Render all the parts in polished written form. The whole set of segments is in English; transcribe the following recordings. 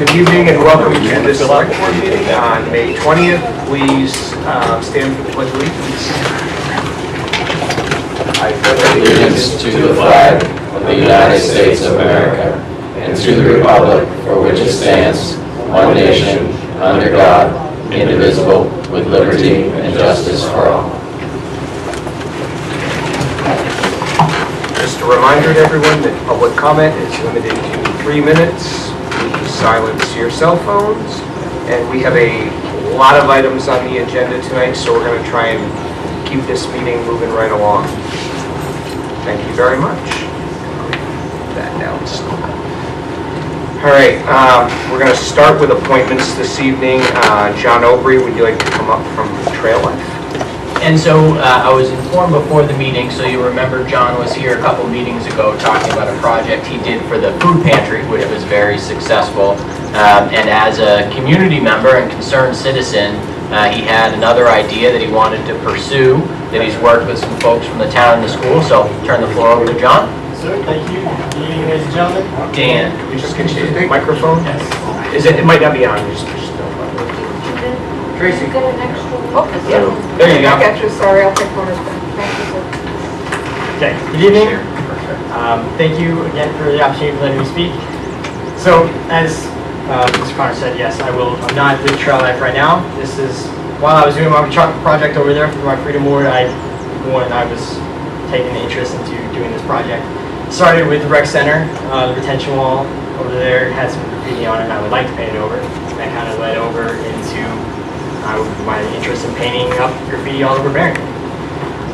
Good evening and welcome to this select board meeting on May 20th. Please stand for the pledge of allegiance. I pledge Allegiance to the flag of the United States of America and to the republic for which it stands, one nation, under God, indivisible, with liberty and justice for all. Just a reminder to everyone that public comment is limited to 3 minutes. Please silence your cell phones. And we have a lot of items on the agenda tonight, so we're going to try and keep this meeting moving right along. Thank you very much. That down. All right, we're going to start with appointments this evening. John Obrey, would you like to come up from Trail Life? And so I was informed before the meeting, so you remember John was here a couple meetings ago talking about a project he did for the food pantry, which was very successful. And as a community member and concerned citizen, he had another idea that he wanted to pursue, that he's worked with some folks from the town and the school. So I'll turn the floor over to John. Sir, thank you. Good evening, ladies and gentlemen. Dan. You just get your microphone? Yes. It might not be on. Tracy. Get an extra. Oh, Yeah. There you go. I got you, sorry, I'll take one as well. Thank you, sir. Okay, good evening. Thank you again for the opportunity for letting me speak. So, as Mr. Connor said, yes, I'm not with Trail Life right now. This is, while I was doing my project over there for my Freedom Ward, I was taking an interest into doing this project. Started with the rec center, the retention wall over there had some graffiti on it, and I would like to paint it over. That kind of led over into my interest in painting up graffiti all over Barrington.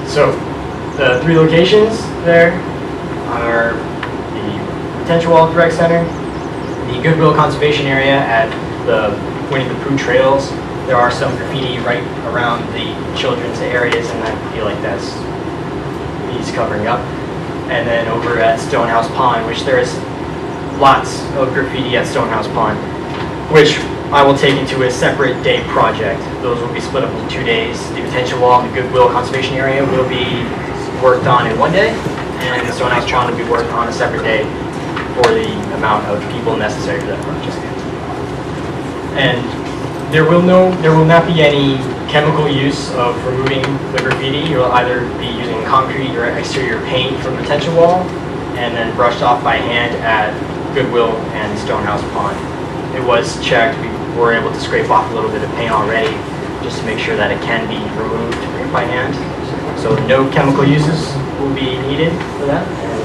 So the 3 locations there are the retention wall at the rec center, the Goodwill Conservation Area at the Winnie the Pooh trails. There are some graffiti right around the children's areas, and I feel like that's needs covering up. And then over at Stonehouse Pond, which there is lots of graffiti at Stonehouse Pond, which I will take into a separate day project. Those will be split up into 2 days. The retention wall and the Goodwill Conservation Area will be worked on in 1 day, and the Stonehouse Pond will be worked on a separate day for the amount of people necessary for that project. And there will not be any chemical use of removing the graffiti. You'll either be using concrete or exterior paint from the retention wall, and then brushed off by hand at Goodwill and Stonehouse Pond. It was checked. We were able to scrape off a little bit of paint already, just to make sure that it can be removed by hand. So no chemical uses will be needed for that. And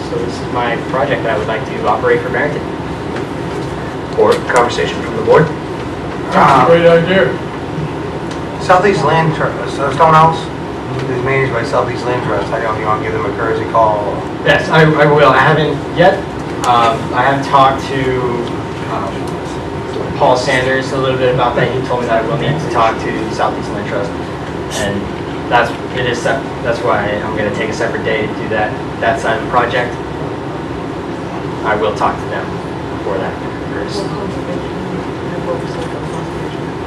so this is my project that I would like to operate for Barrington. Board, conversation from the board. Great idea. Southeast Land Trust, Stonehouse is managed by Southeast Land Trust. I don't know if you want to give them a courtesy call. Yes, I will. I haven't yet. I have talked to Paul Sanders a little bit about that. He told me that I will need to talk to Southeast Land Trust, and that's why I'm going to take a separate day to do that side of the project. I will talk to them before that occurs.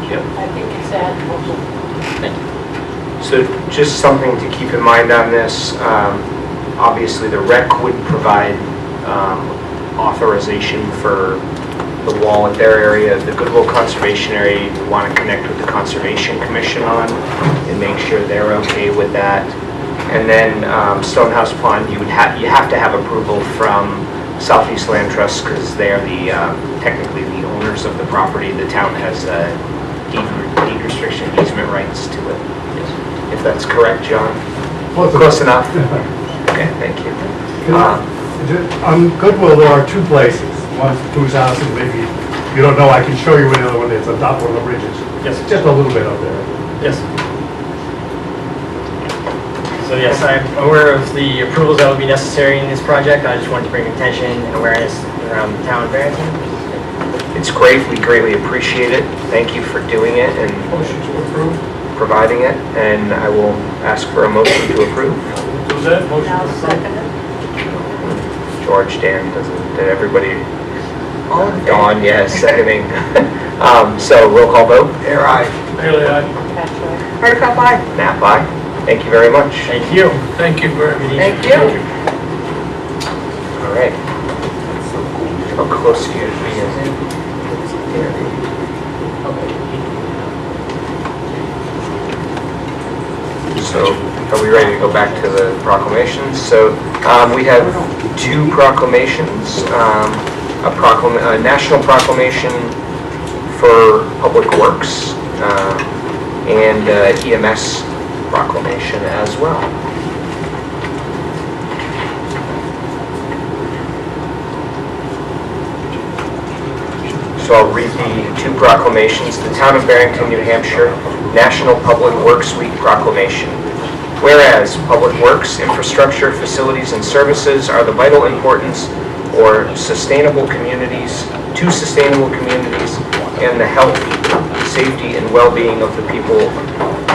Yep. I think it's that. Thank you. So just something to keep in mind on this, obviously the rec would provide authorization for the wall at their area. The Goodwill Conservation Area, you want to connect with the Conservation Commission on and make sure they're okay with that. And then Stonehouse Pond, you have to have approval from Southeast Land Trust because they're technically the owners of the property. The town has deed restriction easement rights to it. If that's correct, John? Close enough. Okay, thank you. On Goodwill, there are 2 places. One's Pooh's house, and maybe you don't know, I can show you another one that's on top of one of the bridges. Yes. Just a little bit up there. Yes. So yes, I'm aware of the approvals that will be necessary in this project. I just wanted to bring attention and awareness around the town of Barrington. It's great. We greatly appreciate it. Thank you for doing it and Motion to approve. providing it. And I will ask for a motion to approve. Do that, motion Now to approve. second it. George, Dan, did everybody? Dawn, yes, seconding. So roll call vote. Air I. Bailey, aye. That's right. Hardikoff, aye. Nap aye. Thank you very much. Thank you. Thank you very much. Thank you. All right. A close to you to be in. So, are we ready to go back to the proclamations? So, we have two proclamations. A national proclamation for Public Works and EMS proclamation as well. So I'll read the two proclamations. The Town of Barrington, New Hampshire National Public Works Week Proclamation. Whereas Public Works, infrastructure, facilities, and services are the vital importance or sustainable communities, to sustainable communities, and the health, safety, and well-being of the people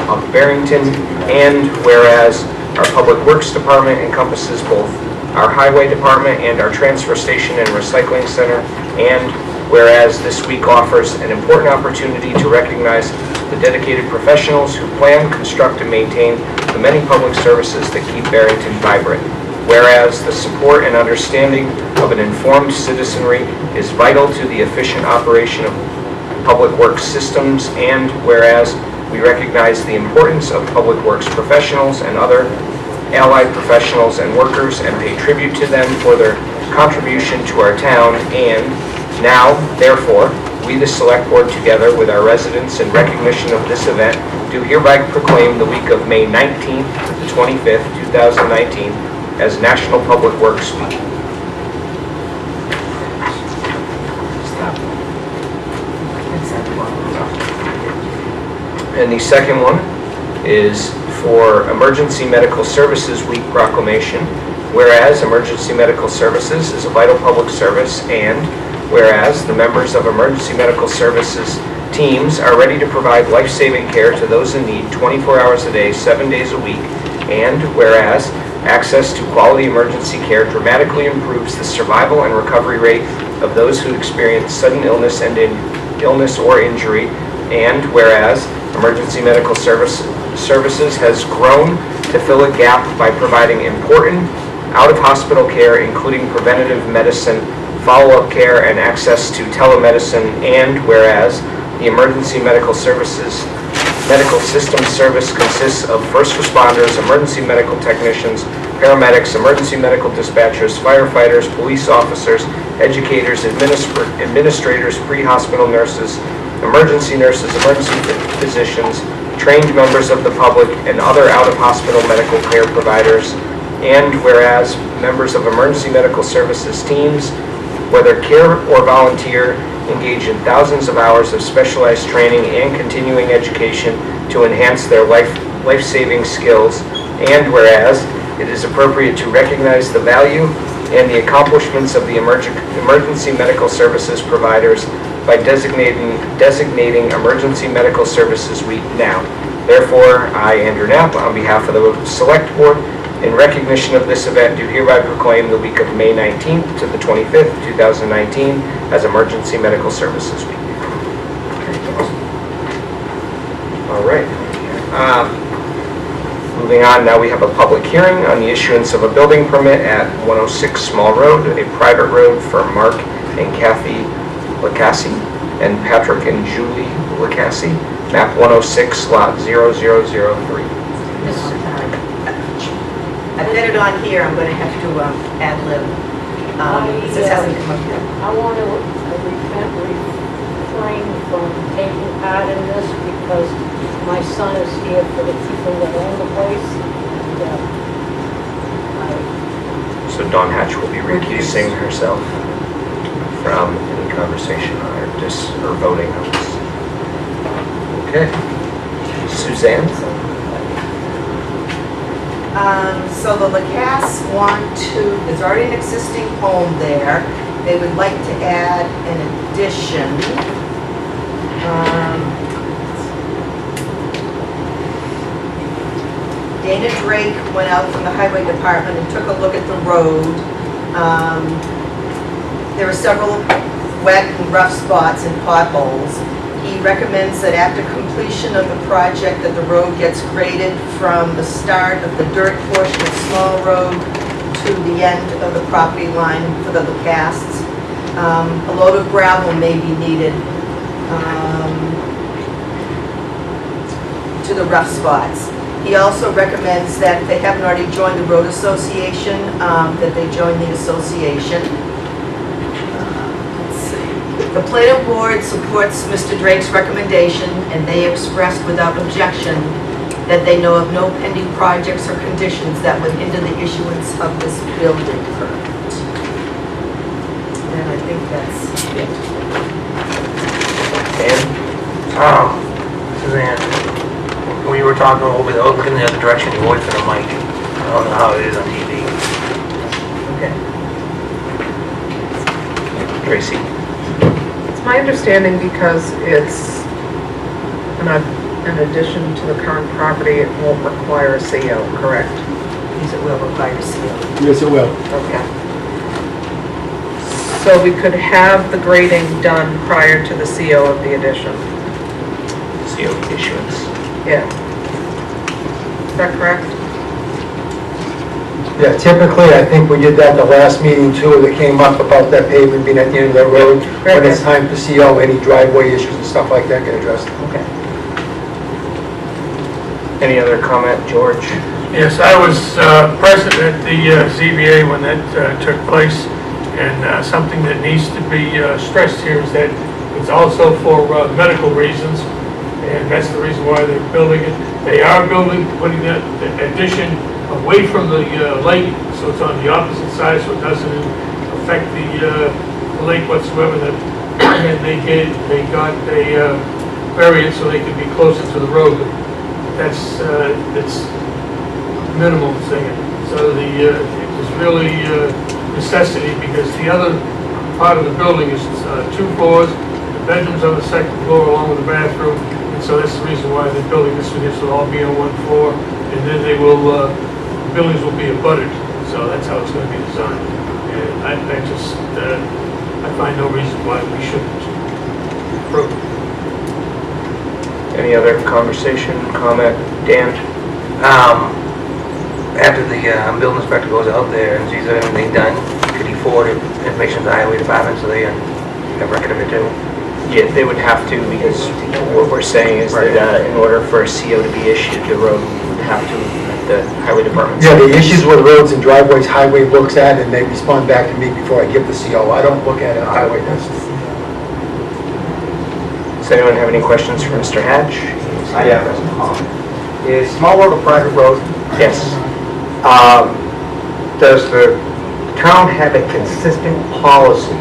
of Barrington. And whereas our Public Works Department encompasses both our Highway Department and our Transfer Station and Recycling Center. And whereas this week offers an important opportunity to recognize the dedicated professionals who plan, construct, and maintain the many public services that keep Barrington vibrant. Whereas the support and understanding of an informed citizenry is vital to the efficient operation of public works systems. And whereas we recognize the importance of public works professionals and other allied professionals and workers and pay tribute to them for their contribution to our town. And now, therefore, we, the Select Board, together with our residents in recognition of this event, do hereby proclaim the week of May 19th to the 25th, 2019, as National Public Works Week. And the second one is for Emergency Medical Services Week proclamation. Whereas Emergency Medical Services is a vital public service, and whereas the members of emergency medical services teams are ready to provide life-saving care to those in need 24 hours a day, 7 days a week, and whereas access to quality emergency care dramatically improves the survival and recovery rate of those who experience sudden illness or injury, and whereas Emergency Medical Services has grown to fill a gap by providing important out-of-hospital care, including preventative medicine, follow-up care, and access to telemedicine. And whereas the Emergency Medical Services Medical System Service consists of first responders, emergency medical technicians, paramedics, emergency medical dispatchers, firefighters, police officers, educators, administrators, pre-hospital nurses, emergency physicians, trained members of the public, and other out-of-hospital medical care providers. And whereas members of emergency medical services teams, whether care or volunteer, engage in thousands of hours of specialized training and continuing education to enhance their life-saving skills. And whereas it is appropriate to recognize the value and the accomplishments of the emergency medical services providers by designating Emergency Medical Services Week now. Therefore, I, Andrew Knapp, on behalf of the Select Board, in recognition of this event, do hereby proclaim the week of May 19th to the 25th, 2019 as Emergency Medical Services Week. All right. Moving on, now we have a public hearing on the issuance of a building permit at 106 Small Road, a private road for Mark and Kathy Lacassie and Patrick and Julie Lacassie, map 106, lot 0003. I put it on here, I'm going to have to ad lib. This hasn't come up yet. I want to refrain from taking part in this because my son is here for the people that own the place. So Dawn Hatch will be recusing herself from any conversation on or voting on this. Okay. Suzanne? So the Lacasse want to, there's already an existing home there. They would like to add an addition. Dana Drake went out from the Highway Department and took a look at the road. There are several wet and rough spots and potholes. He recommends that after completion of the project that the road gets graded from the start of the dirt portion of Small Road to the end of the property line for the Lacasses. A load of gravel may be needed to the rough spots. He also recommends that if they haven't already joined the road association, that they join the association. Let's see. The planning board supports Mr. Drake's recommendation, and they expressed without objection that they know of no pending projects or conditions that would hinder the issuance of this building permit. And I think that's it. Dan? Suzanne, when you were talking a little bit, looking in the other direction, you wait for the mic. I don't know how it is on TV. Okay. Tracy? It's my understanding because it's an addition to the current property, it won't require a CO, correct? These will require a seal. Yes, it will. Okay. So we could have the grading done prior to the CO of the addition? CO issuance. Yeah. Is that correct? Yeah, typically, I think we did that the last meeting too, that came up about that pavement being at the end of that road. When it's time for CO, any driveway issues and stuff like that get addressed. Okay. Any other comment, George? Yes, I was present at the ZBA when that took place, and something that needs to be stressed here is that it's also for medical reasons, and that's the reason why they're building it. They are putting that addition away from the lake, so it's on the opposite side, so it doesn't affect the lake whatsoever. And they got a variance so they could be closer to the road. That's it's minimal thing. So it was really necessity, because the other part of the building is 2 floors, the bedroom's on the 2nd floor along with the bathroom, and so that's the reason why they're building this one. This will all be on 1 floor, and then they will the buildings will be abutted. So that's how it's going to be designed. And I find no reason why we shouldn't approve it. Any other conversation, comment? Dan? After the building inspector goes out there and sees everything done, could he forward information to the highway department so they have record of it too? Yeah, they would have to, because what we're saying is that in order for a CO to be issued, the road would have to, the highway department. Yeah, the issues with roads and driveways, highway looks at, and they respond back to me before I give the CO. I don't look at it, highway does. Does anyone have any questions for Mr. Hatch? I have a comment. Is Small World a private road? Yes. Does the town have a consistent policy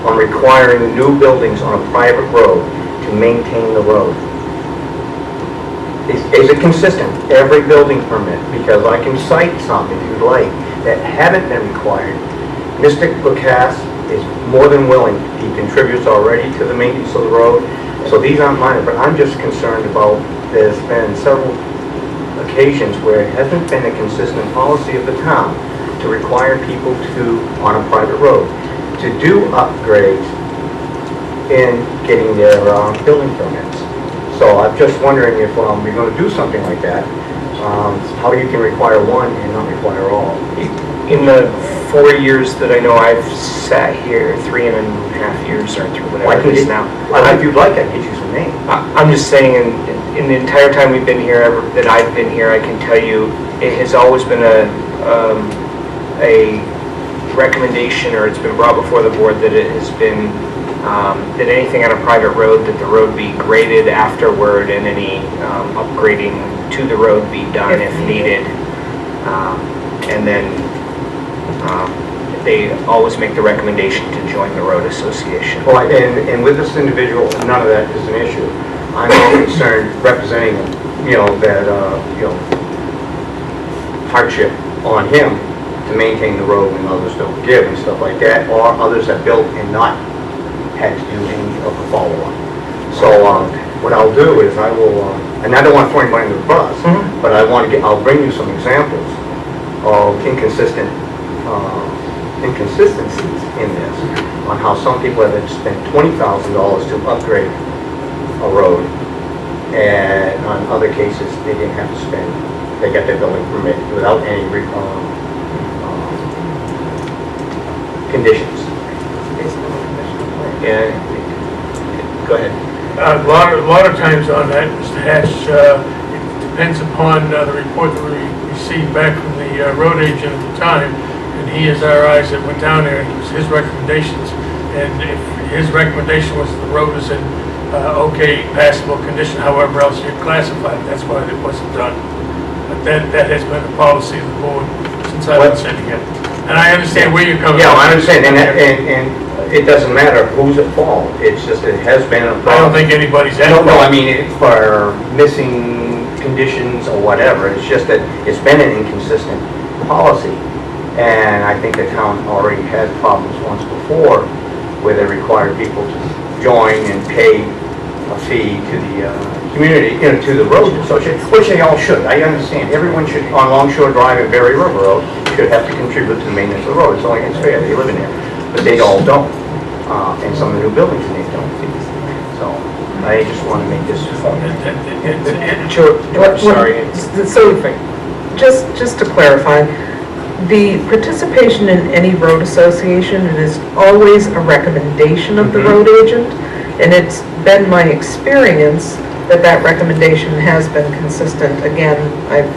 on requiring new buildings on a private road to maintain the road? Is it consistent, every building permit? Because I can cite some, if you'd like, that haven't been required. Mr. Lacasse is more than willing, he contributes already to the maintenance of the road, so these aren't minor, but I'm just concerned about, there's been several occasions where it hasn't been a consistent policy of the town to require people to, on a private road, to do upgrades in getting their building permits. So I'm just wondering if we're going to do something like that, how you can require one and not require all. In the 4 years that I know I've sat here, 3.5 years or whatever it is now. If you'd like, I can get you some names. I'm just saying, in the entire time we've been here, that I've been here, I can tell you, it has always been a recommendation, or it's been brought before the board that it has been, that anything on a private road, that the road be graded afterward and any upgrading to the road be done if needed. And then they always make the recommendation to join the road association. Well, and with this individual, none of that is an issue. I'm more concerned representing, that, hardship on him to maintain the road when others don't give and stuff like that, or others have built and not had to do any of the follow-up. So what I'll do is I will, and I don't want to throw anybody under the bus, but I'll bring you some examples of inconsistencies in this, on how some people have spent $20,000 to upgrade a road, and on other cases, they didn't have to spend, they got their building permit without any conditions. Yeah, go ahead. A lot of times on that, Mr. Hatch, it depends upon the report that we received back from the road agent at the time, and he is our eyes that went down there, and it was his recommendations. And if his recommendation was the road is in okay, passable condition, however else you classify it, that's why it wasn't done. But that has been the policy of the board since I've been sitting here. And I understand where you're coming from. Yeah, I understand, and it doesn't matter who's at fault, it's just, it has been a problem. I don't think anybody's at No, fault. I mean, for missing conditions or whatever, it's just that it's been an inconsistent policy. And I think the town already had problems once before where they required people to join and pay a fee to the community, to the road association, which they all should. I understand. Everyone should, on Longshore Drive and Berry River Road, should have to contribute to the maintenance of the road. It's only, it's fair, they live in there. But they all don't. And some of the new buildings in there don't. So I just want to make this point. Sorry. So, just to clarify, the participation in any road association, it is always a recommendation of the road agent, and it's been my experience that that recommendation has been consistent. Again, I've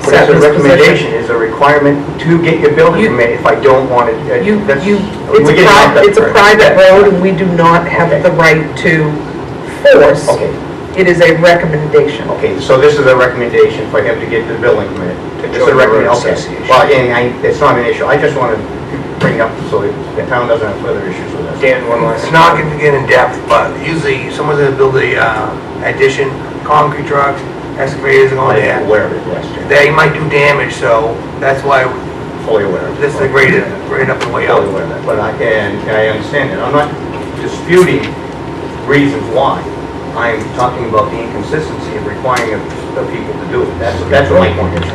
But sat it's in a this recommendation, position. is a requirement to get your building permit if I don't want it. It's a private road, and we do not have the right to force. Okay. It is a recommendation. Okay, so this is a recommendation if I have to get the building permit. It's a join the road recommendation, okay. association. Well, and it's not an issue, I just want to bring up so that the town doesn't have further issues with this. Dan, one last. It's not going to get in depth, but usually someone's going to build a addition, concrete trucks, excavators and all I'm that. aware of it, yes, Jim. They might do damage, so that's why Fully aware of it. this is a grade up and way out. Fully aware of that, but I understand it. I'm not disputing reasons why. I'm talking about the inconsistency of requiring of people to do it. That's what my point is.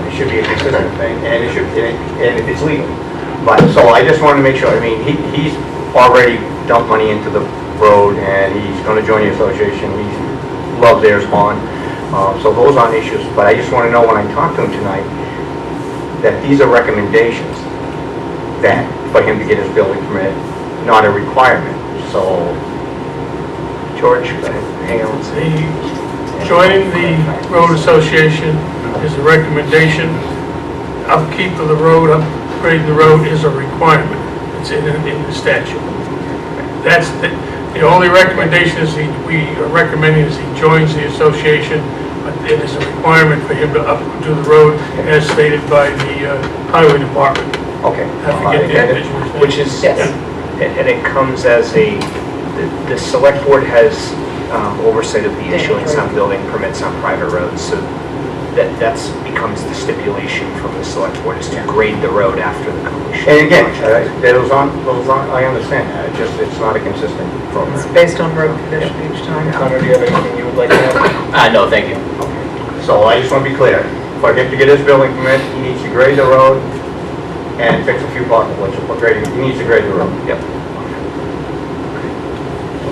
It should be a consistent thing, and it should, and if it's legal. But, so I just wanted to make sure, I mean, he's already dumped money into the road, and he's gonna join the association, he loves Ayers Pond. So those aren't issues, but I just wanna know when I talk to him tonight, that these are recommendations that, for him to get his building permit, not a requirement. So, George, hang on. Joining the road association is a recommendation. Upkeep of the road, upgrading the road is a requirement. It's in the statute. That's the only recommendation is we are recommending is he joins the association, but it is a requirement for him to updo the road as stated by the highway department. Okay. I forget the individual's name. Which is, and it comes as the select board has oversight of the issuance on building permits on private roads, so that becomes the stipulation from the select board is to grade the road after the completion. And again, those on, I understand that, it's not a consistent program. It's based on road condition each time. Connor, do you have anything you would like to add? No, thank you. So I just want to be clear, if I get to get his building permit, he needs to grade the road and fix a few potholes, he needs to grade the road. Yep.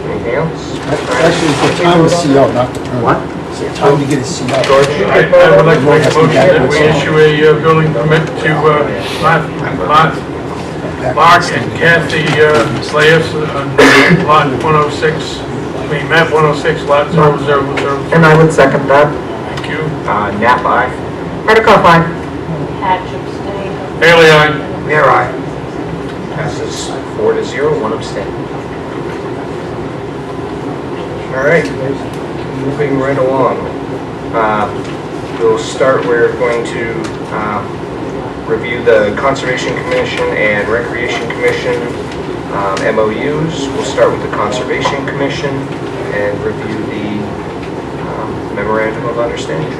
Anything else? Actually, it's the time to CO, not the permit. What? It's the time to get a CO. George? I would like to make a motion that we issue a building permit to Mark and Kathy Slayers on lot 106, map 106, lot 0000. And I would second that. Thank you. Nap, aye. Hardikoff, aye. Hatch abstain. Haley, aye. There, I. Passes 4-0, one abstain. All right, moving right along. We'll start, we're going to review the Conservation Commission and Recreation Commission MOUs. We'll start with the Conservation Commission and review the Memorandum of Understanding.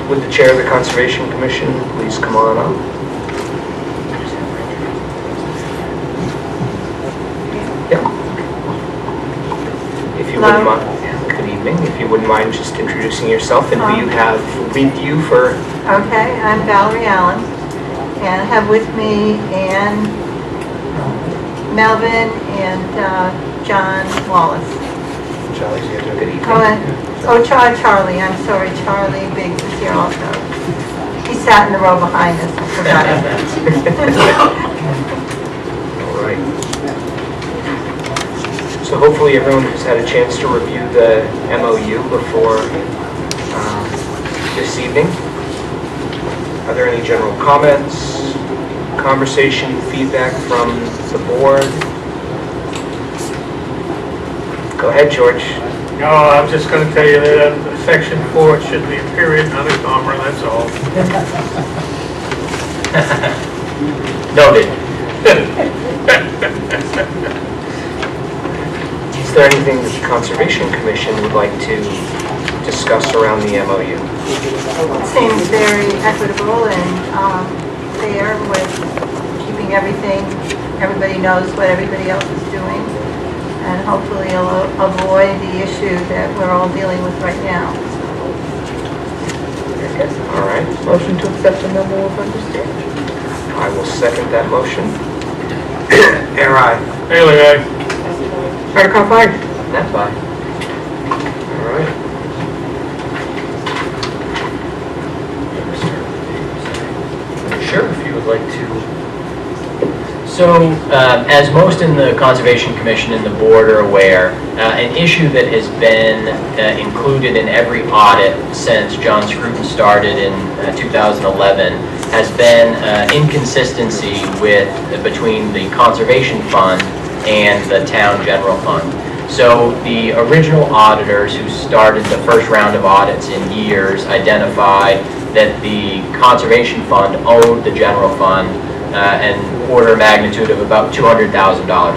Would the chair of the Conservation Commission please come on up? If you wouldn't mind, good evening. If you wouldn't mind just introducing yourself and who you have with you for. Okay, I'm Valerie Allen, and I have with me Ann, Melvin, and John Wallace. Charlie's here. Good evening. Charlie, I'm sorry, Charlie Biggs is here also. He sat in the row behind us, I forgot him. All right. So hopefully everyone has had a chance to review the MOU before this evening. Are there any general comments, conversation, feedback from the board? Go ahead, George. No, I'm just gonna tell you that section 4 should be a period, not a comma, that's all. Noted. Is there anything that the Conservation Commission would like to discuss around the MOU? It seems very equitable and fair with keeping everything, everybody knows what everybody else is doing, and hopefully it'll avoid the issue that we're all dealing with right now. All right. Motion to accept the memo of understanding. I will second that motion. Air I. Haley, aye. Hardikoff, aye. That's fine. All right. Sure, if you would like to. So, as most in the Conservation Commission and the board are aware, an issue that has been included in every audit since John Scruton started in 2011 has been inconsistency between the Conservation Fund and the Town General Fund. So the original auditors who started the first round of audits in years identified that the Conservation Fund owed the General Fund an order of magnitude of about $200,000, a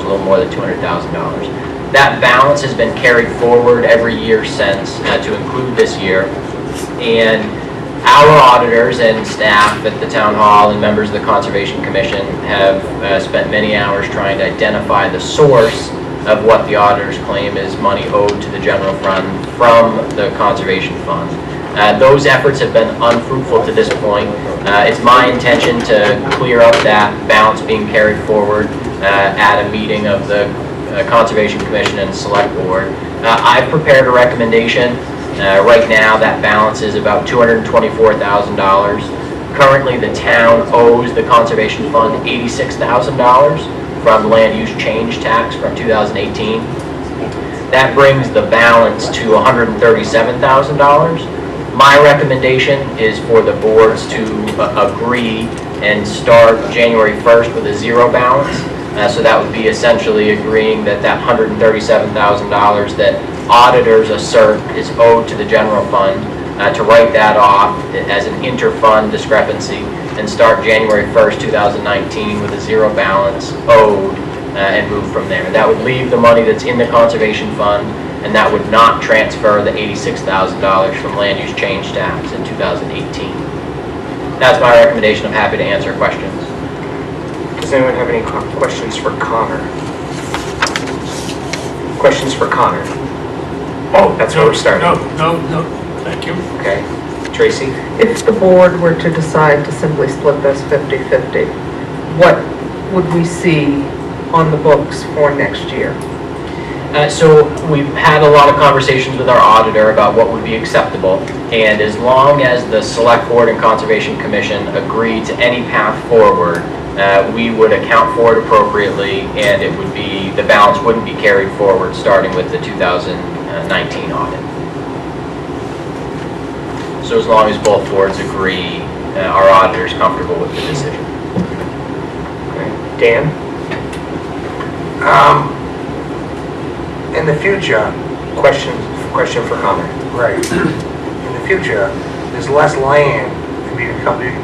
little more than $200,000. That balance has been carried forward every year since to include this year. And our auditors and staff at the Town Hall and members of the Conservation Commission have spent many hours trying to identify the source of what the auditors claim is money owed to the General Fund from the Conservation Fund. Those efforts have been unfruitful to this point. It's my intention to clear up that balance being carried forward at a meeting of the Conservation Commission and Select Board. I've prepared a recommendation. Right now, that balance is about $224,000. Currently, the town owes the Conservation Fund $86,000 from land use change tax from 2018. That brings the balance to $137,000. My recommendation is for the boards to agree and start January 1st with a zero balance. So that would be essentially agreeing that that $137,000 that auditors assert is owed to the general fund, to write that off as an inter-fund discrepancy and start January 1st, 2019 with a zero balance owed and move from there. That would leave the money that's in the conservation fund, and that would not transfer the $86,000 from land use change tax in 2018. That's my recommendation. I'm happy to answer questions. Does anyone have any questions for Connor? Questions for Connor? Oh, that's where we're starting. No, thank you. Okay. Tracy? If the board were to decide to simply split this 50-50, what would we see on the books for next year? So we've had a lot of conversations with our auditor about what would be acceptable, and as long as the Select Board and Conservation Commission agree to any path forward, we would account for it appropriately, and it would be, the balance wouldn't be carried forward starting with the 2019 audit. So as long as both boards agree, our auditor is comfortable with the decision. Okay. Dan? In the future, Question for Connor. right, in the future, there's less land to be accompanied,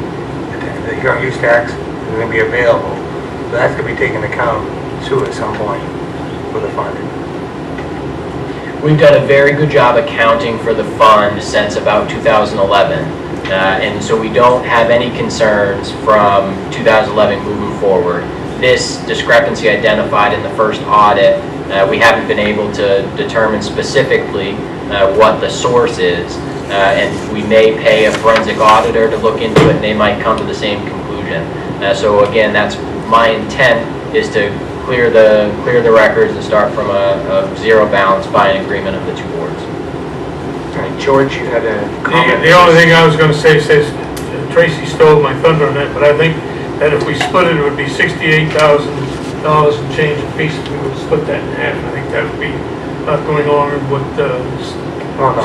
the current use tax is going to be available. So that's going to be taken account too at some point for the funding. We've done a very good job accounting for the fund since about 2011. And so we don't have any concerns from 2011 moving forward. This discrepancy identified in the first audit, we haven't been able to determine specifically what the source is. And we may pay a forensic auditor to look into it, and they might come to the same conclusion. So again, that's my intent, is to clear the records and start from a zero balance by an agreement of the two boards. All right, George, you had a comment? The only thing I was going to say says, Tracy stole my thunder on that, but I think that if we split it, it would be $68,000 and change a piece if we would split that in half. I think that would be not going along with what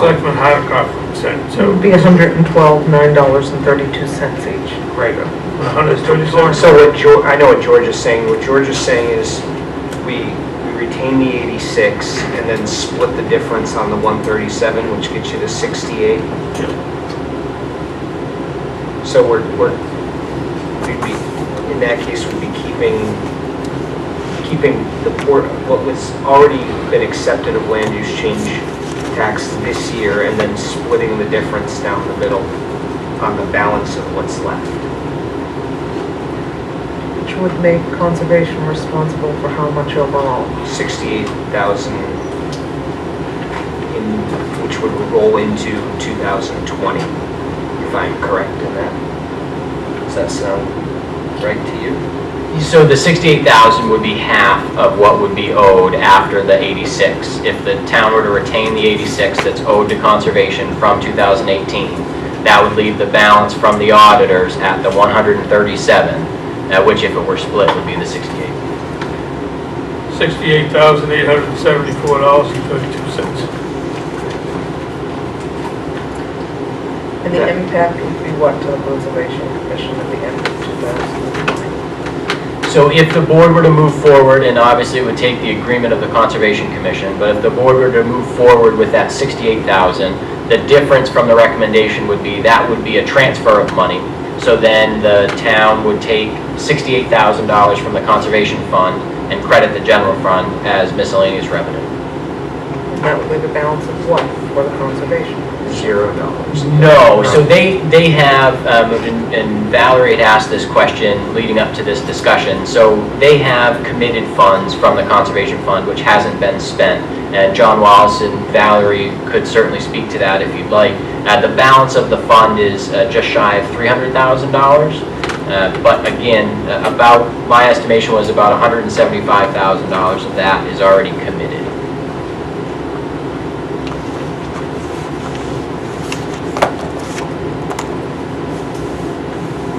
Selectman Hardikoff said, It so. would be $112,9.32 each. Right. 137. So I know what George is saying. What George is saying is we retain the 86 and then split the difference on the 137, which gets you to 68. So we'd be, in that case, we'd be keeping the port, what was already been accepted of land use change tax this year, and then splitting the difference down the middle on the balance of what's left. Which would make conservation responsible for how much overall? 68,000 which would roll into 2020, if I'm correct in that. Does that sound right to you? So the 68,000 would be half of what would be owed after the 86. If the town were to retain the 86 that's owed to conservation from 2018, that would leave the balance from the auditors at the 137, which if it were split would be the 68. $68,874.32. And the impact would be what to the Conservation Commission at the end of 2020? So if the board were to move forward, and obviously it would take the agreement of the Conservation Commission, but if the board were to move forward with that 68,000, the difference from the recommendation would be that would be a transfer of money. So then the town would take $68,000 from the Conservation Fund and credit the general fund as miscellaneous revenue. And that would leave a balance of what for the conservation? $0. No, so they have, and Valerie had asked this question leading up to this discussion, so they have committed funds from the Conservation Fund which hasn't been spent, and John Wallace and Valerie could certainly speak to that if you'd like. The balance of the fund is just shy of $300,000, but again, my estimation was about $175,000 of that is already committed.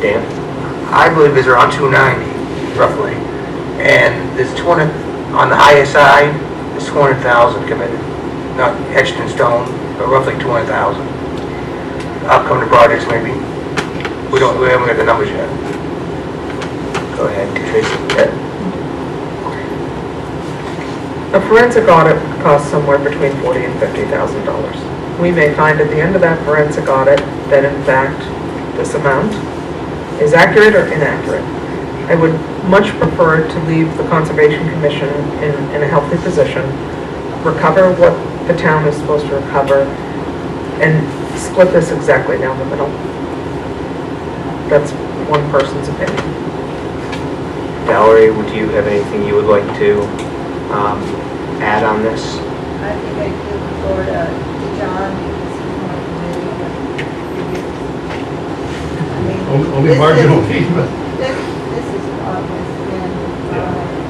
Dan? I believe it's around 290, roughly. And there's 200, on the higher side, there's 200,000 committed. Not etched in stone, but roughly 200,000. Upcoming projects, maybe. We haven't got the numbers yet. Go ahead, Tracy. A forensic audit costs somewhere between $40,000 and $50,000. We may find at the end of that forensic audit that in fact this amount is accurate or inaccurate. I would much prefer to leave the Conservation Commission in a healthy position, recover what the town is supposed to recover, and split this exactly down the middle. That's one person's opinion. Valerie, would you have anything you would like to add on this? I think I give the floor to John because he's more familiar. Only marginal feedback. This is always been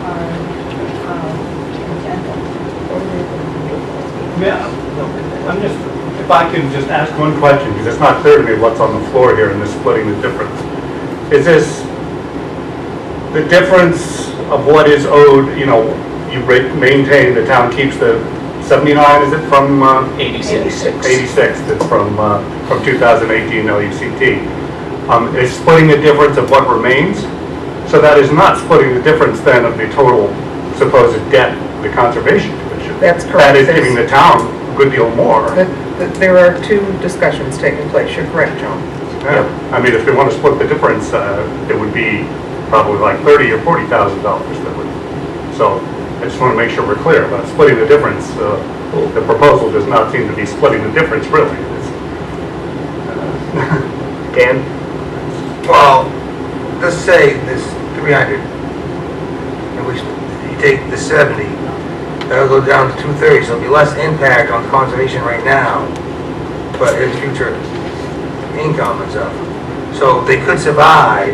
our agenda. I'm just, if I can just ask one question, because it's not clear to me what's on the floor here in this splitting the difference. Is this the difference of what is owed, you maintain, the town keeps the 79, is it from? 86. 86, that's from 2018 LUCT. Is splitting the difference of what remains? So that is not splitting the difference then of the total supposed debt of the Conservation Commission. That's correct. That is giving the town a good deal more. There are two discussions taking place. You're correct, John. Yeah. I mean, if they want to split the difference, it would be probably like $30,000 or $40,000 that would. So I just want to make sure we're clear about splitting the difference. The proposal does not seem to be splitting the difference, really. Dan? Well, let's say this 300, and you take the 70, that'll go down to 230, so it'll be less impact on conservation right now, but in future income and stuff. So they could survive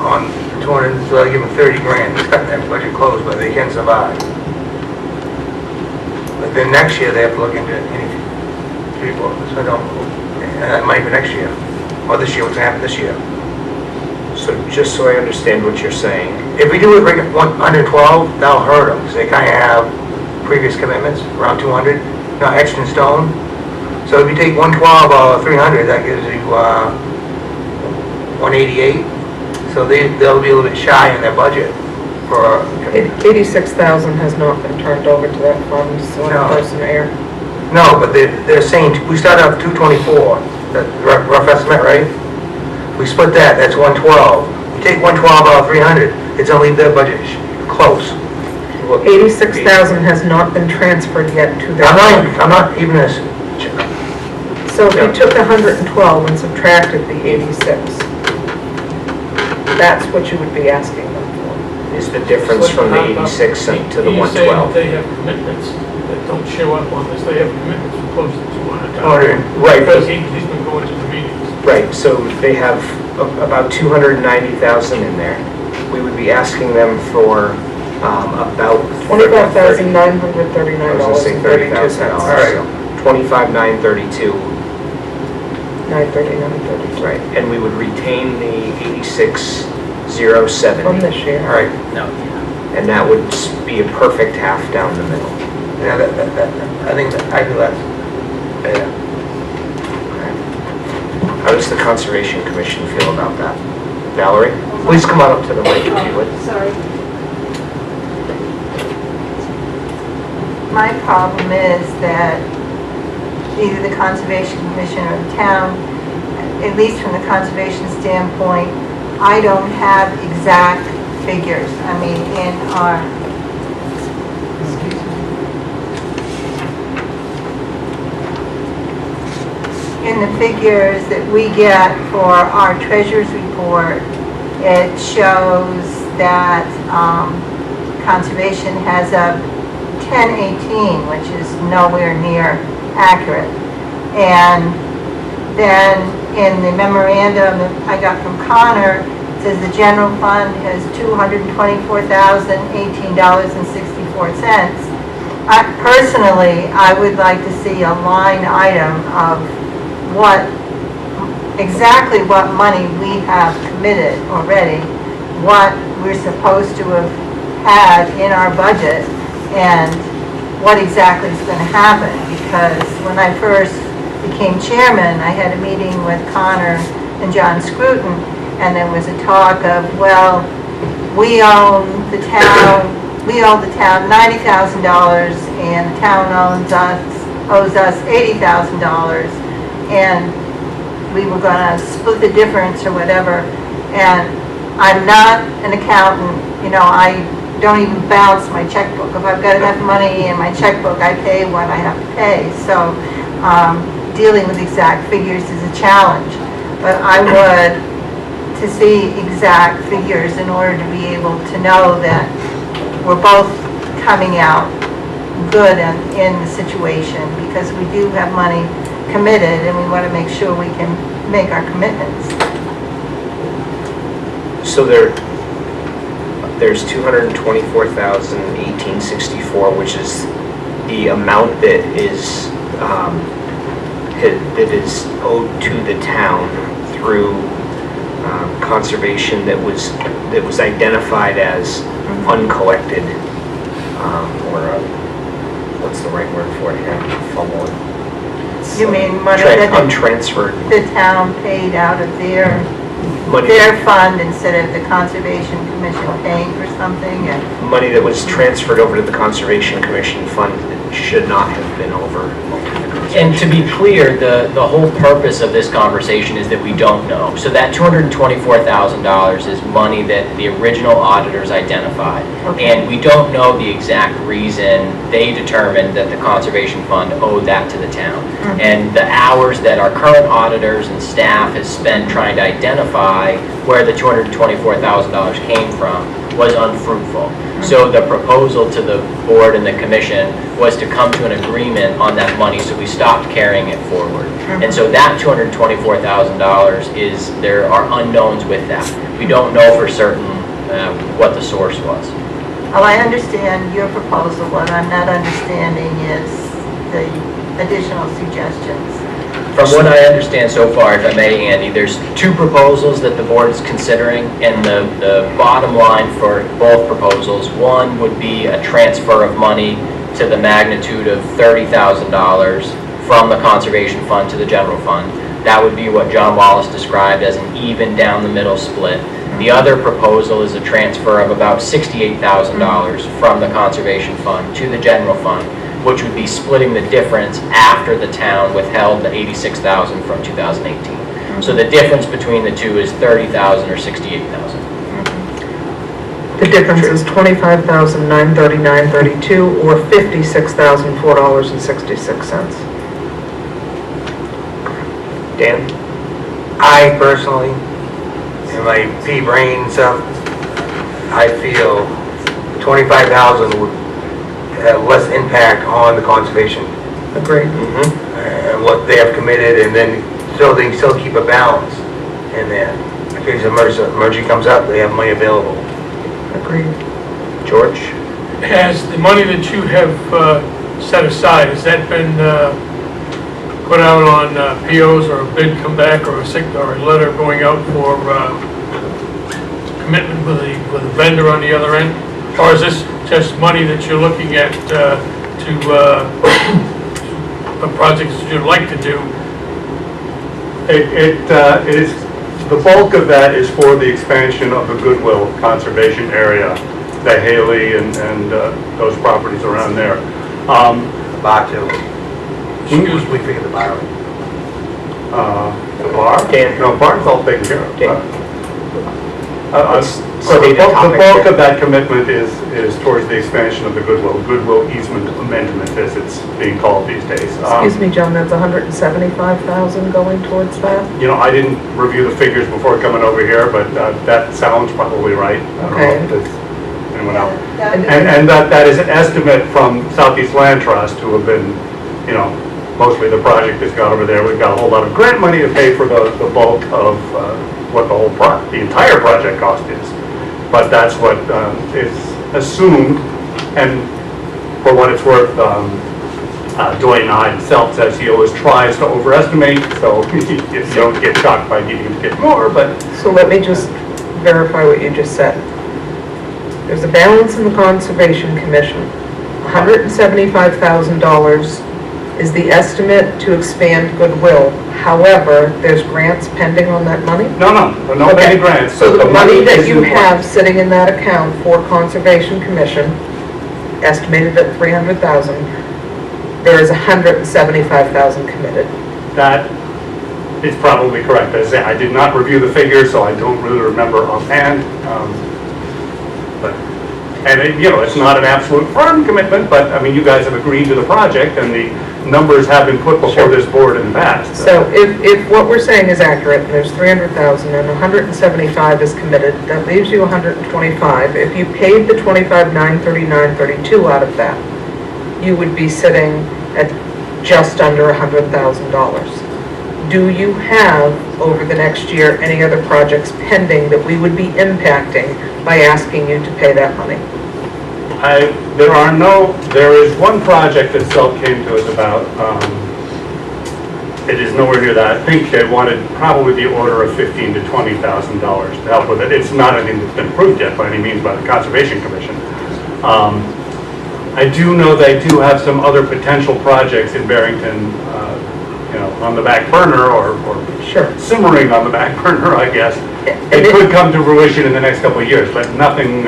on 200, so I give them 30 grand, it's cutting that budget close, but they can survive. But then next year, they have to look into any people, so I don't, that might be next year. or this year, what's gonna happen this year. So just so I understand what you're saying, If we do it right at under 12, that'll hurt them, because they kind of have previous commitments, around 200, not etched in stone. So if you take 112 or 300, that gives you 188. So they'll be a little bit shy in their budget for... 86,000 has not been turned over to that fund, so No. I'm person air. No, but they're saying, we started out 224, that rough estimate, right? We split that, that's 112. We take 112 out of 300, it's gonna leave their budget close. 86,000 has not been transferred yet to that fund. I'm not even as, So if you took 112 and subtracted the 86, that's what you would be asking them for. is the difference from the 86 to the He's saying 112? they have commitments that don't show up on this, they have commitments for close to 200,000. Right, Because he's been going to the meetings. right, so they have about 290,000 in there. We would be asking them for about... $25,939.32. I was gonna say $30,000. All right. So 25,932, 939.32 right, and we would retain the 86,070. from this year. all right, No. And that would be a perfect half down the middle. yeah, I think that, I do that. Yeah. How does the Conservation Commission feel about that? Valerie, please come on up to the mic if you would. Sorry. My problem is that either the Conservation Commission or the town, at least from the conservation standpoint, I don't have exact figures. I mean, in our, excuse me. In the figures that we get for our treasurer's report, it shows that conservation has a 1018, which is nowhere near accurate. And then in the memorandum that I got from Connor, it says the general fund has $224,018.64. Personally, I would like to see a line item of exactly what money we have committed already, what we're supposed to have had in our budget, and what exactly is going to happen. Because when I first became chairman, I had a meeting with Connor and John Scruton, and there was a talk of, well, we owe the town $90,000, and the town owes us $80,000, and we were going to split the difference or whatever. And I'm not an accountant, I don't even balance my checkbook. If I've got enough money in my checkbook, I pay what I have to pay. So dealing with exact figures is a challenge. But I would to see exact figures in order to be able to know that we're both coming out good in the situation, because we do have money committed and we want to make sure we can make our commitments. So there's 224,1864, which is the amount that is owed to the town through conservation that was identified as uncollected, or what's the right word for it here? Fumbling. You mean money that untransferred the town paid out of their money. Their fund instead of the Conservation Commission paying for something? And Money that was transferred over to the Conservation Commission fund that should not have been over to the Conservation. And to be clear, the whole purpose of this conversation is that we don't know. So that $224,000 is money that the original auditors identified. Okay. And we don't know the exact reason they determined that the Conservation Fund owed that to the town. And the hours that our current auditors and staff has spent trying to identify where the $224,000 came from was unfruitful. So the proposal to the board and the commission was to come to an agreement on that money, so we stopped carrying it forward. And so that $224,000 there are unknowns with that. We don't know for certain what the source was. well, I understand your proposal. What I'm not understanding is the additional suggestions. From what I understand so far, if I may, Andy, there's two proposals that the board is considering, and the bottom line for both proposals, one would be a transfer of money to the magnitude of $30,000 from the conservation fund to the general fund. That would be what John Wallace described as an even down the middle split. The other proposal is a transfer of about $68,000 from the conservation fund to the general fund, which would be splitting the difference after the town withheld the $86,000 from 2018. So the difference between the two is $30,000 or $68,000. The difference is $25,939.32 or $56,004.66. Dan? I personally, in my pea brain stuff, I feel 25,000 would have less impact on the conservation Agreed. and what they have committed, and then so they can still keep a balance in there. In case an emergency comes up, they have money available. Agreed. George? Has the money that you have set aside, has that been put out on POs or a bid come back or a letter going out for commitment with a vendor on the other end? Or is this just money that you're looking at to the projects that you'd like to do? It is, the bulk of that is for the expansion of the Goodwill Conservation Area, the Haley and those properties around there. The bar too. Excuse We figured the bar. The bar? No, bar's all taken care of. So the bulk of that commitment is towards the expansion of the Goodwill easement amendment, as it's being called these days. Excuse me, John, that's $175,000 going towards that? You know, I didn't review the figures before coming over here, but that sounds probably right. I don't know if there's anyone else. And that is an estimate from Southeast Land Trust, who have been, you know, mostly the project that's got over there. We've got a whole lot of grant money to pay for the bulk of what the entire project cost is. But that's what is assumed, and for what it's worth, Dwayne himself says he always tries to overestimate, so you don't get shocked by needing to get more, but... So let me just verify what you just said. There's a balance in the Conservation Commission. $175,000 is the estimate to expand Goodwill. However, there's grants pending on that money? No pending grants. So the money that is you in have sitting in that account for Conservation Commission, estimated at $300,000, there is $175,000 committed. That is probably correct. As I say, I did not review the figures, so I don't really remember offhand. It's not an absolute firm commitment, but I mean, you guys have agreed to the project, and the numbers have been put before this board in the past. So if what we're saying is accurate, and there's $300,000 and $175,000 is committed, that leaves you $125,000. If you paid the $25,939.32 out of that, you would be sitting at just under $100,000. Do you have, over the next year, any other projects pending that we would be impacting by asking you to pay that money? There is one project that Selk came to us about. It is nowhere near that. I think they wanted probably the order of $15,000 to $20,000 to help with it. It's not anything that's been approved yet by any means by the Conservation Commission. I do know they do have some other potential projects in Barrington, on the back burner or simmering on the back burner, I guess. It could come to fruition in the next couple of years, but nothing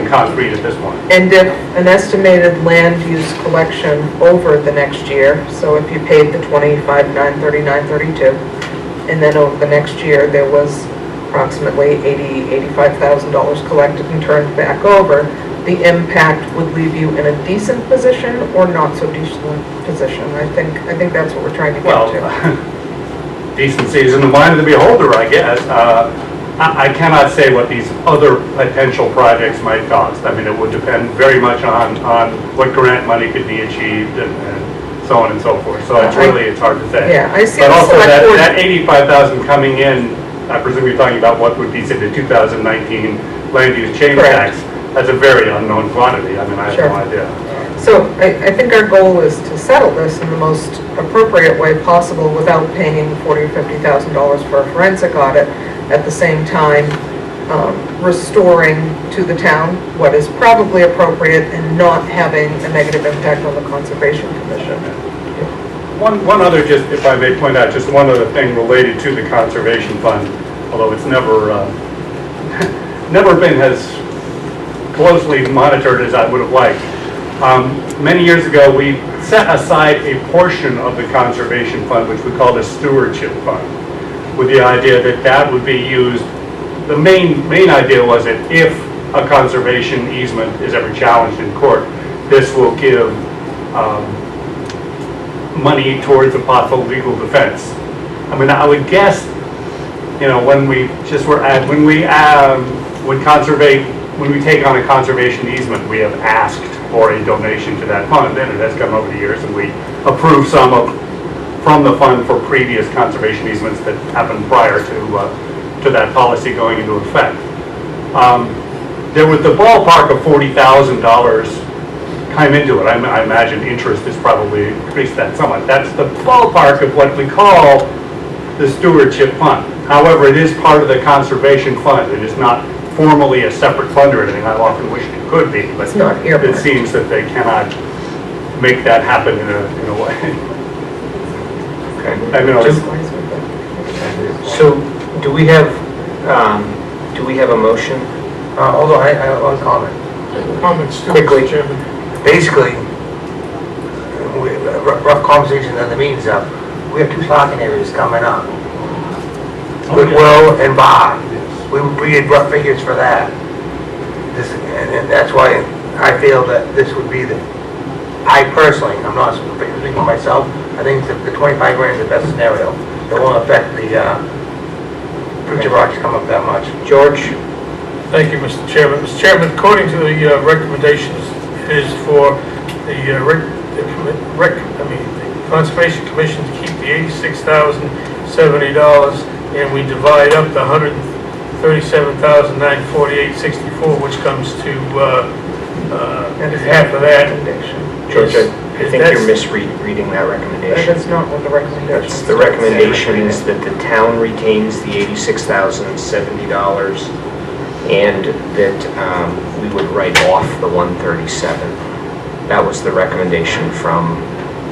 concrete at this point. And if an estimated land use collection over the next year, so if you paid the $25,939.32, and then over the next year there was approximately $85,000 collected and turned back over, the impact would leave you in a decent position or not so decent position. I think that's what we're trying to get to. Decency is in the mind of the beholder, I guess. I cannot say what these other potential projects might cost. I mean, it would depend very much on what grant money could be achieved and so on and so forth. So it's hard to say. Yeah, I see. But also that $85,000 coming in, I presume you're talking about what would be say the 2019 land use change tax. That's a very unknown quantity. I mean, I have no idea. So I think our goal is to settle this in the most appropriate way possible without paying $40,000 or $50,000 for a forensic audit, at the same time restoring to the town what is probably appropriate and not having a negative impact on the Conservation Commission. One other, just if I may point out, just one other thing related to the Conservation Fund, although it's never been as closely monitored as I would have liked. Many years ago, we set aside a portion of the Conservation Fund, which we called a stewardship fund, with the idea that that would be used. The main idea was that if a conservation easement is ever challenged in court, this will give money towards a possible legal defense. I mean, I would guess, you know, when we take on a conservation easement, we have asked for a donation to that fund, and it has come over the years, and we approve from the fund for previous conservation easements that happened prior to that policy going into effect. There was the ballpark of $40,000 come into it. I imagine interest has probably increased that somewhat. That's the ballpark of what we call the stewardship fund. However, it is part of the conservation fund. It is not formally a separate fund or anything. I often wish it could be, but It's not earmarked. it seems that they cannot make that happen in a way. Okay. I mean, So, do we have a motion? Although I have one comment. Comments, too, Quickly. Mr. Chairman. Basically, rough conversation in the meetings up, we have 2 parking areas coming up. Goodwill and Bar. We had rough figures for that. And that's why I feel that this would be I personally, I'm not speaking for myself, I think the 25 grand is the best scenario. It won't affect the future rocks come up that much. George? Thank you, Mr. Chairman. Mr. Chairman, according to the recommendations, it is for the Conservation Commission to keep the $86,070, and we divide up the $137,948.64, which comes to half of that. George, I think you're misreading that recommendation. That's not what the recommendation is. The recommendation is that the town retains the $86,070 and that we would write off the $137,000. That was the recommendation from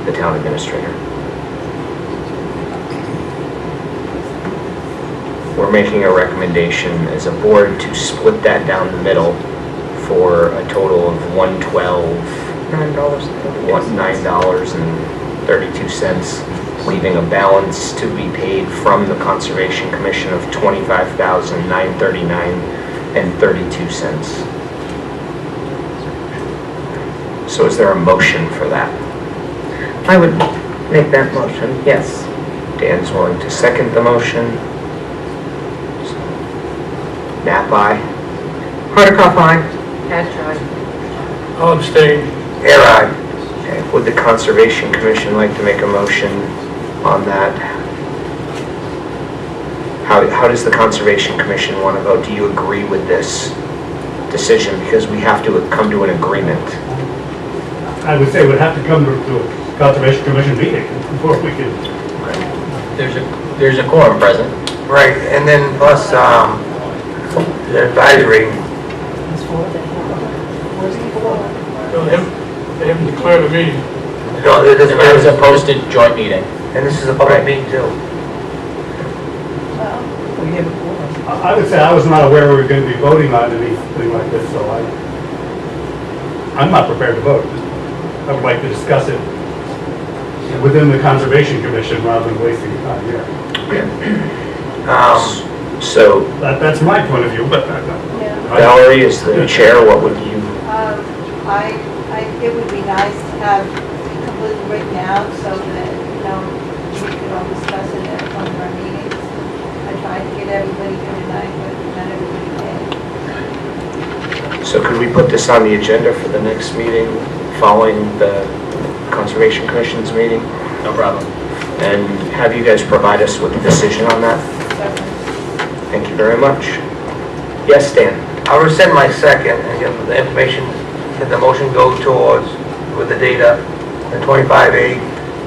the town administrator. We're making a recommendation as a board to split that down the middle for a total of $9.32, leaving a balance to be paid from the Conservation Commission of $25,939.32. So is there a motion for that? I would make that motion, yes. Dan's willing to second the motion. Nap aye. Hardikoff, aye. I'll abstain. Air aye. Okay. Would the Conservation Commission like to make a motion on that? How does the Conservation Commission want to vote? Do you agree with this decision? Because we have to come to an agreement. I would say we'd have to come to a Conservation Commission meeting before we can. There's a quorum present. Right, and then plus, the advisory, They haven't declared a meeting. no, this There was a is, posted joint meeting. and this is a public meeting too. I would say I was not aware we were going to be voting on anything like this, so I'm not prepared to vote. I would like to discuss it within the Conservation Commission rather than wasting time here. So That's my point of view, but Valerie is the chair. What would you? It would be nice to have it completely written out so that, you know, we could all discuss it at one of our meetings. I tried to get everybody here tonight, but not everybody came. So could we put this on the agenda for the next meeting following the Conservation Commission's meeting? No problem. And have you guys provide us with a decision on that? Thank you very much. Yes, Dan? I'll rescind my second and give the information, that the motion go towards with the data, the 25A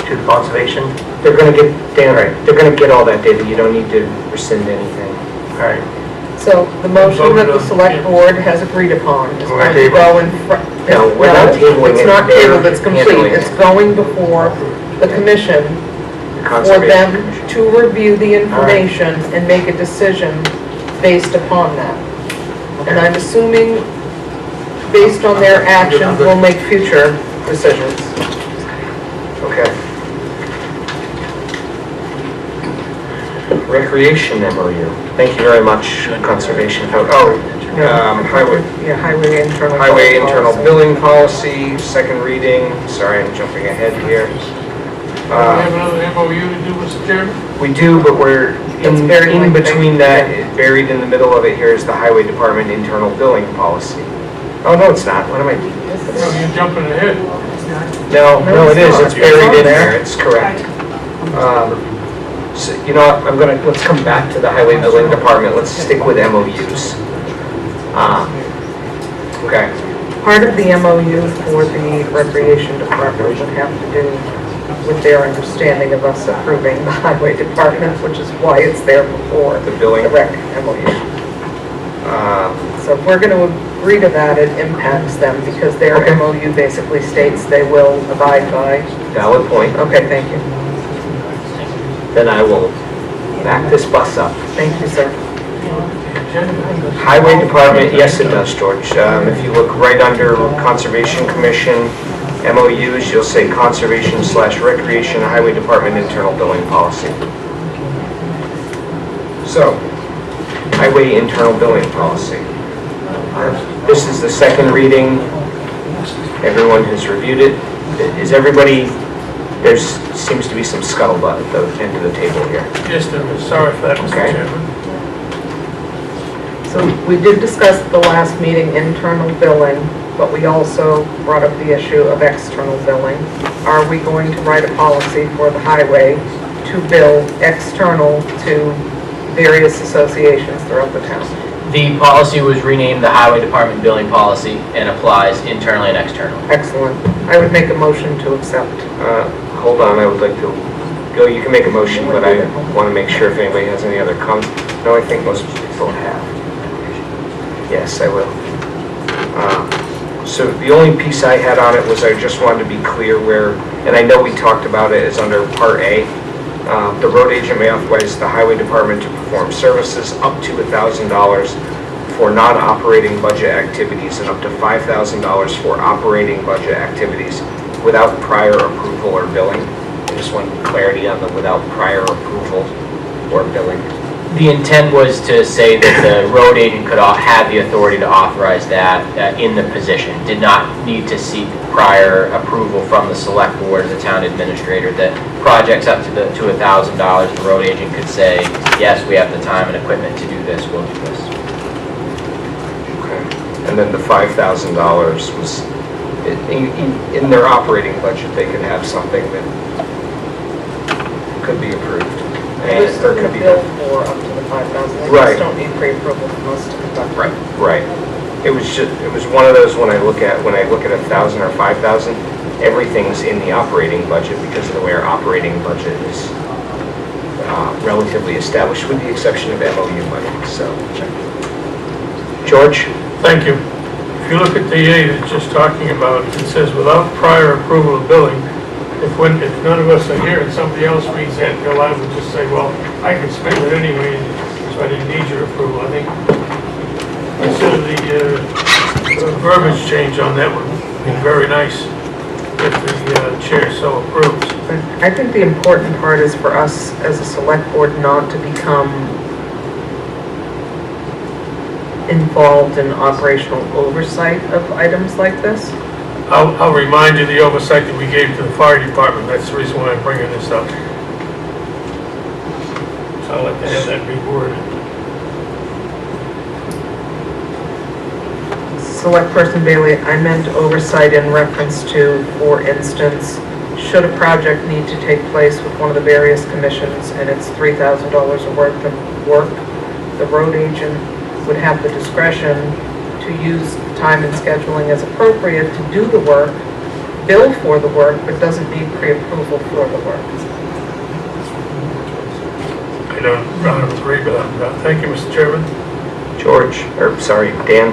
to the conservation? They're gonna get, Dan, they're gonna get all that data, you don't need to rescind anything. All right. So the motion that the select board has agreed upon is We're going to gonna go in front. No, we're not tabling it. It's not They're tabled, it's complete. handling it. It's going before the commission for Conservation them Commission. to review the information and make a decision based upon that. And I'm assuming, based on their actions, we'll make future decisions. Okay. Recreation MOU. Thank you very much, Conservation. Highway. Yeah, highway internal. Highway internal billing policy, second reading. Sorry, I'm jumping ahead here. Do we have another MOU to do, Mr. Chairman? We do, but we're It's very in lengthy. between that, buried in the middle of it here is the Highway Department internal billing policy. Oh, no, it's not. What am I? No, you're jumping ahead. No, it is. It's It's buried on in there. there. It's correct. So, you know what, let's come back to the Highway Billing Department. Let's stick with MOUs. Okay. Part of the MOU for the Recreation Department would have to do with their understanding of us approving the Highway Department, which is why it's there before The billing. the Rec MOU. So if we're going to agree to that, it impacts them because their Okay. MOU basically states they will abide by. Valid point. Okay, thank you. Then I will back this bus up. Thank you, sir. Highway Department, yes it does, George. If you look right under Conservation Commission, MOUs, you'll say Conservation/Recreation Highway Department internal billing policy. So, Highway internal billing policy. This is the second reading. Everyone has reviewed it. Is everybody, there seems to be some scuttlebutt at the end of the table here. Yes, there is. Sorry for that, Mr. Okay. Chairman. So we did discuss at the last meeting internal billing, but we also brought up the issue of external billing. Are we going to write a policy for the highway to bill external to various associations throughout the town? The policy was renamed the Highway Department Billing Policy and applies internally and externally. Excellent. I would make a motion to accept. Hold on, I would like to, Bill, you can make a motion, but I want to make sure if anybody has any other comments. No, I think most people have. Yes, I will. So the only piece I had on it was I just wanted to be clear where, and I know we talked about it, is under Part A. The road agent may authorize the highway department to perform services up to $1,000 for non-operating budget activities and up to $5,000 for operating budget activities without prior approval or billing. I just wanted clarity on the without prior approval or billing. The intent was to say that the road agent could have the authority to authorize that in the position. Did not need to seek prior approval from the select board, the town administrator, that projects up to $1,000, the road agent could say, yes, we have the time and equipment to do this, we'll do this. Okay. And then the $5,000 was, in their operating budget, they could have something that could be approved. We're still Or going could to be bill for up to the 5,000. They Right. just don't need pre-approval from us to conduct. Right. It was one of those when I look at 1,000 or 5,000, everything's in the operating budget because of the way our operating budget is relatively established, with the exception of MOU money, so. George? Thank you. If you look at the A that's just talking about, it says without prior approval of billing. If none of us are here and somebody else reads that, they're liable to just say, well, I can spend it anyway, so I didn't need your approval. I think consider the verbiage change on that one be very nice if the chair so approves. I think the important part is for us as a select board not to become involved in operational oversight of items like this. I'll remind you the oversight that we gave to the fire department. That's the reason why I'm bringing this up. So I'd like to have that reworded. Select Person Bailey, I meant oversight in reference to, for instance, should a project need to take place with one of the various commissions and it's $3,000 worth of work, the road agent would have the discretion to use time and scheduling as appropriate to do the work bill for the work, but doesn't need pre-approval for the work. I don't agree with that. Thank you, Mr. Chairman. George, or sorry, Dan?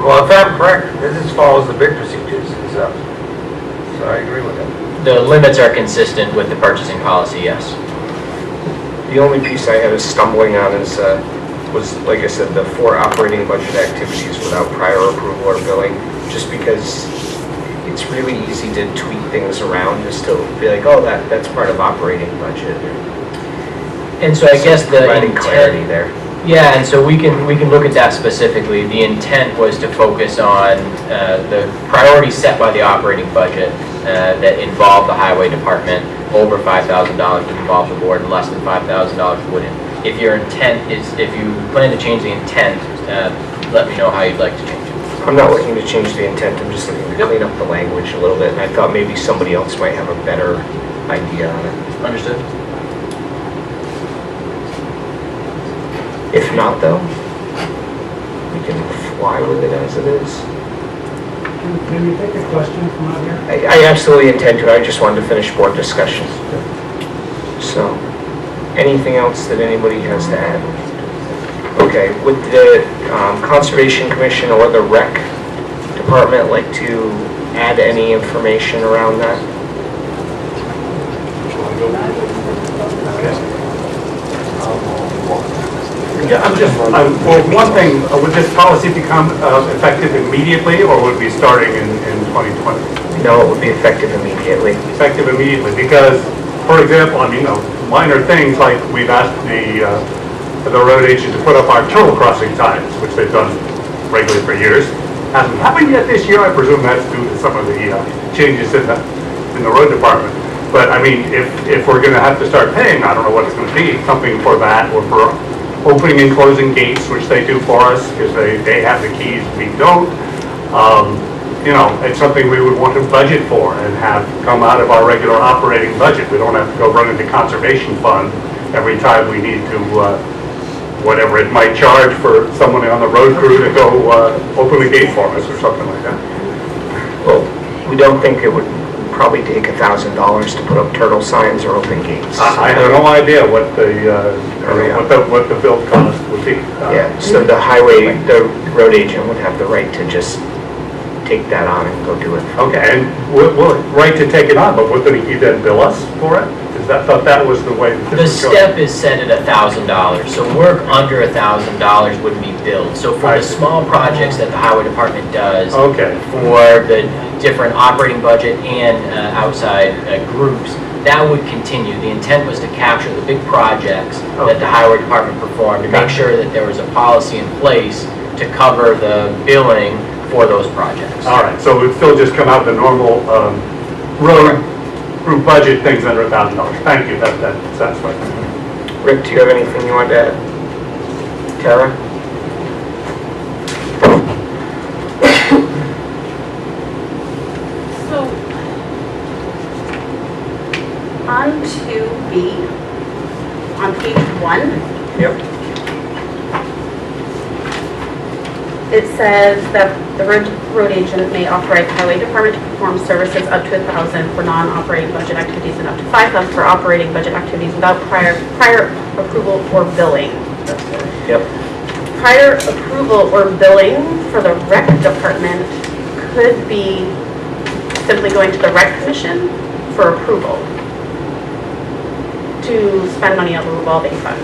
Well, if I'm correct, this follows the bid procedures, so I agree with that. The limits are consistent with the purchasing policy, yes. The only piece I had is stumbling on was, like I said, the 4 operating budget activities without prior approval or billing, just because it's really easy to tweak things around, just to be like, oh, that's part of operating budget. And so I guess the Providing clarity intent, there. yeah, and so we can look at that specifically. The intent was to focus on the priorities set by the operating budget that involve the highway department. Over $5,000 would involve the board, and less than $5,000 wouldn't. If your intent is, if you plan to change the intent, let me know how you'd like to change it. I'm not looking to change the intent, I'm just looking to clean up the language a little bit, and I thought maybe somebody else might have a better idea on it. Understood? If not, though, we can fly with it as it is. Can you take a question from out here? I absolutely intend to, I just wanted to finish board discussion. So, anything else that anybody has to add? Okay, would the Conservation Commission or the Rec Department like to add any information around that? Yeah, well, one thing, would this policy become effective immediately, or would it be starting in 2020? No, it would be effective immediately. Effective immediately, because, for example, I mean, minor things like we've asked the road agent to put up our turtle crossing signs, which they've done regularly for years. Hasn't happened yet this year. I presume that's due to some of the changes in the road department. But I mean, if we're going to have to start paying, I don't know what it's going to be, something for that, or for opening and closing gates, which they do for us, because they have the keys, we don't. You know, it's something we would want to budget for and have come out of our regular operating budget. We don't have to go run into conservation fund every time we need to, whatever it might charge for someone on the road crew to go open the gate for us or something like that. Well, we don't think it would probably take $1,000 to put up turtle signs or open gates. I have no idea what the build cost would be. Yeah, so the road agent would have the right to just take that on and go do it. Okay, and we'll right to take it on, but wouldn't he then bill us for it? I thought that was the way. The step is set at $1,000, so work under $1,000 wouldn't be billed. So for the small projects that the highway department does, for the different operating budget and outside groups, that would continue. The intent was to capture the big projects that the highway department performed, to make sure that there was a policy in place to cover the billing for those projects. All right, so it would still just come out the normal road group budget, things under $1,000. Thank you, that satisfies me. Rick, do you have anything you want to add? Tara? So, on 2B, on page 1. Yep. It says that the road agent may authorize the highway department to perform services up to $1,000 for non-operating budget activities and up to $5,000 for operating budget activities without prior approval or billing. Yep. Prior approval or billing for the rec department could be simply going to the rec commission for approval to spend money on the revolving fund.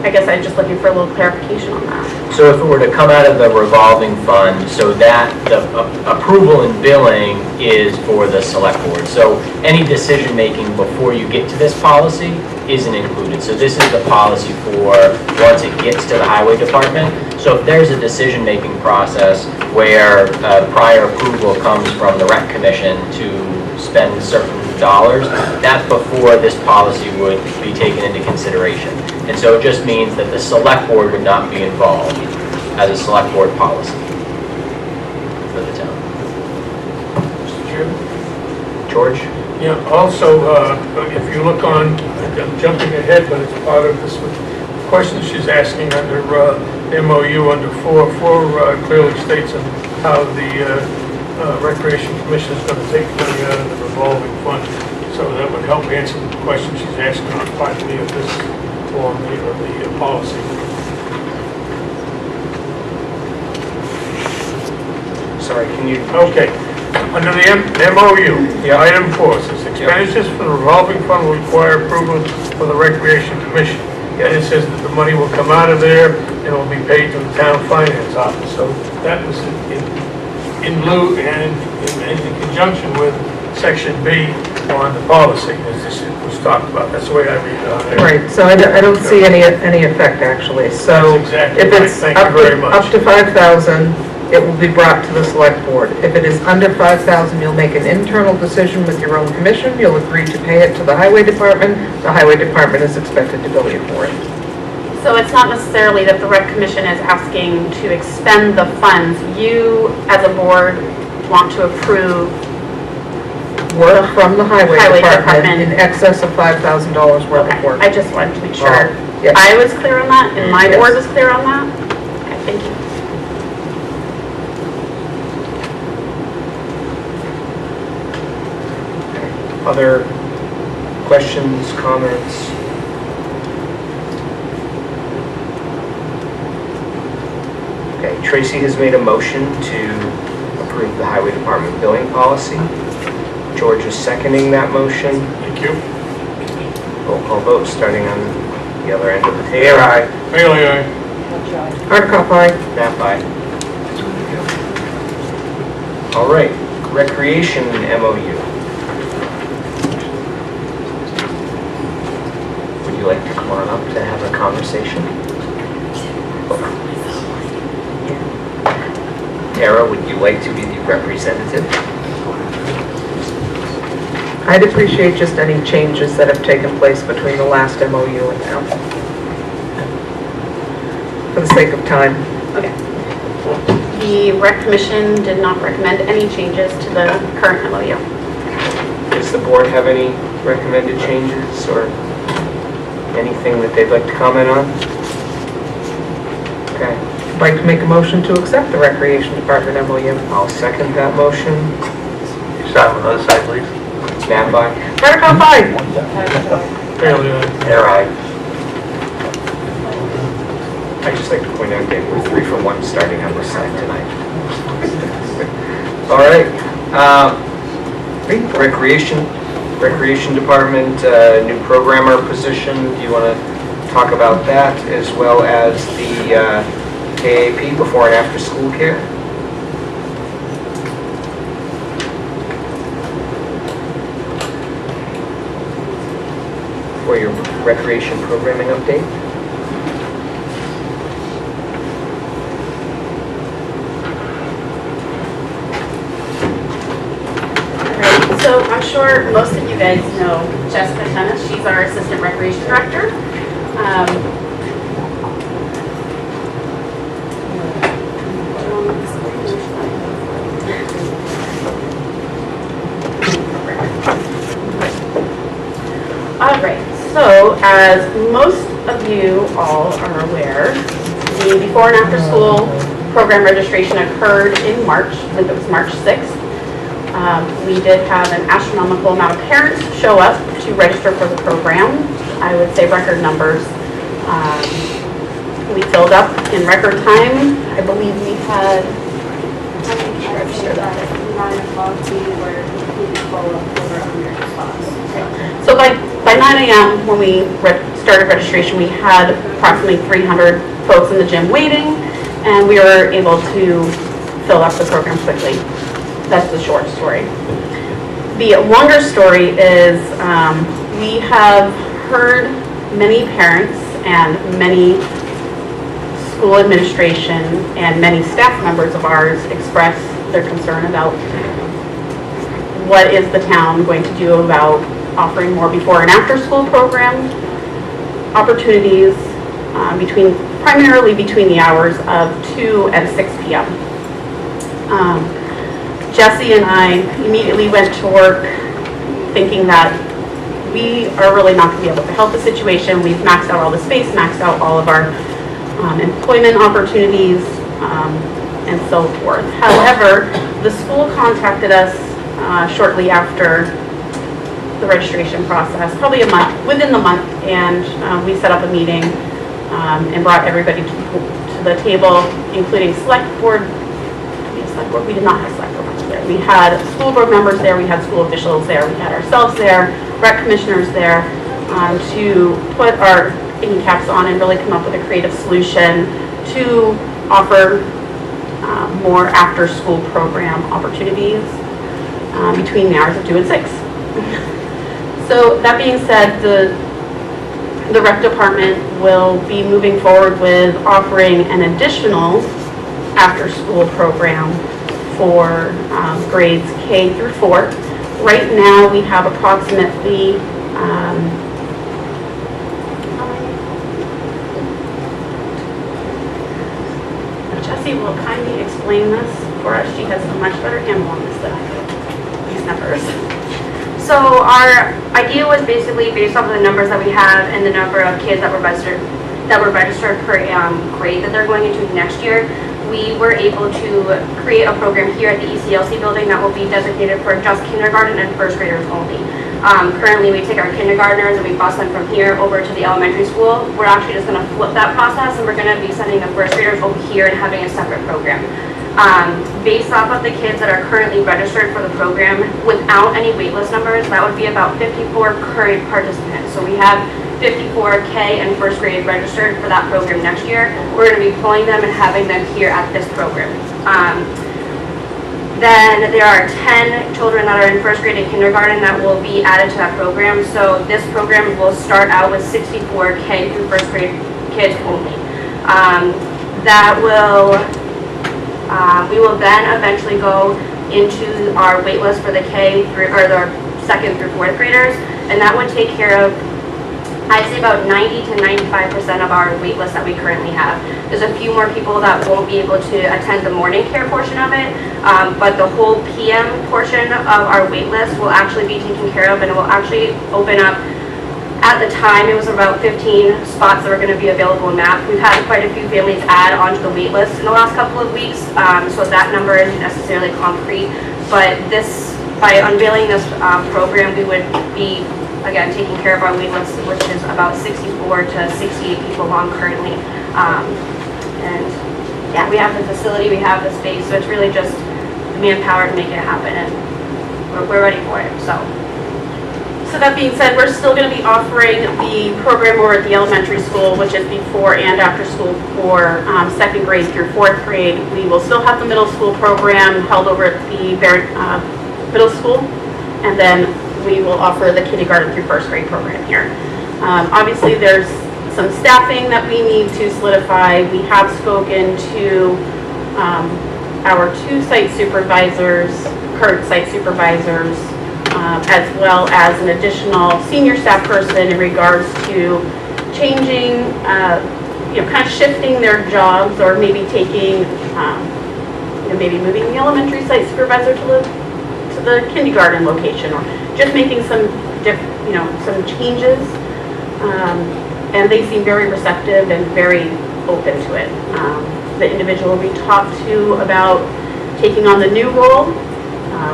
I guess I'm just looking for a little clarification on that. So if it were to come out of the revolving fund, so that the approval and billing is for the select board. So any decision making before you get to this policy isn't included. So this is the policy for once it gets to the highway department. So if there's a decision making process where prior approval comes from the rec commission to spend certain dollars, that's before this policy would be taken into consideration. And so it just means that the select board would not be involved as a select board policy for the town. Mr. Chairman? George? Yeah, also, if you look on, I'm jumping ahead, but it's part of this question she's asking under MOU under 4 clearly states how the Recreation Commission is going to take money out of the revolving fund. So that would help answer the question she's asking on part B of this form, or the policy. Sorry, can you? Okay. Under the MOU, item 4 says expenditures for the revolving fund will require approval for the Recreation Commission. And it says that the money will come out of there and will be paid to the town finance office. So that was in lieu and in conjunction with section B on the policy, as this was talked about. That's the way I read it. Right, so I don't see any effect actually. So That's exactly if right. it's Thank you very much. up to 5,000, it will be brought to the select board. If it is under 5,000, you'll make an internal decision with your own commission. You'll agree to pay it to the highway department. The highway department is expected to bill you for it. So it's not necessarily that the rec commission is asking to expend the funds. You, as a board, want to approve Work from the highway department department. in excess of $5,000 worth of work. I just wanted to make sure Yes. I was clear on that and my Yes. board was clear on that. Okay, thank you. Other questions, comments? Okay, Tracy has made a motion to approve the highway department billing policy. George is seconding that motion. Thank you. Roll call vote, starting on the other end of the table. Bailey, aye. Hardikoff, aye. Nap aye. All right, recreation MOU. Would you like to come on up to have a conversation? Tara, would you like to be the representative? I'd appreciate just any changes that have taken place between the last MOU and now. For the sake of time. Okay. The rec commission did not recommend any changes to the current MOU. Does the board have any recommended changes or anything that they'd like to comment on? Okay, I'd like to make a motion to accept the Recreation Department MOU. I'll second that motion. You start on the other side, please. Stand by. Hardikoff, aye. Bailey, aye. Air aye. I'd just like to point out that we're 3 for 1 starting on this side tonight. All right. Recreation Department, new programmer position. Do you want to talk about that as well as the KAP, before and after school care? For your recreation programming update? Alright, so I'm sure most of you guys know Jessica Tennis. She's our Assistant Recreation Director. Alright, so as most of you all are aware, the before and after school program registration occurred in March. I think it was March 6th. We did have an astronomical amount of parents show up to register for the program. I would say record numbers. We filled up in record time. I believe we had, how many registered that? 9 o'clock, we were full of over 100 spots. So by 9 a.m. when we started registration, we had approximately 300 folks in the gym waiting, and we were able to fill up the program quickly. That's the short story. The longer story is we have heard many parents and many school administration and many staff members of ours express their concern about what is the town going to do about offering more before and after school program opportunities primarily between the hours of 2 and 6 p.m. Jesse and I immediately went to work thinking that we are really not going to be able to help the situation. We've maxed out all the space, maxed out all of our employment opportunities, and so forth. However, the school contacted us shortly after the registration process, probably within the month, and we set up a meeting and brought everybody to the table, including select board. We did not have select board members there. We had school board members there, we had school officials there, we had ourselves there, rec commissioners there, to put our thinking caps on and really come up with a creative solution to offer more after-school program opportunities between the hours of 2 and 6. So that being said, the rec department will be moving forward with offering an additional after-school program for grades K through 4. Right now, we have approximately Jessie will kindly explain this for us. She has a much better handle on this than I do, these numbers. So our idea was basically based off of the numbers that we have and the number of kids that were registered per grade that they're going into next year. We were able to create a program here at the ECLC building that will be designated for just kindergarten and first graders only. Currently, we take our kindergartners and we bus them from here over to the elementary school. We're actually just going to flip that process, and we're going to be sending the first graders over here and having a separate program. Based off of the kids that are currently registered for the program, without any waitlist numbers, that would be about 54 current participants. So we have 54 K and first grade registered for that program next year. We're going to be pulling them and having them here at this program. Then there are 10 children that are in first grade and kindergarten that will be added to that program. So this program will start out with 64 K through first grade kids only. We will then eventually go into our wait list for the K through, or the second through fourth graders, and that would take care of, I'd say, about 90 to 95% of our wait list that we currently have. There's a few more people that won't be able to attend the morning care portion of it, but the whole PM portion of our wait list will actually be taken care of, and it will actually open up. At the time, it was about 15 spots that were going to be available in MAP. We've had quite a few families add onto the wait list in the last couple of weeks, so that number isn't necessarily concrete. But by unveiling this program, we would be, again, taking care of our wait list, which is about 64 to 68 people long currently. And yeah, we have the facility, we have the space, so it's really just manpower to make it happen, and we're ready for it. So that being said, we're still going to be offering the program over at the elementary school, which is before and after school for second grade through fourth grade. We will still have the middle school program held over at the middle school, and then we will offer the kindergarten through first grade program here. Obviously, there's some staffing that we need to solidify. We have spoken to our 2 site supervisors, current site supervisors, as well as an additional senior staff person in regards to changing, kind of shifting their jobs, or maybe taking, maybe moving the elementary site supervisor to the kindergarten location, or just making some changes. And they seem very receptive and very open to it. The individual we talked to about taking on the new role,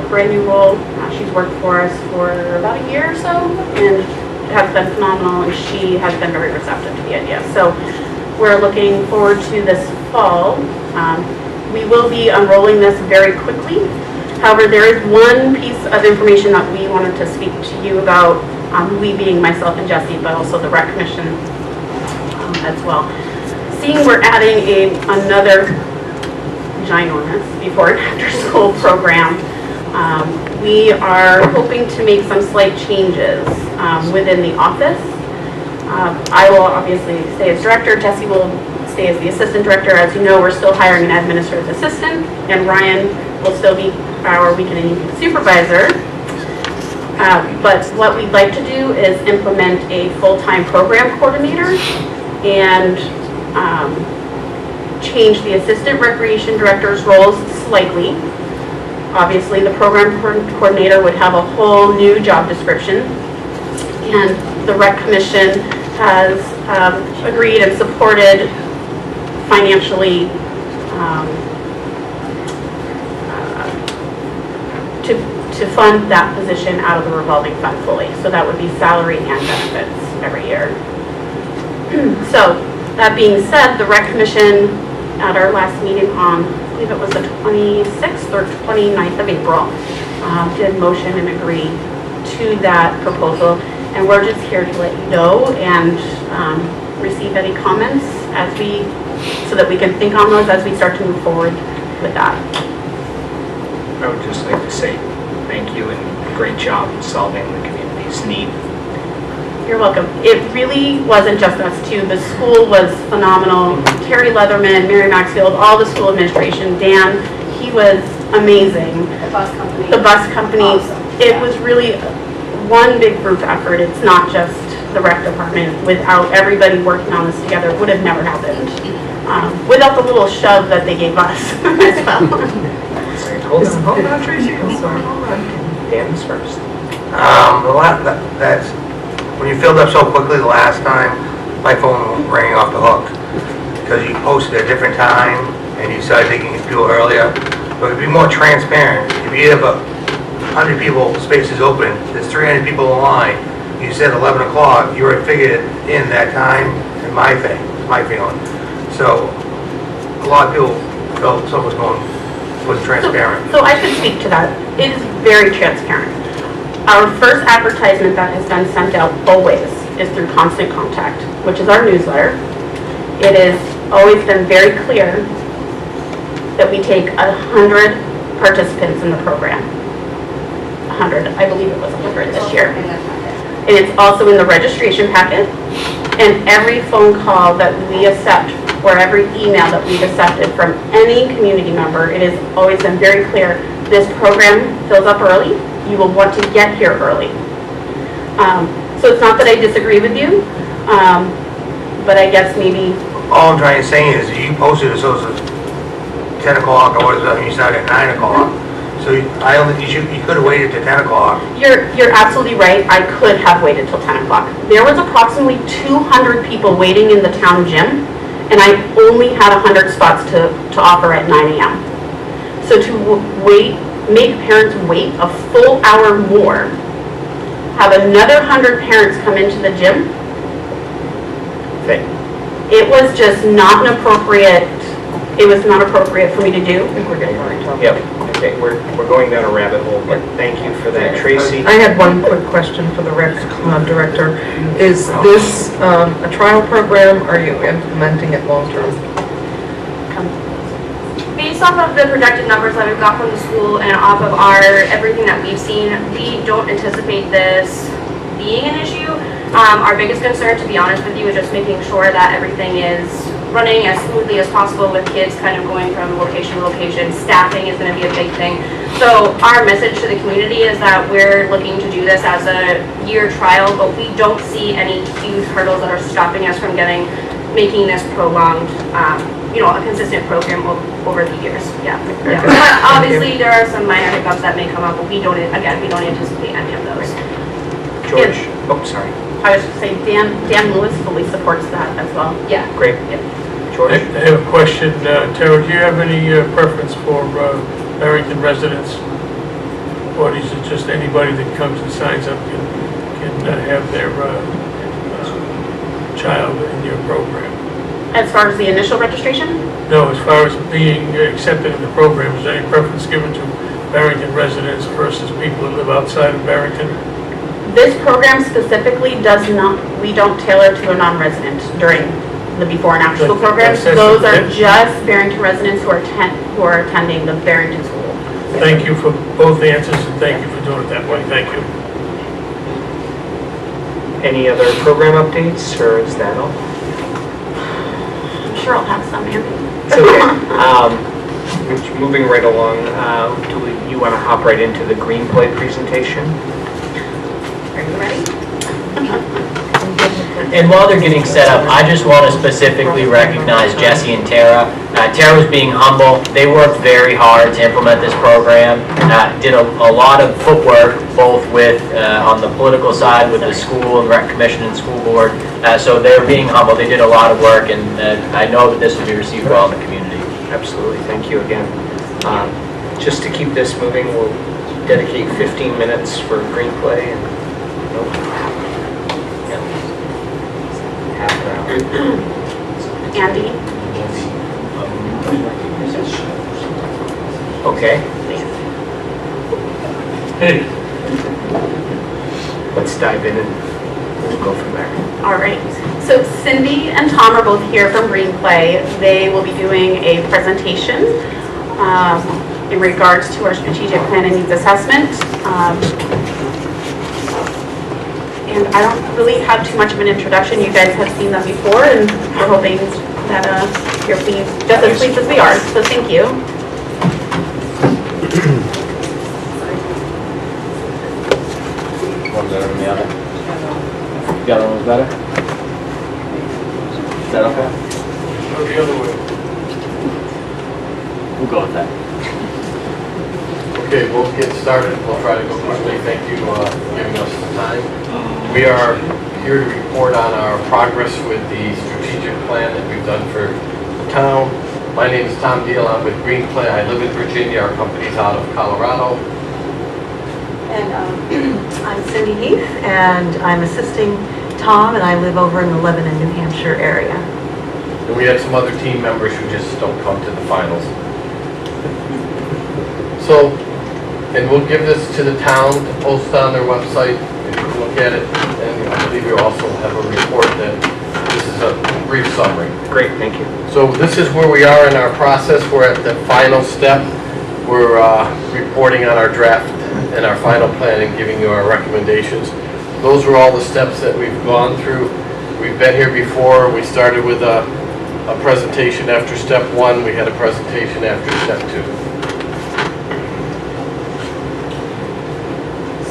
brand new role. She's worked for us for about a year or so, and it has been phenomenal, and she has been very receptive to the idea. So we're looking forward to this fall. We will be unrolling this very quickly. However, there is one piece of information that we wanted to speak to you about, we being myself and Jessie, but also the rec commission as well. Seeing we're adding another ginormous before and after school program, we are hoping to make some slight changes within the office. I will obviously stay as director. Jessie will stay as the assistant director. As you know, we're still hiring an administrative assistant, and Ryan will still be our weekend and evening supervisor. But what we'd like to do is implement a full-time program coordinator and change the assistant recreation director's roles slightly. Obviously, the program coordinator would have a whole new job description, and the rec commission has agreed and supported financially to fund that position out of the revolving fund fully. So that would be salary and benefits every year. So, that being said, the Rec Commission at our last meeting on, I believe it was the 26th or 29th of April, did motion and agree to that proposal. And we're just here to let you know and receive any comments so that we can think on those as we start to move forward with that. I would just like to say thank you and great job solving the community's need. You're welcome. It really wasn't just us two. The school was phenomenal. Terry Leatherman, Mary Maxfield, all the school administration, Dan, he was amazing. The bus company. The bus company. Awesome. It was really one big group effort. It's not just the rec department. Without everybody working on this together, it would have never happened. Without the little shove that they gave us as well. Hold on, Tracy. Hold on. Dan's first. That's, when you filled up so quickly the last time, my phone rang off the hook. Because you posted at a different time, and you started taking people earlier. But it'd be more transparent. If you have 100 people, spaces open, there's 300 people in line. You said 11 o'clock, you already figured in that time, and my feeling. So, a lot of people felt something was transparent. So I could speak to that. It is very transparent. Our first advertisement that has been sent out always is through Constant Contact, which is our newsletter. It has always been very clear that we take 100 participants in the program. 100, I believe it was 100 this year. And it's also in the registration packet, and every phone call that we accept or every email that we've accepted from any community member, it has always been very clear, this program fills up early, you will want to get here early. So it's not that I disagree with you, but I guess maybe... All I'm trying to say is, you posted it so it's 10 o'clock, or whatever, you started at 9 o'clock. So you could have waited to 10 o'clock. You're absolutely right. I could have waited till 10 o'clock. There was approximately 200 people waiting in the town gym, and I only had 100 spots to offer at 9 a.m. So to make parents wait a full hour more, have another 100 parents come into the gym, it was just not an appropriate, it was not appropriate for me to do. I think we're getting right on. Yep. Okay, we're going down a rabbit hole, but thank you for that, Tracy. I had one quick question for the rec director. Is this a trial program? Are you implementing it long-term? Based off of the projected numbers that we've got from the school and off of everything that we've seen, we don't anticipate this being an issue. Our biggest concern, to be honest with you, is just making sure that everything is running as smoothly as possible with kids kind of going from location to location. Staffing is going to be a big thing. So our message to the community is that we're looking to do this as a year trial, but we don't see any huge hurdles that are stopping us from making this prolonged, a consistent program over the years. Yeah. Obviously, there are some minor hiccups that may come up, but we don't anticipate any of those. George, oh, sorry. I was just saying, Dan Lewis fully supports that as well. Yeah. Great. Yeah. George? I have a question. Tara, do you have any preference for Barrington residents? Or is it just anybody that comes and signs up can have their child in your program? As far as the initial registration? No, as far as being accepted in the program, is there any preference given to Barrington residents versus people who live outside of Barrington? This program specifically we don't tailor to a non-resident during the before and after school programs. Those are just Barrington residents who are attending the Barrington school. Thank you for both answers, and thank you for doing it that way. Thank you. Any other program updates, or is that all? I'm sure I'll have some, Andy. It's okay. Moving right along, you want to hop right into the Green Play presentation? Are you ready? And while they're getting set up, I just want to specifically recognize Jesse and Tara. Tara was being humble. They worked very hard to implement this program. Did a lot of footwork, both with on the political side with the school and rec commission and school board. So they're being humble. They did a lot of work, and I know that this will be received well in the community. Absolutely. Thank you again. Just to keep this moving, we'll dedicate 15 minutes for green play and half an hour. Andy? Okay, Hey, let's dive in and we'll go from there. All right. So Cindy and Tom are both here from Green Play. They will be doing a presentation in regards to our strategic plan and needs assessment. And I don't really have too much of an introduction. You guys have seen them before, and we're hoping that you're pleased, just as pleased as we are. So thank you. One better than the other. The other one's better? Is that okay? go the other way. We'll go with that. Okay, we'll get started. We'll try to go quickly. Thank you for giving us the time. We are here to report on our progress with the strategic plan that we've done for the town. My name is Tom Deal. I'm with Green Play. I live in Virginia. Our company's out of Colorado. And I'm Cindy Heath, and I'm assisting Tom, and I live over in the Lebanon, New Hampshire area. And we have some other team members who just don't come to the finals. So, and we'll give this to the town to post on their website. You can look at it, and I believe you also have a report that this is a brief summary. Great, thank you. So this is where we are in our process. We're at the final step. We're reporting on our draft and our final plan and giving you our recommendations. Those were all the steps that we've gone through. We've been here before. We started with a presentation after step 1. We had a presentation after step 2.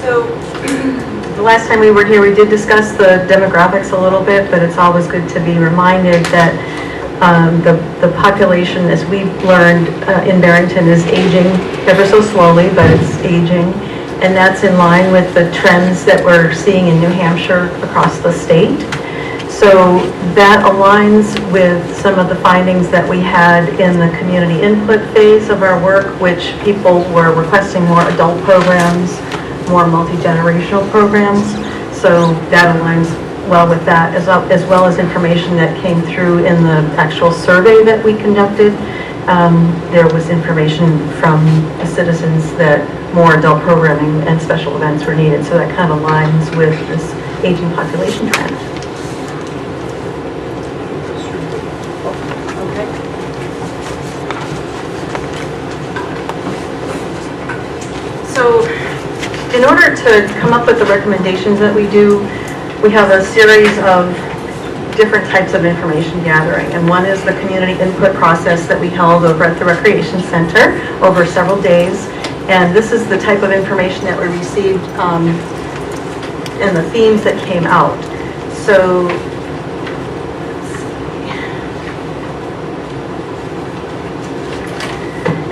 So, the last time we were here, we did discuss the demographics a little bit, but it's always good to be reminded that the population, as we've learned in Barrington, is aging ever so slowly, but it's aging. And that's in line with the trends that we're seeing in New Hampshire across the state. So that aligns with some of the findings that we had in the community input phase of our work, which people were requesting more adult programs, more multi-generational programs. So that aligns well with that, as well as information that came through in the actual survey that we conducted. There was information from the citizens that more adult programming and special events were needed. So that kind of aligns with this aging population trend. So in order to come up with the recommendations that we do, we have a series of different types of information gathering. And one is the community input process that we held over at the Recreation Center over several days. And this is the type of information that we received and the themes that came out. So,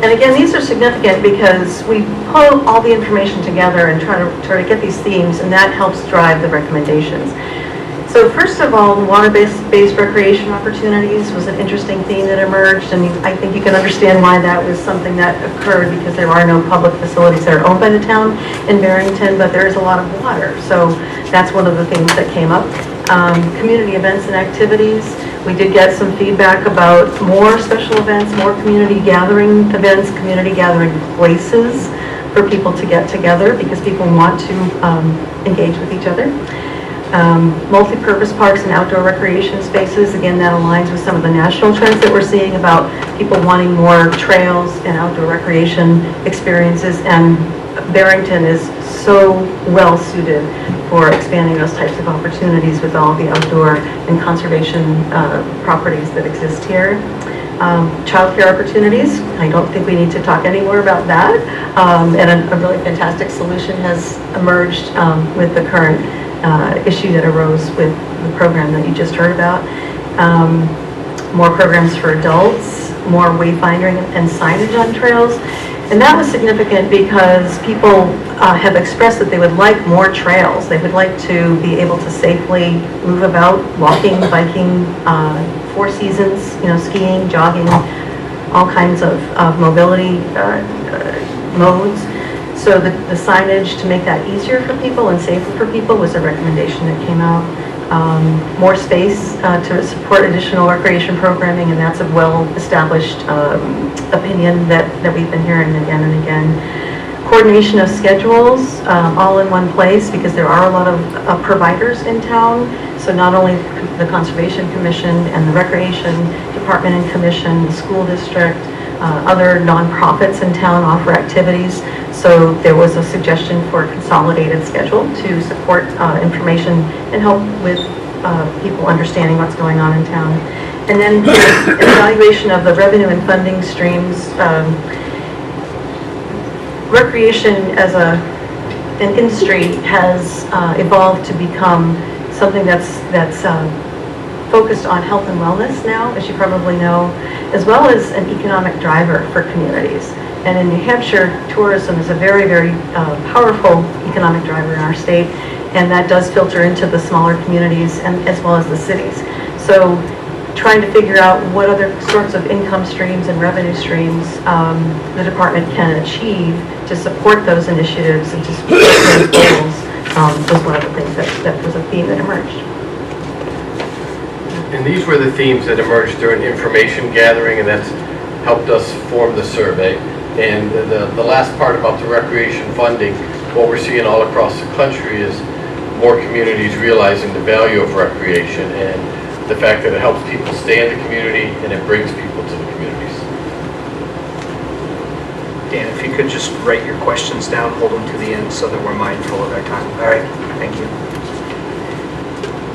and again, these are significant because we pull all the information together and try to get these themes, and that helps drive the recommendations. So first of all, water-based recreation opportunities was an interesting theme that emerged, and I think you can understand why that was something that occurred, because there are no public facilities that are owned by the town in Barrington, but there is a lot of water. So that's one of the things that came up. Community events and activities. We did get some feedback about more special events, more community gathering events, community gathering places for people to get together because people want to engage with each other. Multi-purpose parks and outdoor recreation spaces. Again, that aligns with some of the national trends that we're seeing about people wanting more trails and outdoor recreation experiences, and Barrington is so well suited for expanding those types of opportunities with all the outdoor and conservation properties that exist here. Childcare opportunities, I don't think we need to talk any more about that. And a really fantastic solution has emerged with the current issue that arose with the program that you just heard about. More programs for adults, more wayfinding and signage on trails. And that was significant because people have expressed that they would like more trails. They would like to be able to safely move about, walking, biking, 4 seasons, skiing, jogging, all kinds of mobility modes. So the signage to make that easier for people and safer for people was a recommendation that came out. More space to support additional recreation programming, and that's a well-established opinion that we've been hearing again and again. Coordination of schedules all in one place, because there are a lot of providers in town. So not only the Conservation Commission and the Recreation Department and Commission, the school district, other nonprofits in town offer activities. So there was a suggestion for a consolidated schedule to support information and help with people understanding what's going on in town. And then an evaluation of the revenue and funding streams. Recreation as an industry has evolved to become something that's focused on health and wellness now, as you probably know, as well as an economic driver for communities. And in New Hampshire, tourism is a very, very powerful economic driver in our state, and that does filter into the smaller communities and as well as the cities. So trying to figure out what other sorts of income streams and revenue streams the department can achieve to support those initiatives and to support those goals was one of the things that was a theme that emerged. And these were the themes that emerged during information gathering, and that's helped us form the survey. And the last part about the recreation funding, what we're seeing all across the country is more communities realizing the value of recreation and the fact that it helps people stay in the community and it brings people to the communities. Dan, if you could just write your questions down, hold them to the end so that we're mindful of our time. All right, thank you.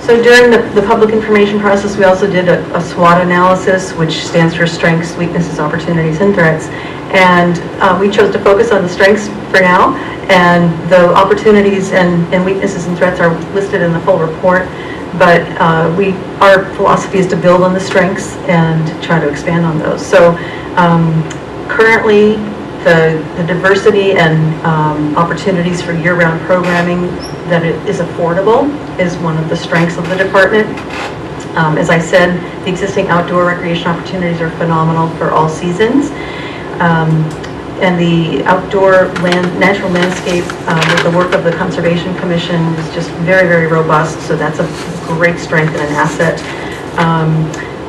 So during the public information process, we also did a SWOT analysis, which stands for strengths, weaknesses, opportunities, and threats. And we chose to focus on the strengths for now, and the opportunities and weaknesses and threats are listed in the full report. But our philosophy is to build on the strengths and try to expand on those. So currently, the diversity and opportunities for year-round programming, that it is affordable, is one of the strengths of the department. As I said, the existing outdoor recreation opportunities are phenomenal for all seasons. And the outdoor natural landscape with the work of the Conservation Commission is just very, very robust, so that's a great strength and an asset.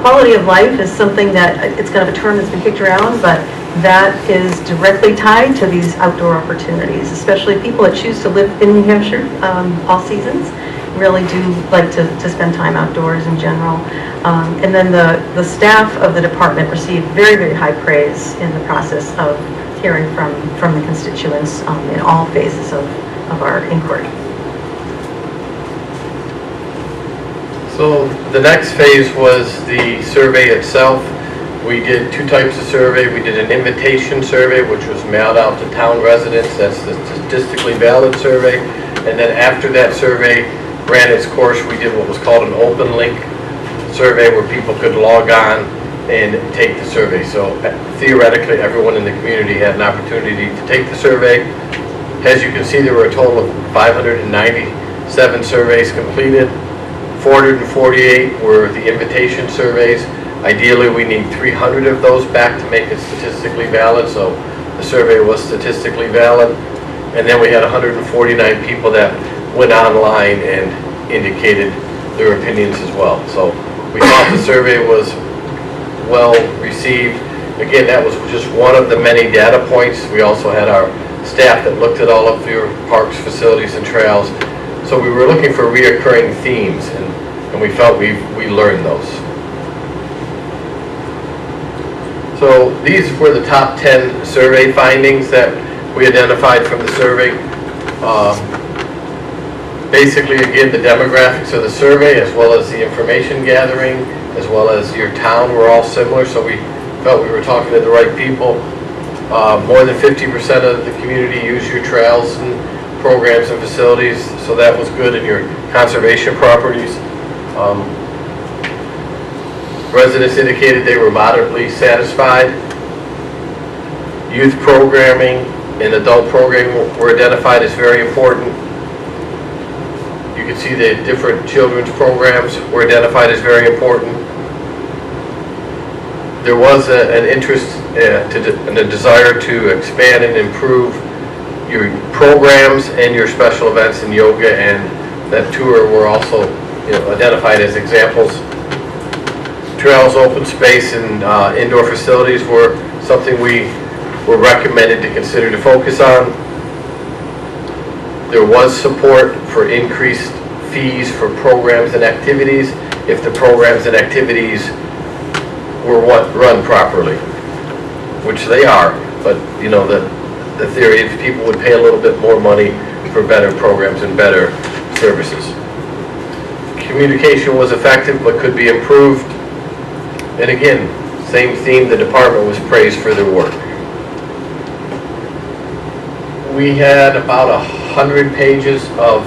Quality of life is something that, it's kind of a term that's been kicked around, but that is directly tied to these outdoor opportunities, especially people that choose to live in New Hampshire all seasons really do like to spend time outdoors in general. And then the staff of the department received very, very high praise in the process of hearing from the constituents in all phases of our inquiry. So the next phase was the survey itself. We did two types of survey. We did an invitation survey, which was mailed out to town residents. That's the statistically valid survey. And then after that survey ran its course, we did what was called an open link survey, where people could log on and take the survey. So theoretically, everyone in the community had an opportunity to take the survey. As you can see, there were a total of 597 surveys completed. 448 were the invitation surveys. Ideally, we need 300 of those back to make it statistically valid, so the survey was statistically valid. And then we had 149 people that went online and indicated their opinions as well. So we thought the survey was well received. Again, that was just one of the many data points. We also had our staff that looked at all of your parks, facilities, and trails. So we were looking for reoccurring themes, and we felt we learned those. So these were the top 10 survey findings that we identified from the survey. Basically, again, the demographics of the survey, as well as the information gathering, as well as your town, were all similar, so we felt we were talking to the right people. More than 50% of the community use your trails and programs and facilities, so that was good in your conservation properties. Residents indicated they were moderately satisfied. Youth programming and adult programming were identified as very important. You can see the different children's programs were identified as very important. There was an interest and a desire to expand and improve your programs and your special events in yoga and that tour were also, identified as examples. Trails, open space, and indoor facilities were something we were recommended to consider to focus on. There was support for increased fees for programs and activities if the programs and activities were run properly, which they are, but the theory is people would pay a little bit more money for better programs and better services. Communication was effective but could be improved. And again, same theme, the department was praised for their work. We had about 100 pages of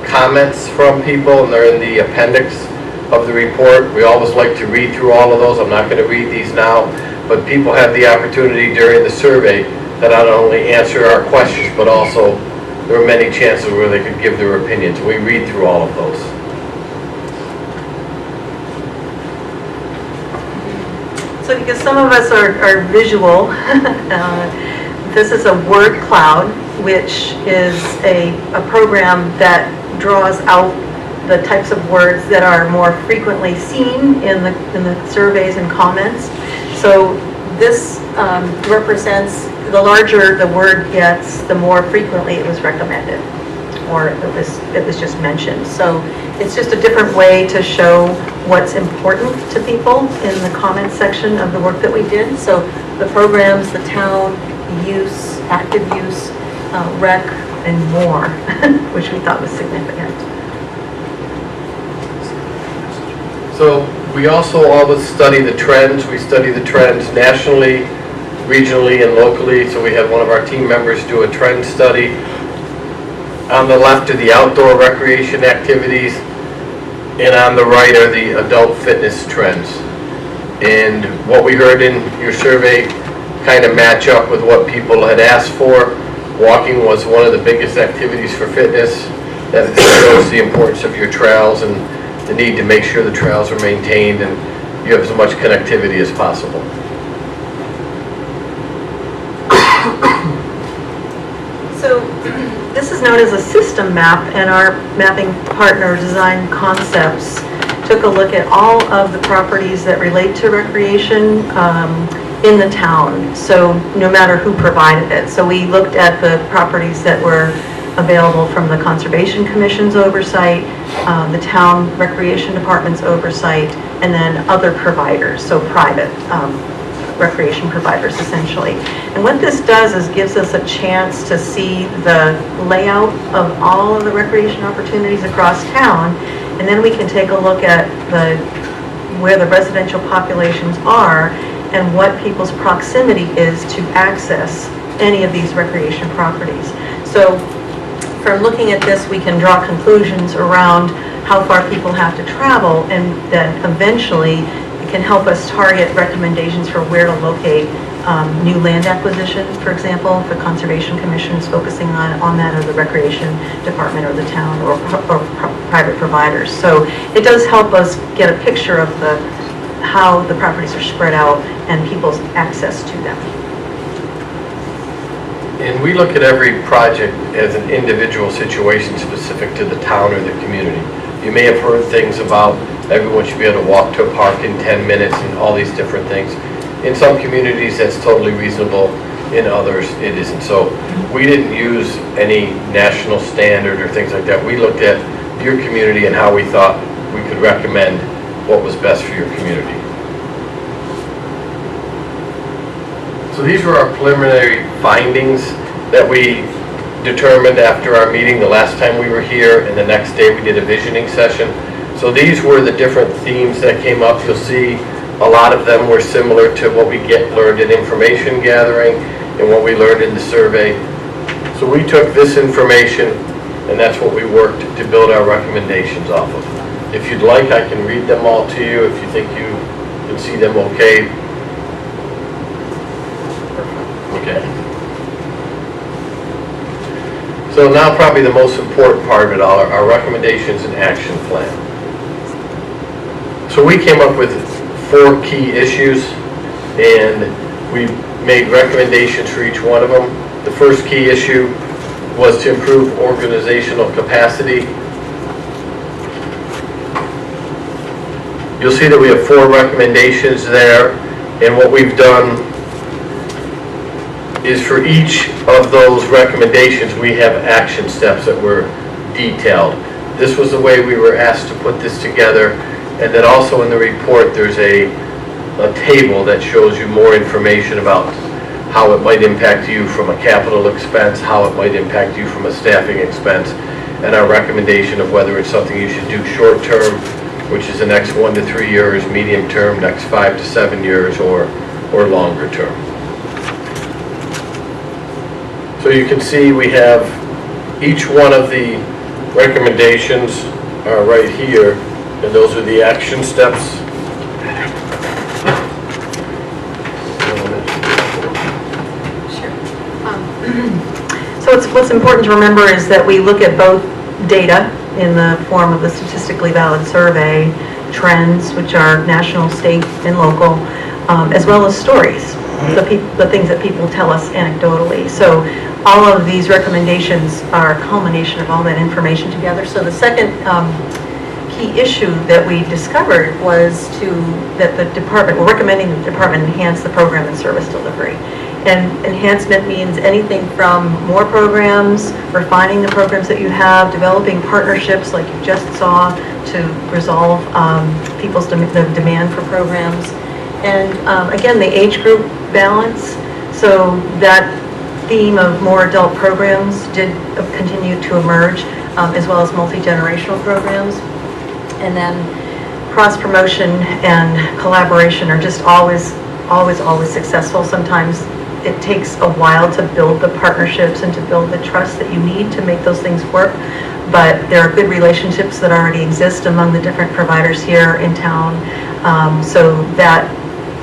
comments from people, and they're in the appendix of the report. We always like to read through all of those. I'm not going to read these now, but people had the opportunity during the survey to not only answer our questions, but also there were many chances where they could give their opinions. We read through all of those. So because some of us are visual, this is a word cloud, which is a program that draws out the types of words that are more frequently seen in the surveys and comments. So this represents, the larger the word gets, the more frequently it was recommended, or it was just mentioned. So it's just a different way to show what's important to people in the comment section of the work that we did. So the programs, the town, use, active use, rec, and more, which we thought was significant. So we also always study the trends. We study the trends nationally, regionally, and locally. So we had one of our team members do a trend study. On the left are the outdoor recreation activities, and on the right are the adult fitness trends. And what we heard in your survey kind of match up with what people had asked for. Walking was one of the biggest activities for fitness. That shows the importance of your trails and the need to make sure the trails are maintained and you have as much connectivity as possible. So this is known as a system map, and our mapping partner, Design Concepts, took a look at all of the properties that relate to recreation in the town, so no matter who provided it. So we looked at the properties that were available from the Conservation Commission's oversight, the town recreation department's oversight, and then other providers, so private recreation providers essentially. And what this does is gives us a chance to see the layout of all of the recreation opportunities across town, and then we can take a look at where the residential populations are and what people's proximity is to access any of these recreation properties. So from looking at this, we can draw conclusions around how far people have to travel, and then eventually it can help us target recommendations for where to locate new land acquisition, for example, if the Conservation Commission is focusing on that, or the Recreation Department, or the town, or private providers. So it does help us get a picture of how the properties are spread out and people's access to them. And we look at every project as an individual situation specific to the town or the community. You may have heard things about everyone should be able to walk to a park in 10 minutes and all these different things. In some communities, that's totally reasonable. In others, it isn't. So we didn't use any national standard or things like that. We looked at your community and how we thought we could recommend what was best for your community. So these were our preliminary findings that we determined after our meeting the last time we were here, and the next day we did a visioning session. So these were the different themes that came up. You'll see a lot of them were similar to what we learned in information gathering and what we learned in the survey. So we took this information, and that's what we worked to build our recommendations off of. If you'd like, I can read them all to you if you think you can see them okay. Okay. So now probably the most important part of it all, our recommendations and action plan. So we came up with 4 key issues, and we made recommendations for each one of them. The first key issue was to improve organizational capacity. You'll see that we have 4 recommendations there, and what we've done is for each of those recommendations, we have action steps that were detailed. This was the way we were asked to put this together, and then also in the report, there's a table that shows you more information about how it might impact you from a capital expense, how it might impact you from a staffing expense, and our recommendation of whether it's something you should do short-term, which is the next 1 to 3 years, medium-term, next 5 to 7 years, or longer-term. So you can see we have each one of the recommendations are right here, and those are the action steps. So what's important to remember is that we look at both data in the form of the statistically valid survey, trends, which are national, state, and local, as well as stories, the things that people tell us anecdotally. So all of these recommendations are a culmination of all that information together. So the second key issue that we discovered was that the department, we're recommending the department enhance the program and service delivery. And enhancement means anything from more programs, refining the programs that you have, developing partnerships like you just saw to resolve people's demand for programs. And again, the age group balance, so that theme of more adult programs did continue to emerge, as well as multi-generational programs. And then cross-promotion and collaboration are just always successful. Sometimes it takes a while to build the partnerships and to build the trust that you need to make those things work. But there are good relationships that already exist among the different providers here in town. So that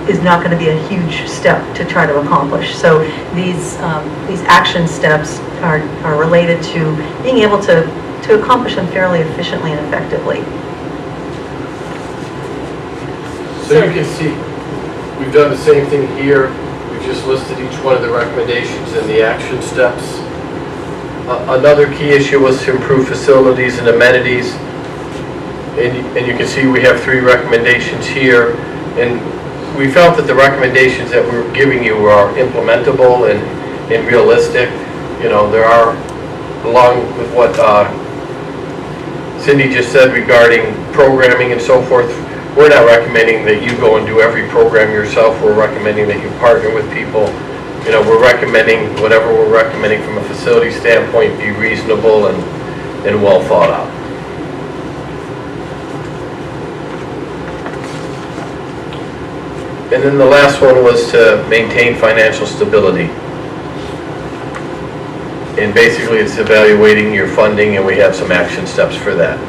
is not going to be a huge step to try to accomplish. So these action steps are related to being able to accomplish them fairly efficiently and effectively. So you can see, we've done the same thing here. We've just listed each one of the recommendations and the action steps. Another key issue was to improve facilities and amenities. And you can see we have 3 recommendations here. And we felt that the recommendations that we're giving you are implementable and realistic. You know, there are, along with what Cindy just said regarding programming and so forth, we're not recommending that you go and do every program yourself. We're recommending that you partner with people. You know, we're recommending, whatever we're recommending from a facility standpoint, be reasonable and well thought out. And then the last one was to maintain financial stability. And basically it's evaluating your funding, and we have some action steps for that.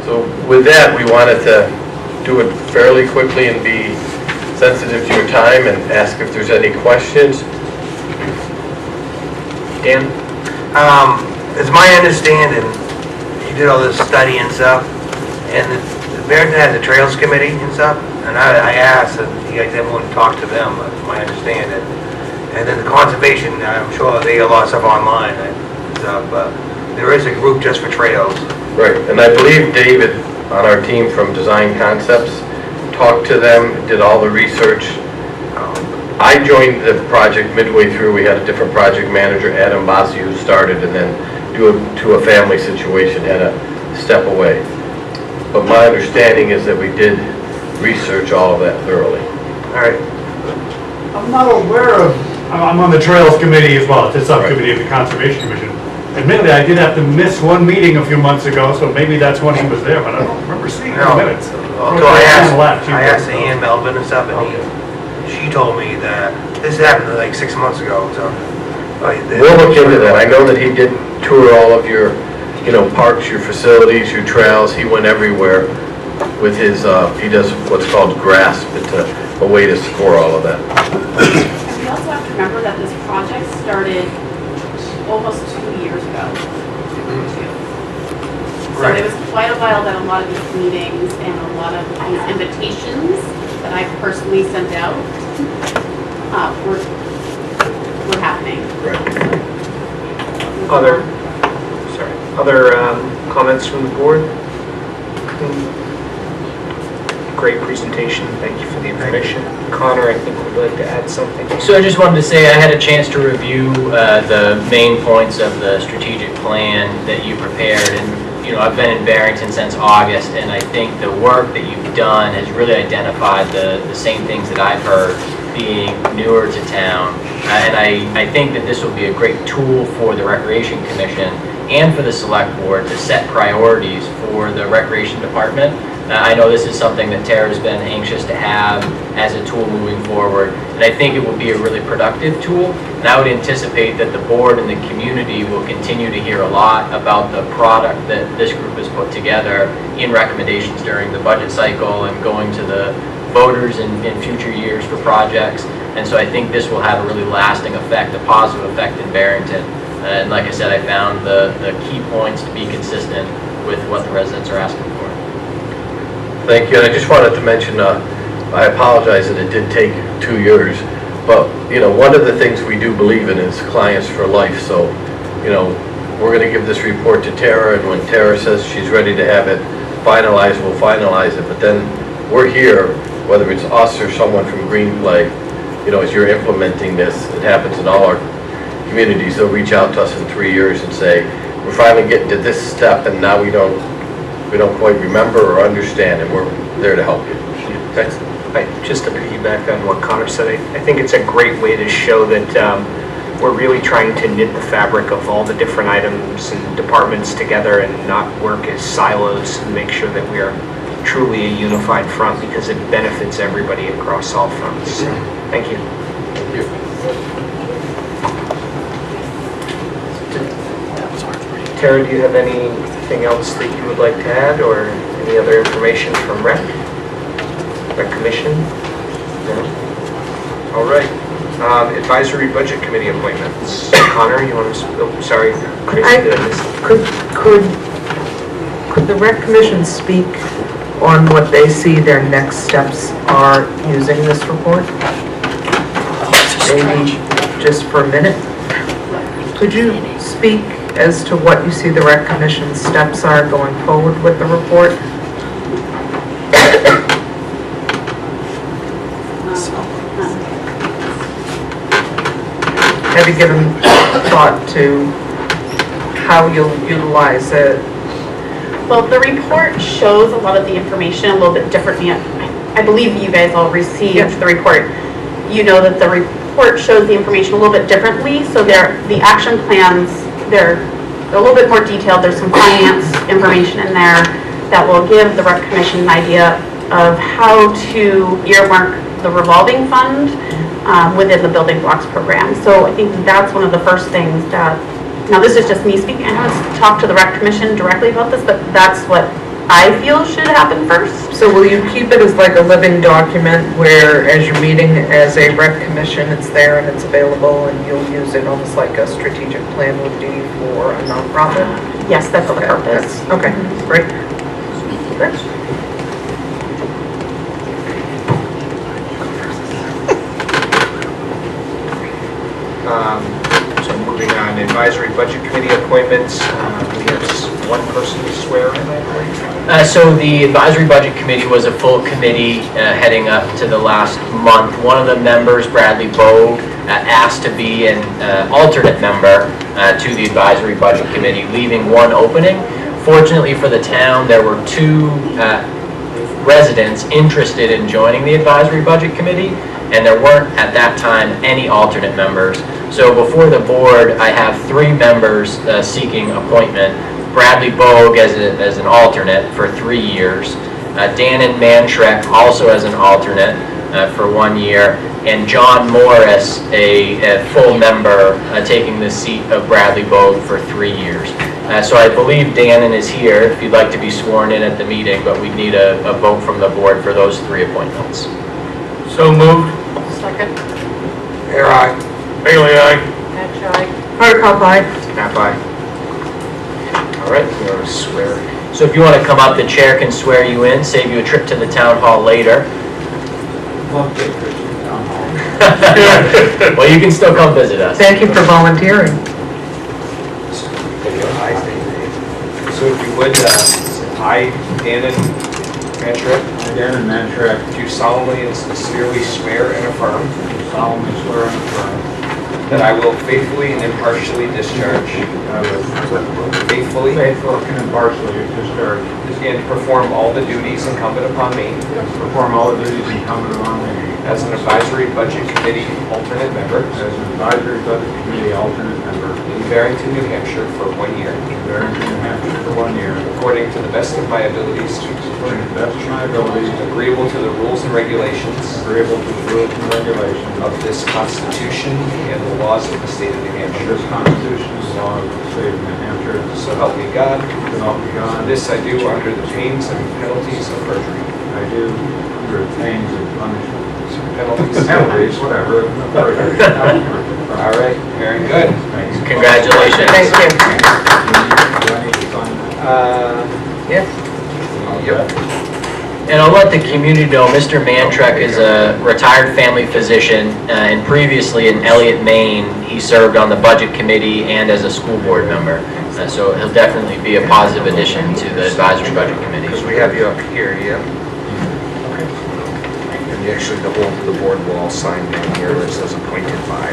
So with that, we wanted to do it fairly quickly and be sensitive to your time and ask if there's any questions. Dan? It's my understanding, you did all this study and stuff, and Barrington has a Trails Committee and stuff, and I asked if you guys ever want to talk to them, that's my understanding. And then the conservation, I'm sure they get a lot of stuff online and stuff, but there is a group just for trails. Right, and I believe David on our team from Design Concepts talked to them, did all the research. I joined the project midway through. We had a different project manager, Adam Bossi, who started, and then due to a family situation had to step away. But my understanding is that we did research all of that thoroughly. All right. I'm not aware of, I'm on the Trails Committee as well, it's a subcommittee of the Conservation Commission. Admittedly, I did have to miss one meeting a few months ago, so maybe that's when he was there, but I don't remember seeing the minutes. So I asked Ann Melvin and stuff, and she told me that this happened like 6 months ago, so. We'll look into that. I know that he did tour all of your, parks, your facilities, your trails. He went everywhere with his, he does what's called GRASP. It's a way to score all of that. And we also have to remember that this project started almost 2 years ago. So it was quite a while that a lot of these meetings and a lot of these invitations that I personally sent out were were happening. Other comments from the board? Great presentation, thank you for the information. Connor, I think would like to add something. So I just wanted to say I had a chance to review the main points of the strategic plan that you prepared, and I've been in Barrington since August, and I think the work that you've done has really identified the same things that I've heard being newer to town. And I think that this will be a great tool for the Recreation Commission and for the Select Board to set priorities for the Recreation Department. I know this is something that Tara's been anxious to have as a tool moving forward, and I think it will be a really productive tool. And I would anticipate that the board and the community will continue to hear a lot about the product that this group has put together in recommendations during the budget cycle and going to the voters in future years for projects. And so I think this will have a really lasting effect, a positive effect in Barrington. And like I said, I found the key points to be consistent with what the residents are asking for. Thank you, and I just wanted to mention, I apologize that it did take 2 years, but, one of the things we do believe in is clients for life, so, we're going to give this report to Tara, and when Tara says she's ready to have it finalized, we'll finalize it, but then we're here, whether it's us or someone from Green Play, as you're implementing this, it happens in all our communities, they'll reach out to us in 3 years and say, we're finally getting to this step, and now we don't quite remember or understand, and we're there to help you. Okay? Just to piggyback on what Connor said, I think it's a great way to show that we're really trying to knit the fabric of all the different items and departments together and not work as silos, and make sure that we are truly a unified front, because it benefits everybody across all fronts. Thank you. Thank you. Tara, do you have anything else that you would like to add, or any other information from Rec Commission? No? All right. Advisory Budget Committee appointments. Connor, you want to, sorry, Chris, did I miss? Could the Rec Commission speak on what they see their next steps are using this report? Maybe just for a minute. Could you speak as to what you see the Rec Commission's steps are going forward with the report? Have you given thought to how you'll utilize it? Well, the report shows a lot of the information a little bit differently. I believe you guys all received the report. You know that the report shows the information a little bit differently, so the action plans, they're a little bit more detailed. There's some finance information in there that will give the Rec Commission an idea of how to earmark the revolving fund within the Building Blocks program. So I think that's one of the first things that, now this is just me speaking, I haven't talked to the Rec Commission directly about this, but that's what I feel should happen first. So will you keep it as like a living document where as you're meeting as a Rec Commission, it's there and it's available, and you'll use it almost like a strategic plan would be for a nonprofit? Yes, that's the purpose. Okay, great. So moving on, Advisory Budget Committee appointments. We have one person to swear in, I believe. So the Advisory Budget Committee was a full committee heading up to the last month. One of the members, Bradley Bogue, asked to be an alternate member to the Advisory Budget Committee, leaving one opening. Fortunately for the town, there were two residents interested in joining the Advisory Budget Committee, and there weren't at that time any alternate members. So before the board, I have three members seeking appointment. Bradley Bogue as an alternate for 3 years. Dannon Manschreck also as an alternate for 1 year. And John Morris, a full member, taking the seat of Bradley Bogue for 3 years. So I believe Dannon is here if you'd like to be sworn in at the meeting, but we'd need a vote from the board for those 3 appointments. So moved. Second. Here I. Bailey, aye. Hatch, aye. Hardikoff, aye. Snap aye. All right, you want to swear. So if you want to come up, the chair can swear you in, save you a trip to the town hall later. town hall. Well, you can still come visit us. Thank you for volunteering. So if you would, I, Dan Mantrek, do solemnly and sincerely swear and affirm that I will faithfully and impartially discharge faithfully and impartially discharge and perform all the duties incumbent upon me as an advisory budget committee alternate member in Barrington, New Hampshire for 1 year, according to the best of my abilities, agreeable to the rules and regulations of this Constitution and the laws of the state of New Hampshire. So help me God. This I do under the pains and penalties of perjury. Penalties, whatever. All right, very good. Congratulations. Thank you. Yes. Yep. And I'll let the community know, Mr. Mantrek is a retired family physician, and previously in Elliott, Maine, he served on the budget committee and as a school board member. So he'll definitely be a positive addition to the advisory budget committee. Because we have you up here, yeah. And actually, the board will all sign in here where it says appointed by.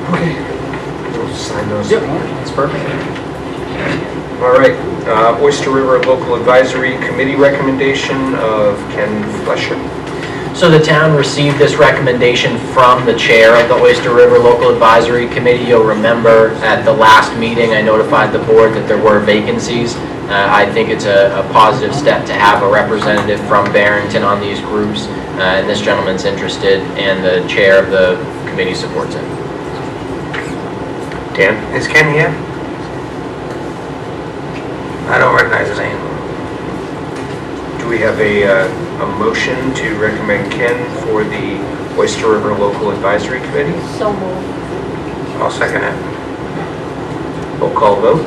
Okay. We'll sign those. Yep, that's perfect. All right, Oyster River Local Advisory Committee recommendation of Ken Flesher. So the town received this recommendation from the chair of the Oyster River Local Advisory Committee. You'll remember at the last meeting, I notified the board that there were vacancies. I think it's a positive step to have a representative from Barrington on these groups, and this gentleman's interested, and the chair of the committee supports it. Dan? Is Ken here? I don't recognize his name. Do we have a motion to recommend Ken for the Oyster River Local Advisory Committee? So moved. I'll second it. Roll call vote.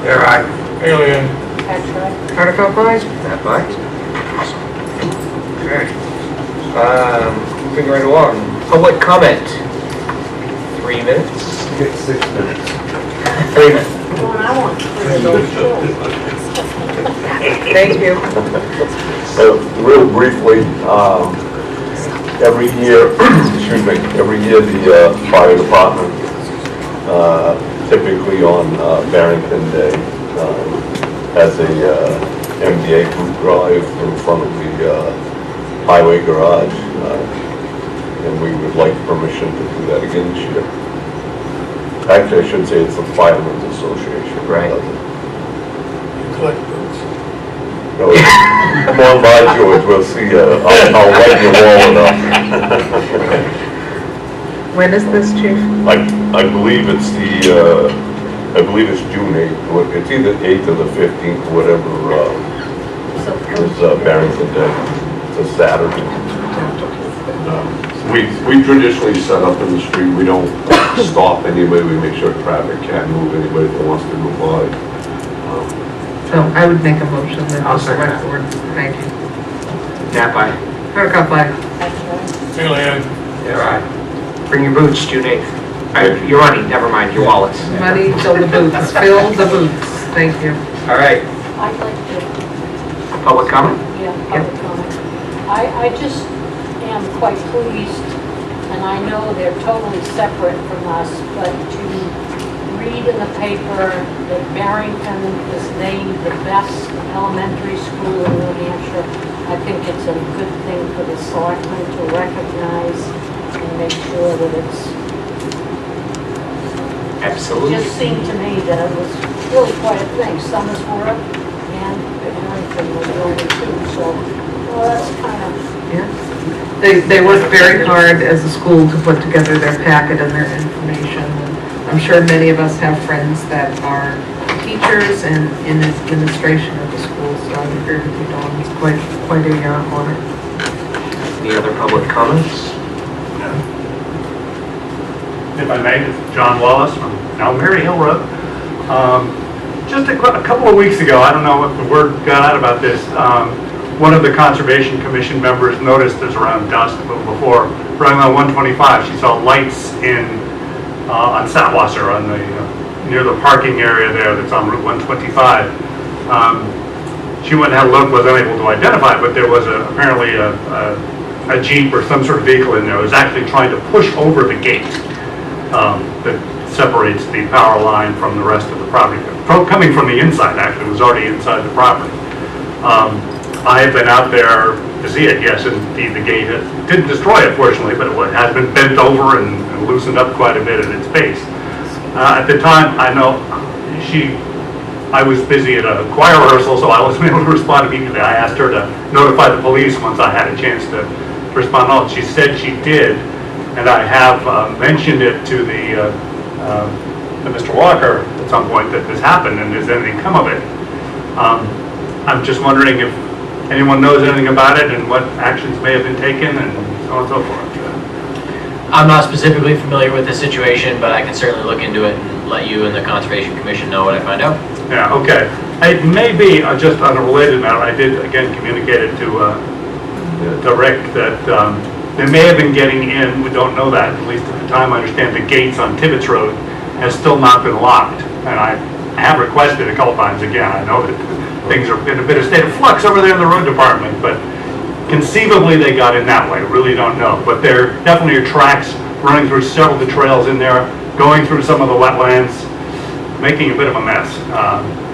You're right. Alien. That's right. Article 5? That by? Awesome. Okay. Moving right along. Public comment. 3 minutes. Get 6 minutes. 3 minutes. Well, I want three of those too. Thank you. Real briefly, every year, every year the fire department, typically on Barrington Day, has a MDA group drive in front of the highway garage, and we would like permission to do that again this year. Actually, I should say it's the Firemen's Association. Right. Collect boots. No, come on by, George, we'll see, I'll light your wall enough. When is this, Chief? I believe it's I believe it's June 8th, it's either 8th or the 15th, whatever, is Barrington Day, it's a Saturday. We traditionally set up in the street, we don't stop anybody, we make sure traffic can't move anybody that wants to go by. So I would make a motion that the select board, thank you. Nap by. Article 5. Alien. You're right. Bring your boots, June 8th. Your money, never mind, your wallets. Money, fill the boots, fill the boots, thank you. All right, I'd like to, public comment? yeah, public comment. I just am quite pleased, and I know they're totally separate from us, but to read in the paper that Barrington is named the best elementary school in New Hampshire, I think it's a good thing for the selectmen to recognize and make sure that it's. Absolutely. It just seemed to me that it was really quite a thing. Summersworth and Barrington were the only two, so, well, that's kind of. Yeah. They worked very hard as a school to put together their packet and their information. I'm sure many of us have friends that are teachers and in administration of the schools, I agree with you, Don. It's quite a honor. Any other public comments? If I may, it's John Wallace from now Mary Hill Road. Just a couple of weeks ago, I don't know if the word got out about this, one of the Conservation Commission members noticed this around dusk before, running on 125, she saw lights on Satwasser, on the, near the parking area there that's on Route 125. She went and had a look, was unable to identify it, but there was apparently a Jeep or some sort of vehicle in there. It was actually trying to push over the gate that separates the power line from the rest of the property. Coming from the inside, actually, it was already inside the property. I have been out there to see it. Yes, indeed, the gate didn't destroy it, fortunately, but it has been bent over and loosened up quite a bit at its base. At the time, I know I was busy at a choir rehearsal, so I wasn't able to respond immediately. I asked her to notify the police once I had a chance to respond. Oh, she said she did, and I have mentioned it to Mr. Walker at some point that this happened, and has anything come of it? I'm just wondering if anyone knows anything about it and what actions may have been taken and so on and so forth. I'm not specifically familiar with the situation, but I can certainly look into it and let you and the Conservation Commission know what I find out. Yeah, okay. It may be, just on a related matter, I did again communicate it to Rick that they may have been getting in, we don't know that, at least at the time I understand the gates on Tibbetts Road has still not been locked. And I have requested a couple times again, I know that things are in a bit of state of flux over there in the road department, but conceivably they got in that way, really don't know. But there definitely are tracks running through several of the trails in there, going through some of the wetlands, making a bit of a mess.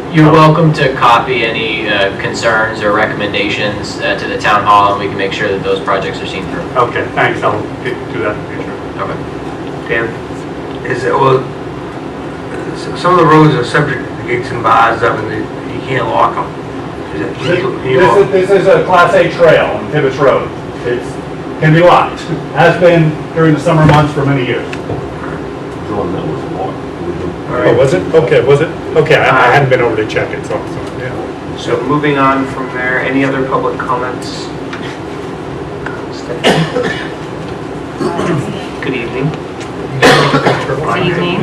You're welcome to copy any concerns or recommendations to the town hall, and we can make sure that those projects are seen through. Okay, thanks, I'll do that in the future. Okay. Dan? Is it, well, some of the roads are subject to gates and bars up, and you can't lock them. This is a Class A trail on Tibbetts Road. It can be locked. Has been during the summer months for many years. John, that was locked. Oh, was it? Okay, was it? Okay, I hadn't been over to check it, so yeah. So moving on from there, any other public comments? Good evening. Good evening.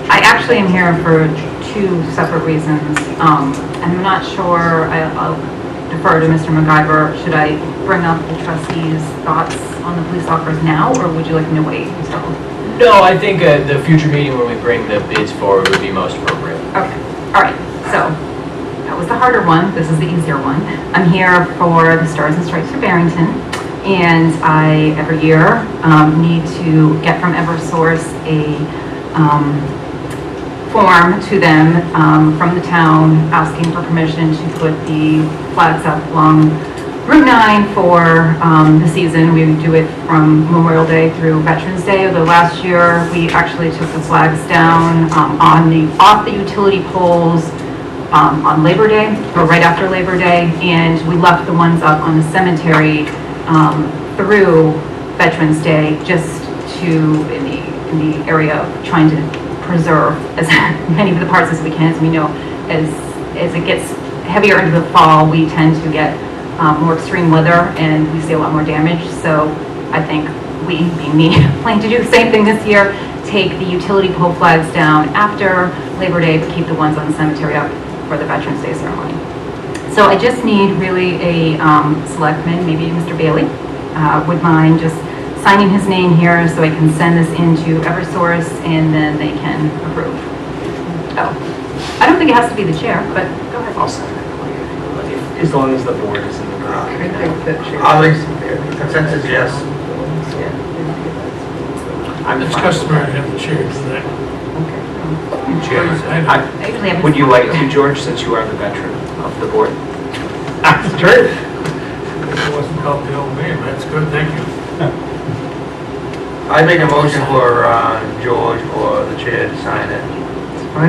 I actually am here for two separate reasons. I'm not sure, I'll defer to Mr. MacGyver. Should I bring up the trustees' thoughts on the police officers now, or would you like me to wait until? No, I think the future meeting when we bring the bids forward would be most appropriate. Okay, all right, so that was the harder one, this is the easier one. I'm here for the Stars and Stripes for Barrington, and I, every year, need to get from Eversource a form to them from the town asking for permission to put the flags up along Route 9 for the season. We do it from Memorial Day through Veterans Day. The last year, we actually took the flags down off the utility poles on Labor Day, or right after Labor Day, and we left the ones up on the cemetery through Veterans Day, just to, in the area of trying to preserve as many of the parts as we can. As we know, as it gets heavier into the fall, we tend to get more extreme weather and we see a lot more damage. So I think we, being me, plan to do the same thing this year, take the utility pole flags down after Labor Day, but keep the ones on the cemetery up for the Veterans Day ceremony. So I just need really a selectman, maybe Mr. Bailey, would mind just signing his name here so I can send this into Eversource and then they can approve. Oh, I don't think it has to be the chair, but go ahead. I'll sign it. As long as the board is in the group. Consensus, yes. It's customary to have the chair do that. Would you like to, George, since you are the veteran of the board? That's true. It wasn't called the old man, that's good, thank you. I make a motion for George or the chair to sign it.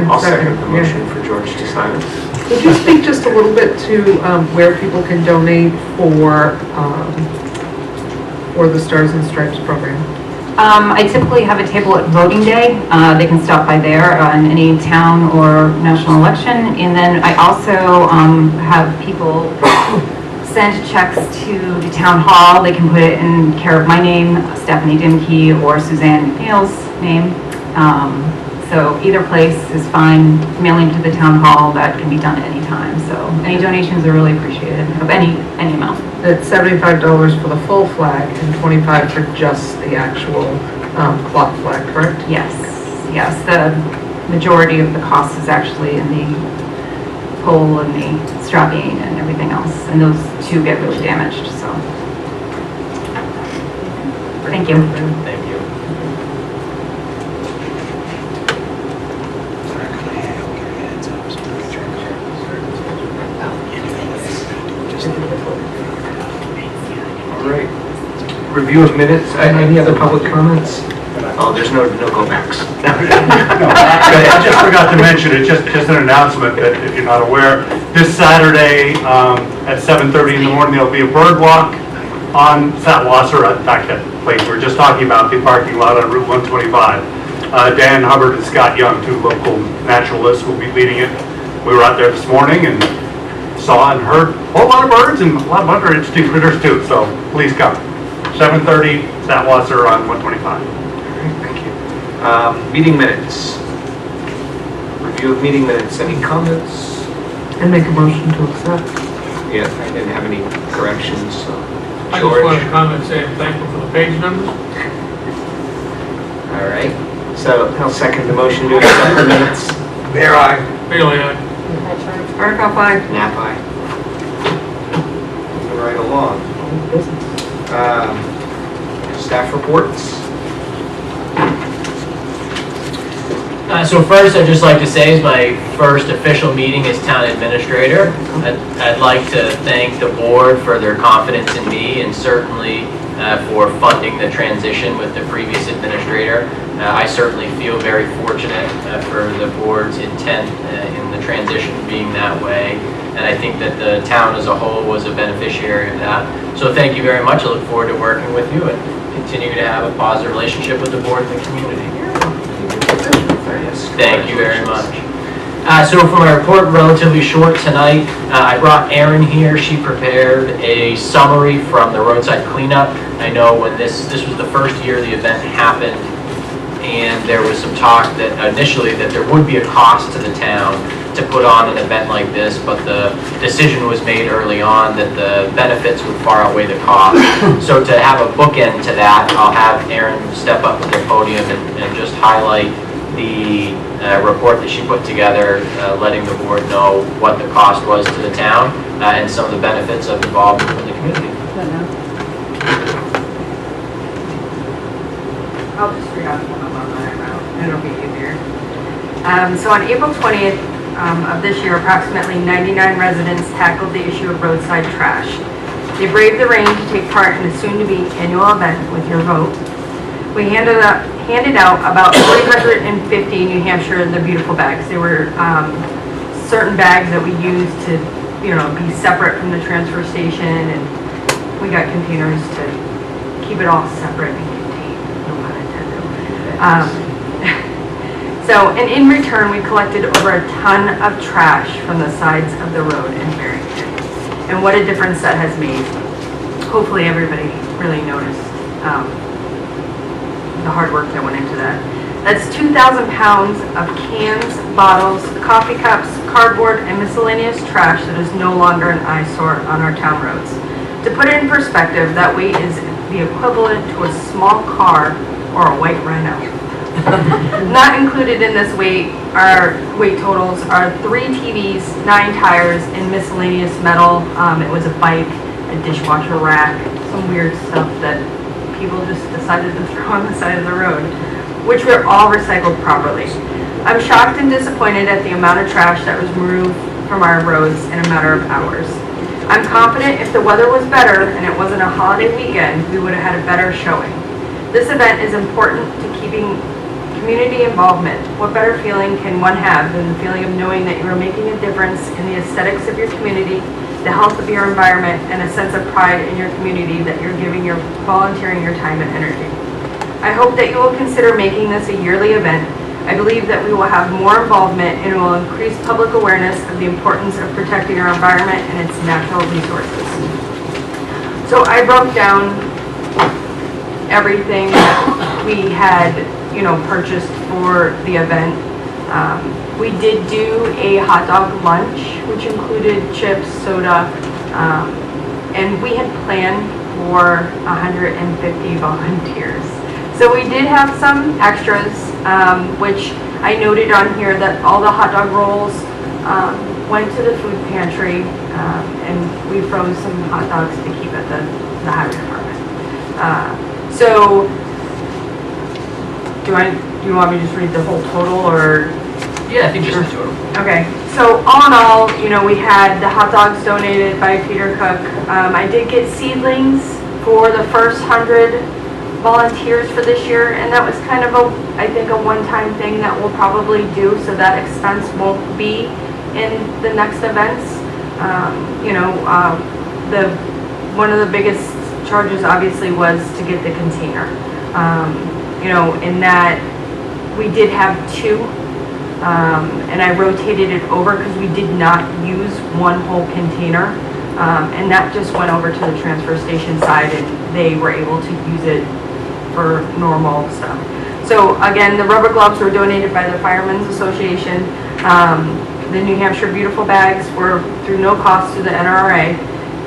I'll second the motion for George to sign it. Would you speak just a little bit to where people can donate for the Stars and Stripes program? I typically have a table at voting day. They can stop by there on any town or national election. And then I also have people send checks to the town hall. They can put it in care of my name, Stephanie Dimke, or Suzanne McNeil's name. So either place is fine. Mailing to the town hall, that can be done at any time. So any donations are really appreciated, of any amount. It's $75 for the full flag and $25 for just the actual cloth flag, correct? Yes, yes. The majority of the cost is actually in the pole and the strapping and everything else. And those two get really damaged, so. Thank you. Thank you. All right. Review of minutes. Any other public comments? Oh, there's no go-backs. No, I just forgot to mention, it's just an announcement that if you're not aware, this Saturday at 7:30 in the morning, there'll be a bird walk on Satwasser, in fact, that place we were just talking about, the parking lot on Route 125. Dan Hubbard and Scott Young, two local naturalists, will be leading it. We were out there this morning and saw and heard a whole lot of birds and a lot of other interesting critters too, so please come. 7:30, Satwasser on 125. Thank you. Meeting minutes. Review of meeting minutes. Any comments? And make a motion to accept. Yeah, I didn't have any corrections, so. I just want to comment saying thankful for the page numbers. All right. So I'll second the motion to accept the minutes. There I. Bailey, aye. Hardikoff, aye. Nap aye. Moving right along. Staff reports. So first, I'd just like to say, is my first official meeting as town administrator. I'd like to thank the board for their confidence in me and certainly for funding the transition with the previous administrator. I certainly feel very fortunate for the board's intent in the transition being that way. And I think that the town as a whole was a beneficiary of that. So thank you very much. I look forward to working with you and continuing to have a positive relationship with the board and the community. Thank you very much. So for my report, relatively short tonight, I brought Erin here. She prepared a summary from the roadside cleanup. I know when this was the first year the event happened, and there was some talk that initially that there would be a cost to the town to put on an event like this, but the decision was made early on that the benefits would far outweigh the cost. So to have a bookend to that, I'll have Erin step up to the podium and just highlight the report that she put together, letting the board know what the cost was to the town and some of the benefits of involvement from the community. I'll just read off one of them that I wrote. It'll be easier. So on April 20th of this year, approximately 99 residents tackled the issue of roadside trash. They braved the rain to take part in the soon-to-be annual event with your vote. We handed out about 350 New Hampshire The Beautiful bags. They were certain bags that we used to, be separate from the transfer station, and we got containers to keep it all separate and contained, no pun intended. And in return, we collected over a ton of trash from the sides of the road in Barrington. And what a difference that has made. Hopefully everybody really noticed the hard work that went into that. That's 2,000 pounds of cans, bottles, coffee cups, cardboard, and miscellaneous trash that is no longer an eyesore on our town roads. To put it in perspective, that weight is the equivalent to a small car or a white Rhino. Not included in this weight totals are 3 TVs, 9 tires, and miscellaneous metal. It was a bike, a dishwasher rack, some weird stuff that people just decided to throw on the side of the road, which were all recycled properly. I'm shocked and disappointed at the amount of trash that was removed from our roads in a matter of hours. I'm confident if the weather was better and it wasn't a holiday weekend, we would have had a better showing. This event is important to keeping community involvement. What better feeling can one have than the feeling of knowing that you are making a difference in the aesthetics of your community, the health of your environment, and a sense of pride in your community that you're volunteering your time and energy. I hope that you will consider making this a yearly event. I believe that we will have more involvement and will increase public awareness of the importance of protecting our environment and its natural resources. So I broke down everything that we had, purchased for the event. We did do a hot dog lunch, which included chips, soda, and we had planned for 150 volunteers. So we did have some extras, which I noted on here that all the hot dog rolls went to the food pantry, and we froze some hot dogs to keep at the highway department. So, do you want me to just read the whole total, or? Yeah, I think just the total. Okay, so all in all, we had the hot dogs donated by Peter Cook. I did get seedlings for the first 100 volunteers for this year, and that was kind of I think a one-time thing that we'll probably do, so that expense won't be in the next events. One of the biggest charges obviously was to get the container. In that we did have two, and I rotated it over because we did not use one whole container, and that just went over to the transfer station side, and they were able to use it for normal stuff. So again, the rubber gloves were donated by the Firemen's Association. The New Hampshire Beautiful bags were through no cost to the NRA.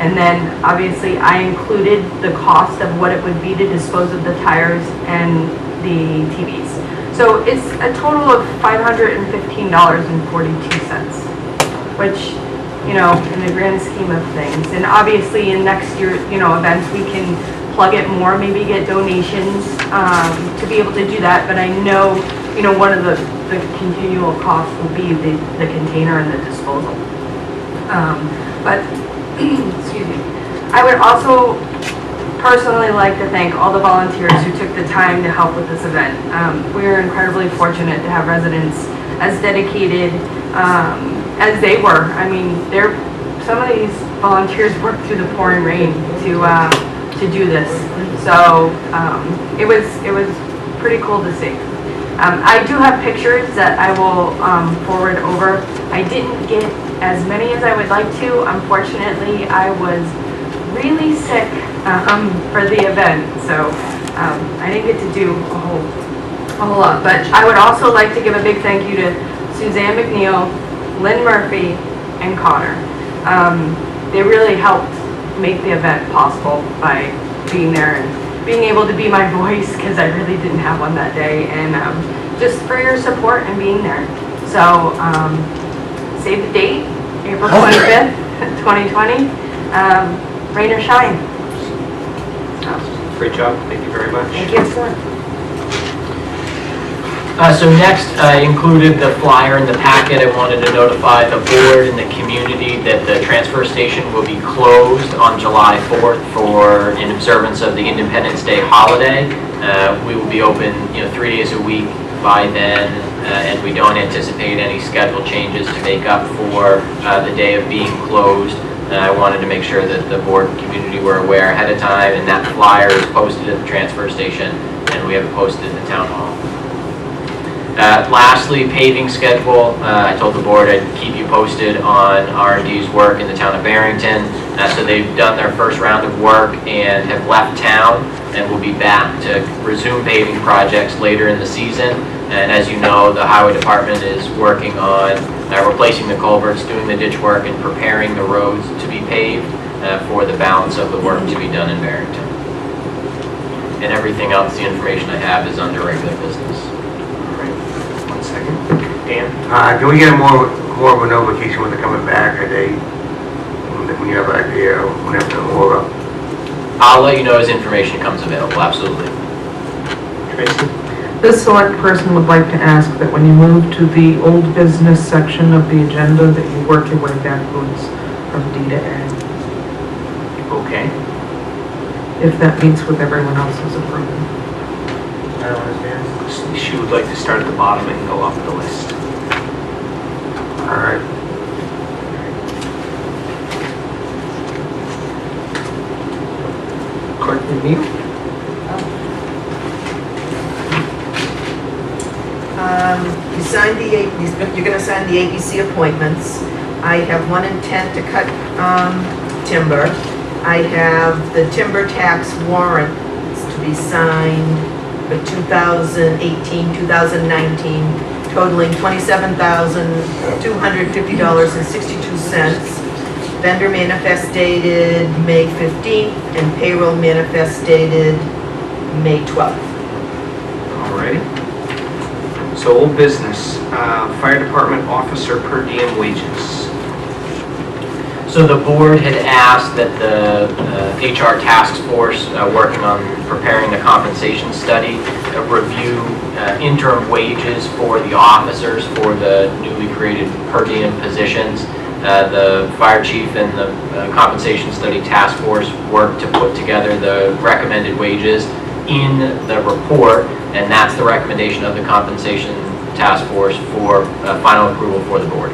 And then obviously I included the cost of what it would be to dispose of the tires and the TVs. So it's a total of $515.42, which, in the grand scheme of things. And obviously in next year, events, we can plug it more, maybe get donations to be able to do that. But I know, one of the continual costs will be the container and the disposal. Excuse me. I would also personally like to thank all the volunteers who took the time to help with this event. We are incredibly fortunate to have residents as dedicated as they were. I mean, some of these volunteers worked through the pouring rain to do this. So it was pretty cool to see. I do have pictures that I will forward over. I didn't get as many as I would like to. Unfortunately, I was really sick for the event, so I didn't get to do a whole lot. But I would also like to give a big thank you to Suzanne McNeil, Lynn Murphy, and Connor. They really helped make the event possible by being there and being able to be my voice, because I really didn't have one that day, and just for your support and being there. So save the date, April 25th, 2020, rain or shine. Great job, thank you very much. Thank you. So next, I included the flyer in the packet. I wanted to notify the board and the community that the transfer station will be closed on July 4th in observance of the Independence Day holiday. We will be open, 3 days a week by then, and we don't anticipate any schedule changes to make up for the day of being closed. I wanted to make sure that the board and community were aware ahead of time, and that flyer is posted at the transfer station, and we have it posted in the town hall. Lastly, paving schedule. I told the board I'd keep you posted on R&D's work in the town of Barrington. So they've done their first round of work and have left town, and will be back to resume paving projects later in the season. And as you know, the highway department is working on replacing the culverts, doing the ditch work, and preparing the roads to be paved for the balance of the work to be done in Barrington. And everything else, the information I have is under regular business. Second. Dan? Do we get more of a notification when they're coming back? Are they, when you have an idea, whenever they're more up? I'll let you know as information comes available, absolutely. Tracy? This select person would like to ask that when you move to the old business section of the agenda, that you work your way backwards from D to A. Okay. If that meets with everyone else's approval. I don't understand. She would like to start at the bottom and go up the list. All right. Courtney Neal? signed you're gonna sign the ABC appointments. I have one intent to cut timber. I have the timber tax warrants to be signed for 2018, 2019, totaling $27,250.62. Vendor manifest dated May 15th and payroll manifest dated May 12th. Alrighty. So old business, fire department officer per diem wages. So the board had asked that the HR task force working on preparing the compensation study review interim wages for the officers for the newly created per diem positions. The fire chief and the compensation study task force worked to put together the recommended wages in the report, and that's the recommendation of the compensation task force for final approval for the board.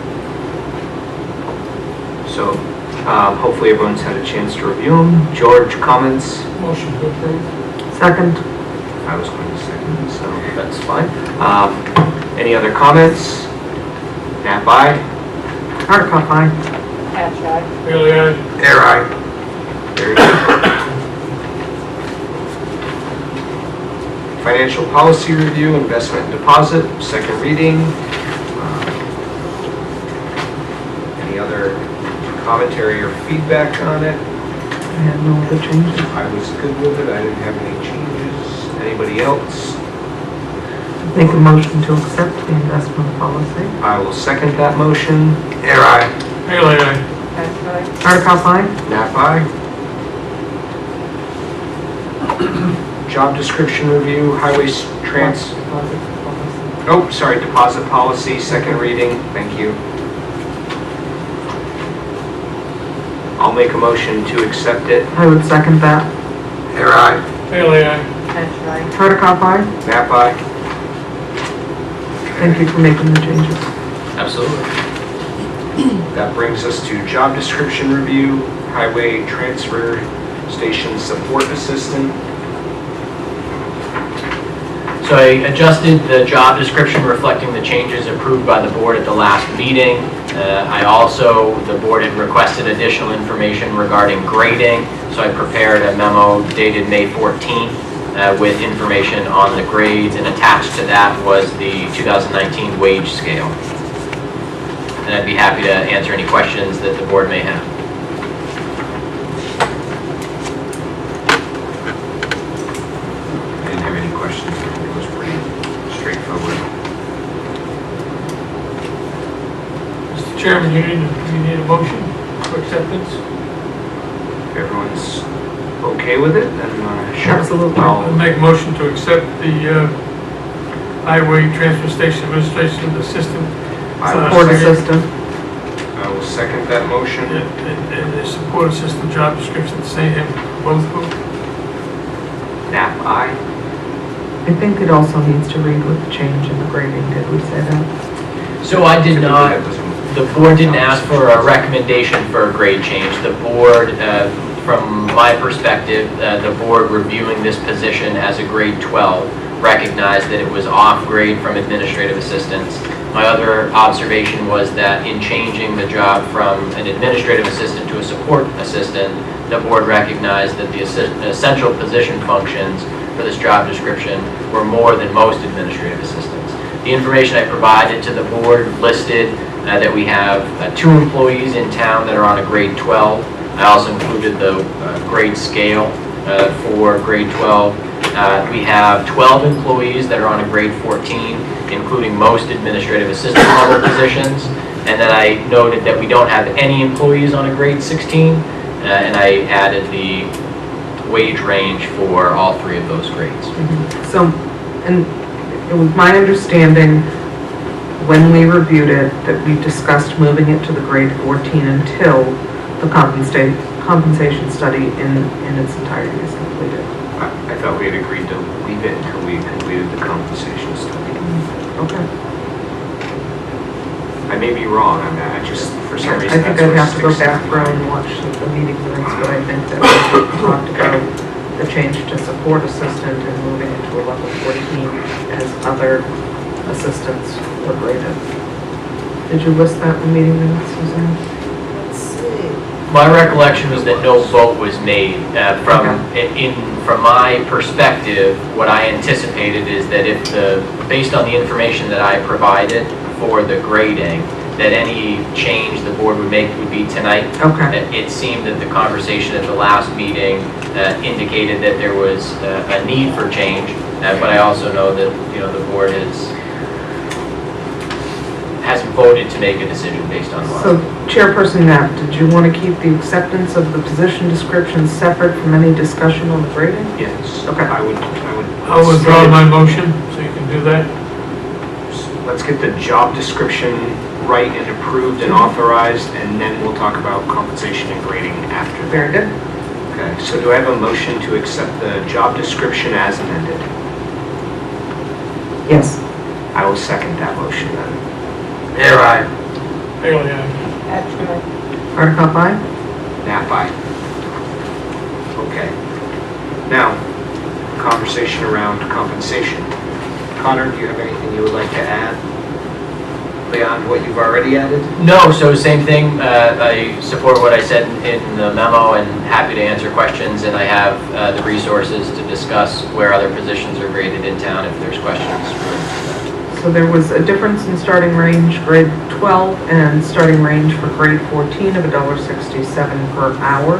So hopefully everyone's had a chance to review them. George, comments? Motion to approve. Second. I was going to second, so that's fine. Any other comments? Nap aye? Hardikoff, aye. Hatch eye. Bailey, aye. Air aye. Very good. Financial policy review, investment and deposit, second reading. Any other commentary or feedback on it? I had no other changes. I was good with it, I didn't have any changes. Anybody else? Make a motion to accept the investment policy. I will second that motion. Air aye. Bailey, aye. Hatch eye. Hardikoff, aye. Nap aye. Job description review, highway deposit policy, second reading, thank you. I'll make a motion to accept it. I would second that. Air aye. Bailey, aye. Hatch eye. Hardikoff, aye. Nap aye. Thank you for making the changes. Absolutely. That brings us to job description review, highway transfer station support assistant. So I adjusted the job description reflecting the changes approved by the board at the last meeting. The board had requested additional information regarding grading, so I prepared a memo dated May 14th with information on the grades, and attached to that was the 2019 wage scale. And I'd be happy to answer any questions that the board may have. I didn't have any questions, I think it was pretty straightforward. Mr. Chairman, you need a motion for acceptance? If everyone's okay with it, then sure. Absolutely. I'll make a motion to accept the Highway Transfer Station Administration Assistant. Support assistant. I will second that motion. And the support assistant job description, same, both of them. Nap aye. I think it also needs to read with the change in the grading. Did we say that? So I did not, the board didn't ask for a recommendation for a grade change. The board, from my perspective, the board reviewing this position as a grade 12 recognized that it was off grade from administrative assistants. My other observation was that in changing the job from an administrative assistant to a support assistant, the board recognized that the essential position functions for this job description were more than most administrative assistants. The information I provided to the board listed that we have 2 employees in town that are on a grade 12. I also included the grade scale for grade 12. We have 12 employees that are on a grade 14, including most administrative assistant level positions. And then I noted that we don't have any employees on a grade 16, and I added the wage range for all 3 of those grades. So, and it was my understanding when we reviewed it that we discussed moving it to the grade 14 until the compensation study in its entirety is completed. I thought we had agreed to leave it until we completed the compensation study. Okay. I may be wrong on that, I just, for some reason, I think I'd have to go back through and watch the meeting minutes, but I think that we talked about the change to support assistant and moving it to a level 14 as other assistants were graded. Did you list that in the meeting minutes, Suzanne? Let's see. My recollection was that no vote was made. From my perspective, what I anticipated is that based on the information that I provided for the grading, that any change the board would make would be tonight. Okay. It seemed that the conversation at the last meeting indicated that there was a need for change, but I also know that, the board hasn't voted to make a decision based on what. So Chairperson Knapp, did you want to keep the acceptance of the position description separate from any discussion on the grading? Yes. Okay. I would. I'll withdraw my motion, so you can do that. Let's get the job description right and approved and authorized, and then we'll talk about compensation and grading after that. Very good. Okay, so do I have a motion to accept the job description as amended? Yes. I will second that motion then. Here I. Bailey, aye. Hardikoff, aye? Nap aye. Okay. Now, conversation around compensation. Connor, do you have anything you would like to add beyond what you've already added? No, so same thing. I support what I said in the memo and happy to answer questions, and I have the resources to discuss where other positions are graded in town if there's questions. So there was a difference in starting range grade 12 and starting range for grade 14 of $1.67 per hour.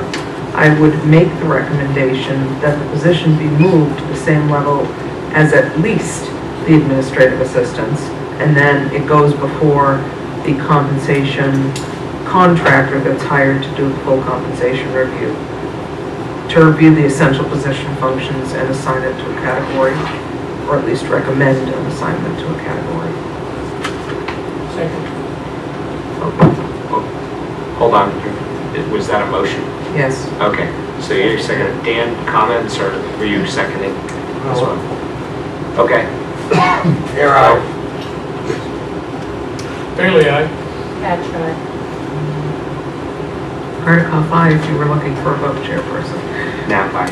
I would make the recommendation that the position be moved to the same level as at least the administrative assistants, and then it goes before the compensation contractor that's hired to do the full compensation review, to review the essential position functions and assign it to a category, or at least recommend an assignment to a category. Second. Hold on. Was that a motion? Yes. Okay, so you're seconding. Dan, comments, or were you seconding this one? Okay. Here I. Bailey, aye. Hardikoff, aye, if you were looking for a vote, Chairperson. Nap aye.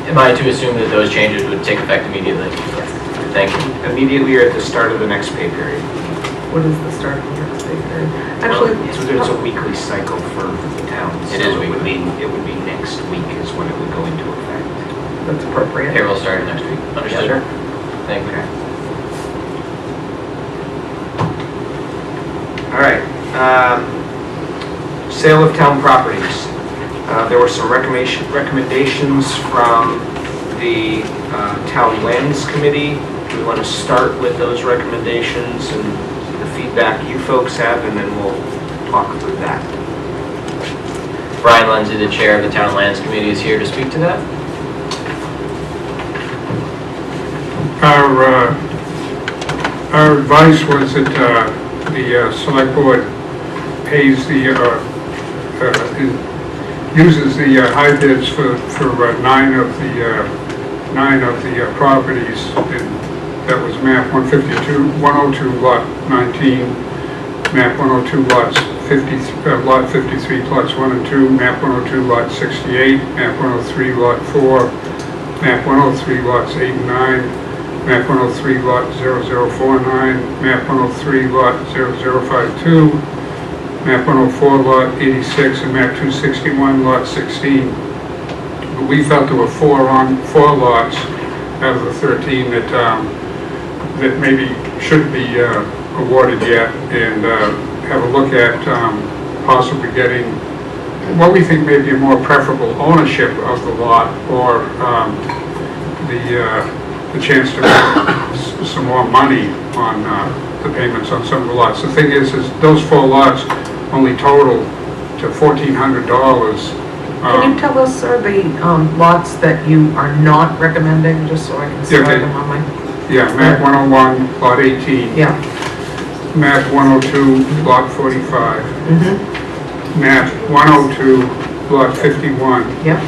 Am I to assume that those changes would take effect immediately? Yes. Thank you. Immediately or at the start of the next pay period? What is the start of the next pay period? Actually, so there's a weekly cycle for the town. It is weekly. It would be next week is when it would go into effect. That's appropriate. Payroll started next week. Understood? Yes, sir. Thank you. All right. Sale of town properties. There were some recommendations from the Town Lands Committee. We want to start with those recommendations and the feedback you folks have, and then we'll talk through that. Brian Lindsay, the chair of the Town Lands Committee, is here to speak to that. Our advice was that the select board pays uses the high bids for nine of the properties. That was map 102 lot 19, map 102 lot 53 plots 1 and 2, map 102 lot 68, map 103 lot 4, map 103 lots 8 and 9, map 103 lot 0049, map 103 lot 0052, map 104 lot 86, and map 261 lot 16. But we felt there were four lots out of the 13 that maybe should be awarded yet, and have a look at possibly getting what we think may be a more preferable ownership of the lot, or the chance to make some more money on the payments on some of the lots. The thing is those four lots only total to $1,400. Can you tell us, sir, the lots that you are not recommending, just so I can see them on my... Yeah, map 101, lot 18. Yeah. Map 102, lot 45. Mm-hmm. Map 102, lot 51. Yep.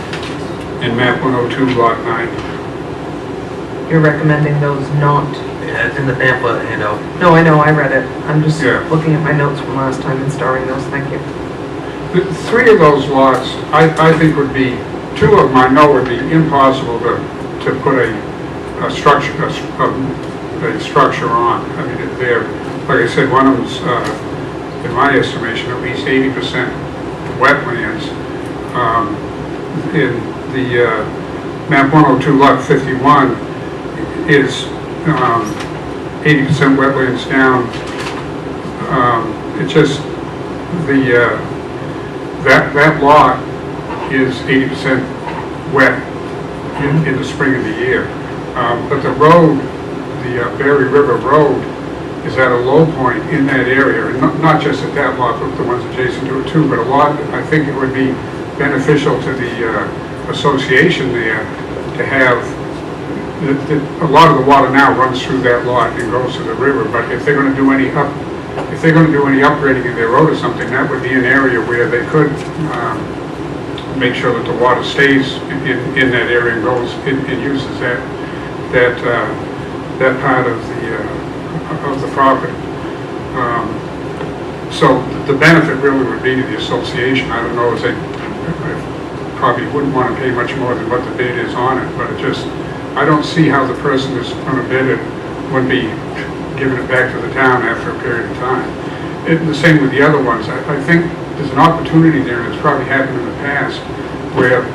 And map 102, lot 9. You're recommending those not... Yeah, it's in the pamphlet handout. No, I know, I read it. I'm just looking at my notes from last time and starring those, thank you. Three of those lots, I think would be, two of them I know would be impossible to put a structure, a structure on. I mean, they're, like I said, one of them's, in my estimation, at least 80% wetlands. In the map 102 lot 51 is 80% wetlands down. It's just that lot is 80% wet in the spring of the year. But the road, the Berry River Road, is at a low point in that area, and not just at that lot, but the ones adjacent to it too, but a lot, I think it would be beneficial to the association there to have, a lot of the water now runs through that lot and goes to the river, but if they're going to do any upgrading of their road or something, that would be an area where they could make sure that the water stays in that area and goes and uses that part of the property. So the benefit really would be to the association. I don't know if they probably wouldn't want to pay much more than what the bid is on it, but it just, I don't see how the person who's going to bid it would be giving it back to the town after a period of time. The same with the other ones. I think there's an opportunity there, and it's probably happened in the past, where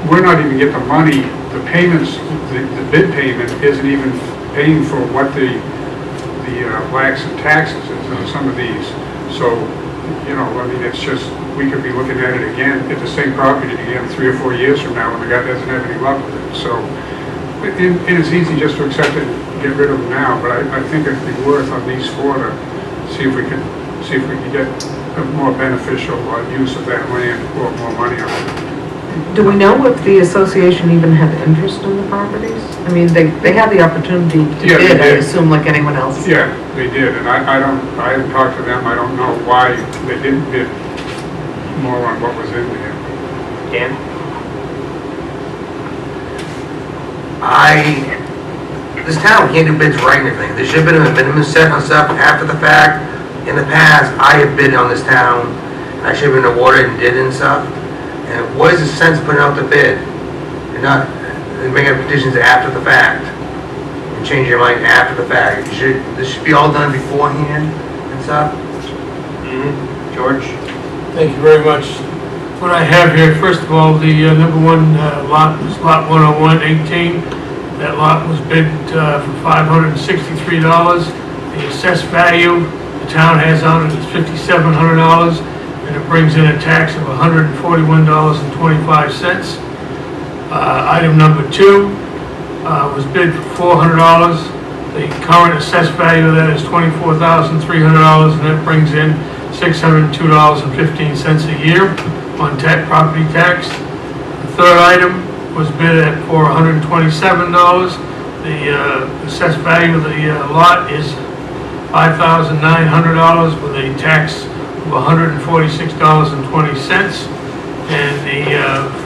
we're not even getting the money, the payments, the bid payment isn't even paying for what the lax and taxes is on some of these. So, you know, I mean, it's just, we could be looking at it again, at the same property again 3 or 4 years from now when the guy doesn't have any luck with it. So it is easy just to accept it and get rid of them now, but I think it'd be worth on these 4 to see if we could get a more beneficial use of that land or more money on it. Do we know if the association even had interest in the properties? I mean, they had the opportunity to bid, I assume, like anyone else. Yeah, they did, and I haven't talked to them, I don't know why they didn't bid more on what was in there. Dan? This town can't do bids right and everything. There should have been a minimum set on stuff after the fact. In the past, I have bid on this town, and I should have been awarded and did and stuff. And what is the sense of putting out the bid? And not making up petitions after the fact. And change your mind after the fact. This should be all done beforehand and stuff. George? Thank you very much. What I have here, first of all, the number 1 lot was lot 101-18. That lot was bid for $563. The assessed value the town has on it is $5,700, and it brings in a tax of $141.25. Item number 2 was bid for $400. The current assessed value of that is $24,300, and that brings in $602.15 a year on property tax. The third item was bid at for $127. The assessed value of the lot is $5,900 with a tax of $146.20. And the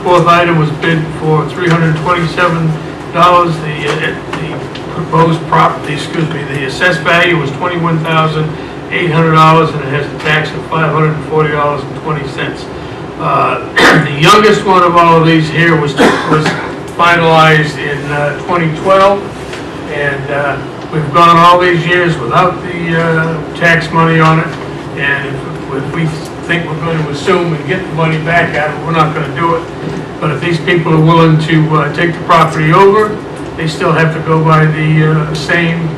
fourth item was bid for $327. The proposed property, the assessed value was $21,800, and it has a tax of $540.20. The youngest one of all of these here was finalized in 2012, and we've gone all these years without the tax money on it, and if we think we're going to assume and get the money back out of it, we're not going to do it. But if these people are willing to take the property over, they still have to go by the same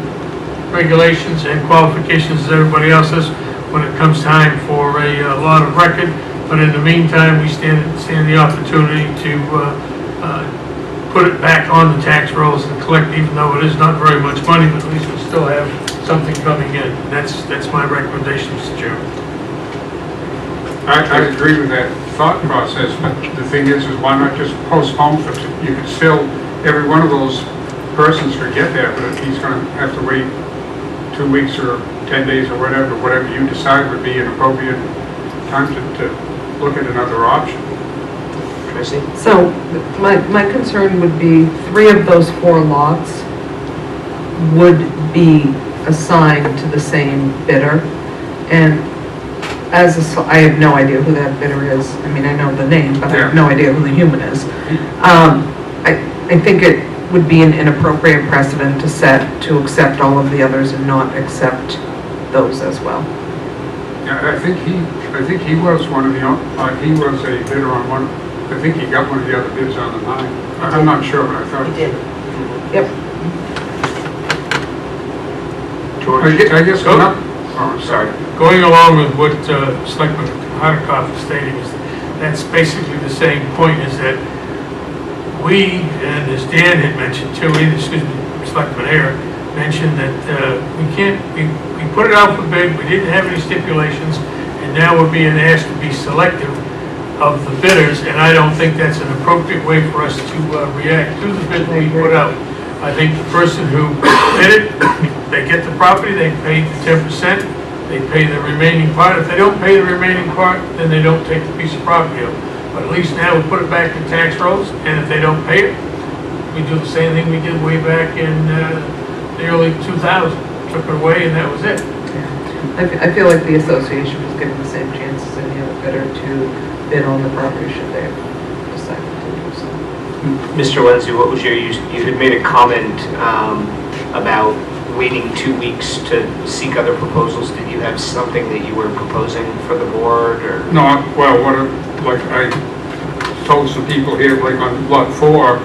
regulations and qualifications as everybody else is when it comes time for a lot of record. But in the meantime, we stand the opportunity to put it back on the tax rolls and collect, even though it is not very much money, but at least we still have something coming in. And that's my recommendation, Mr. Chairman. I agree with that thought process, but the thing is why not just postpone for, you could still, every one of those persons could get that, but he's going to have to wait 2 weeks or 10 days or whatever you decide would be an appropriate time to look at another option. Tracy? So my concern would be 3 of those 4 lots would be assigned to the same bidder. And I have no idea who that bidder is. I mean, I know the name, but I have no idea who the human is. I think it would be an inappropriate precedent to accept all of the others and not accept those as well. Yeah, I think he was one of the, he was a bidder on one, I think he got one of the other bids on the 9. I'm not sure, but I thought. He did. Yep. George? I guess, oh, I'm sorry. Going along with what Selectman Hardikoff is stating, is that's basically the same point, is that we, and as Dan had mentioned too, Selectman Ayer mentioned that we put it out for bid, we didn't have any stipulations, and now we're being asked to be selective of the bidders, and I don't think that's an appropriate way for us to react to the bid that we put out. I think the person who bid it, they get the property, they pay the 10%, they pay the remaining part. If they don't pay the remaining part, then they don't take the piece of property up. But at least now we put it back in tax rolls, and if they don't pay it, we do the same thing we did way back in the early 2000s. Took it away, and that was it. I feel like the association was given the same chance as any other bidder to bid on the property should they decide to do so. Mr. Lindsay, what was you had made a comment about waiting 2 weeks to seek other proposals. Did you have something that you were proposing for the board, or? No, well, like I told some people here, like on lot 4,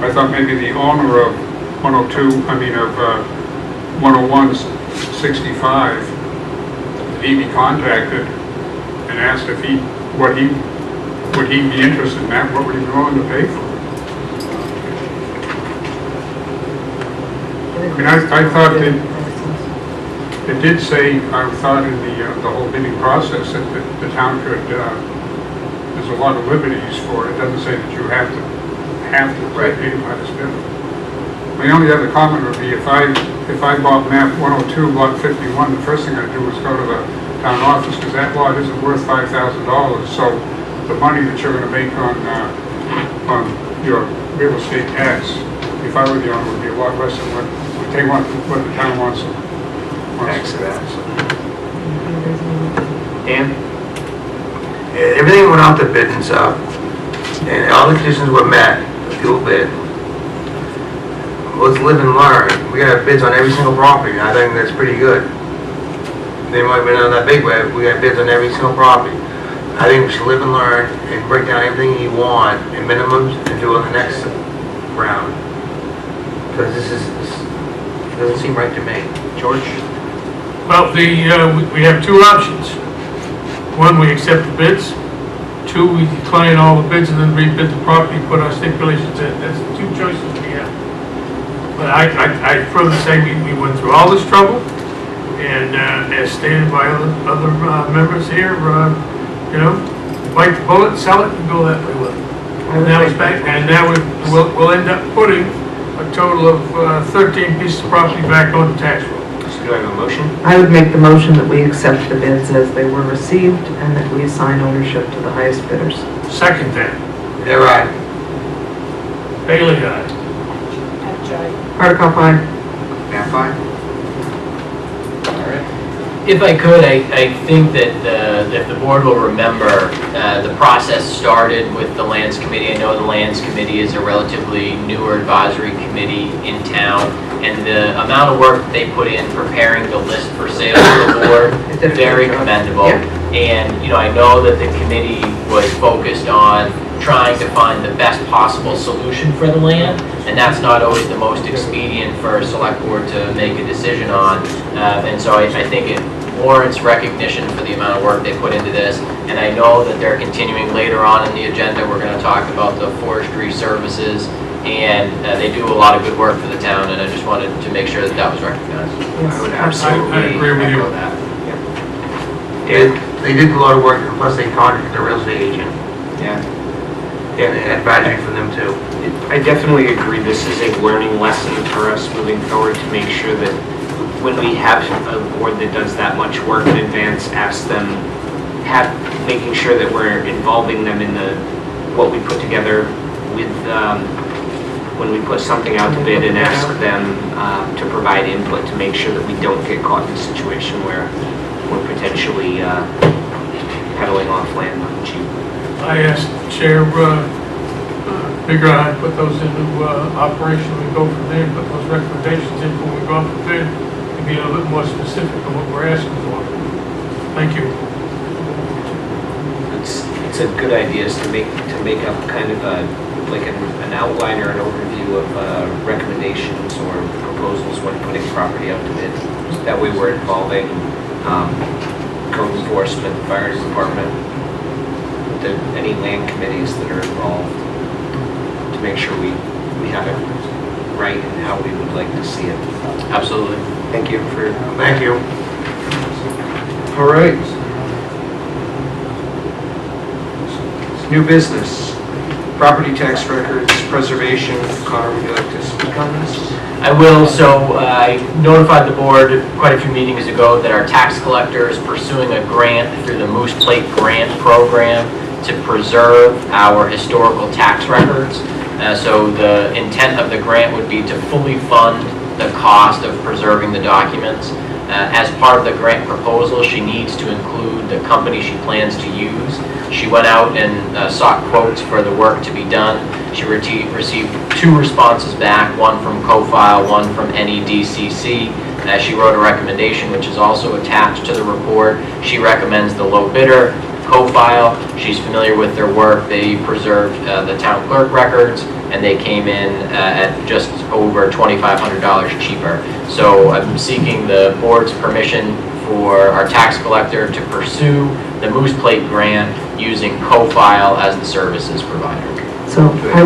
I thought maybe the owner of 10165, he be contacted and asked if would he be interested in that, what would he be willing to pay for? I mean, I thought that it did say, I thought in the whole bidding process that the town could, there's a lot of liberties for it. It doesn't say that you have to pay by this bidder. My only other comment would be if I bought map 102, lot 51, the first thing I'd do is go to the town office, because that lot isn't worth $5,000. So the money that you're going to make on your real estate tax, if I were the owner, would be a lot less than what they want, what the town wants. Thanks for that. Dan? Everything went out to bid and stuff, and all the conditions were met, the people bid. Let's live and learn. We got bids on every single property, and I think that's pretty good. They might have been on that big way, but we got bids on every single property. I think we should live and learn and break down everything you want in minimums and do it on the next round. Because this doesn't seem right to me. George? Well, we have two options. One, we accept the bids. Two, we decline all the bids and then rebid the property, put our stipulations in. That's the two choices we have. But I further say we went through all this trouble, and as stated by other members here, bite the bullet, sell it, and go that way with it. And now it's back, and now we'll end up putting a total of 13 pieces of property back on the tax roll. So do I have a motion? I would make the motion that we accept the bids as they were received and that we assign ownership to the highest bidders. Second that. They're right. Bailey, aye. Hardikoff, aye. Nap aye. If I could, I think that if the board will remember, the process started with the Lands Committee. I know the Lands Committee is a relatively newer advisory committee in town, and the amount of work that they put in preparing the list for sale to the board is very commendable. And, I know that the committee was focused on trying to find the best possible solution for the land, and that's not always the most expedient for a select board to make a decision on. And so I think it warrants recognition for the amount of work they put into this. And I know that they're continuing later on in the agenda. We're going to talk about the forestry services, and they do a lot of good work for the town, and I just wanted to make sure that that was recognized. I would absolutely I agree with you. echo that. They did a lot of work, and plus they contacted the real estate agent. Yeah. And advisory from them too. I definitely agree. This is a learning lesson for us moving forward to make sure that when we have a board that does that much work in advance, making sure that we're involving them in what we put together with when we put something out to bid, and ask them to provide input to make sure that we don't get caught in a situation where we're potentially peddling off land on the cheap. I asked Chair figure out how to put those into operation, we go from there, put those recommendations in when we go out for bid, and be a little bit more specific on what we're asking for. Thank you. It's a good idea is to make up kind of like an outline or an overview of recommendations or proposals when putting property out to bid. That way we're involving code enforcement, the fire department, any land committees that are involved to make sure we have it right and how we would like to see it. Absolutely. Thank you for... Thank you. All right. New business, property tax records, preservation. Connor, would you like to speak on this? I will. So I notified the board quite a few meetings ago that our tax collector is pursuing a grant through the Moose Plate Grant Program to preserve our historical tax records. So the intent of the grant would be to fully fund the cost of preserving the documents. As part of the grant proposal, she needs to include the company she plans to use. She went out and sought quotes for the work to be done. She received 2 responses back, one from CoFile, one from NEDCC. She wrote a recommendation, which is also attached to the report. She recommends the low bidder, CoFile. She's familiar with their work. They preserved the town clerk records, and they came in at just over $2,500 cheaper. So I'm seeking the board's permission for our tax collector to pursue the Moose Plate grant using CoFile as the services provider. So I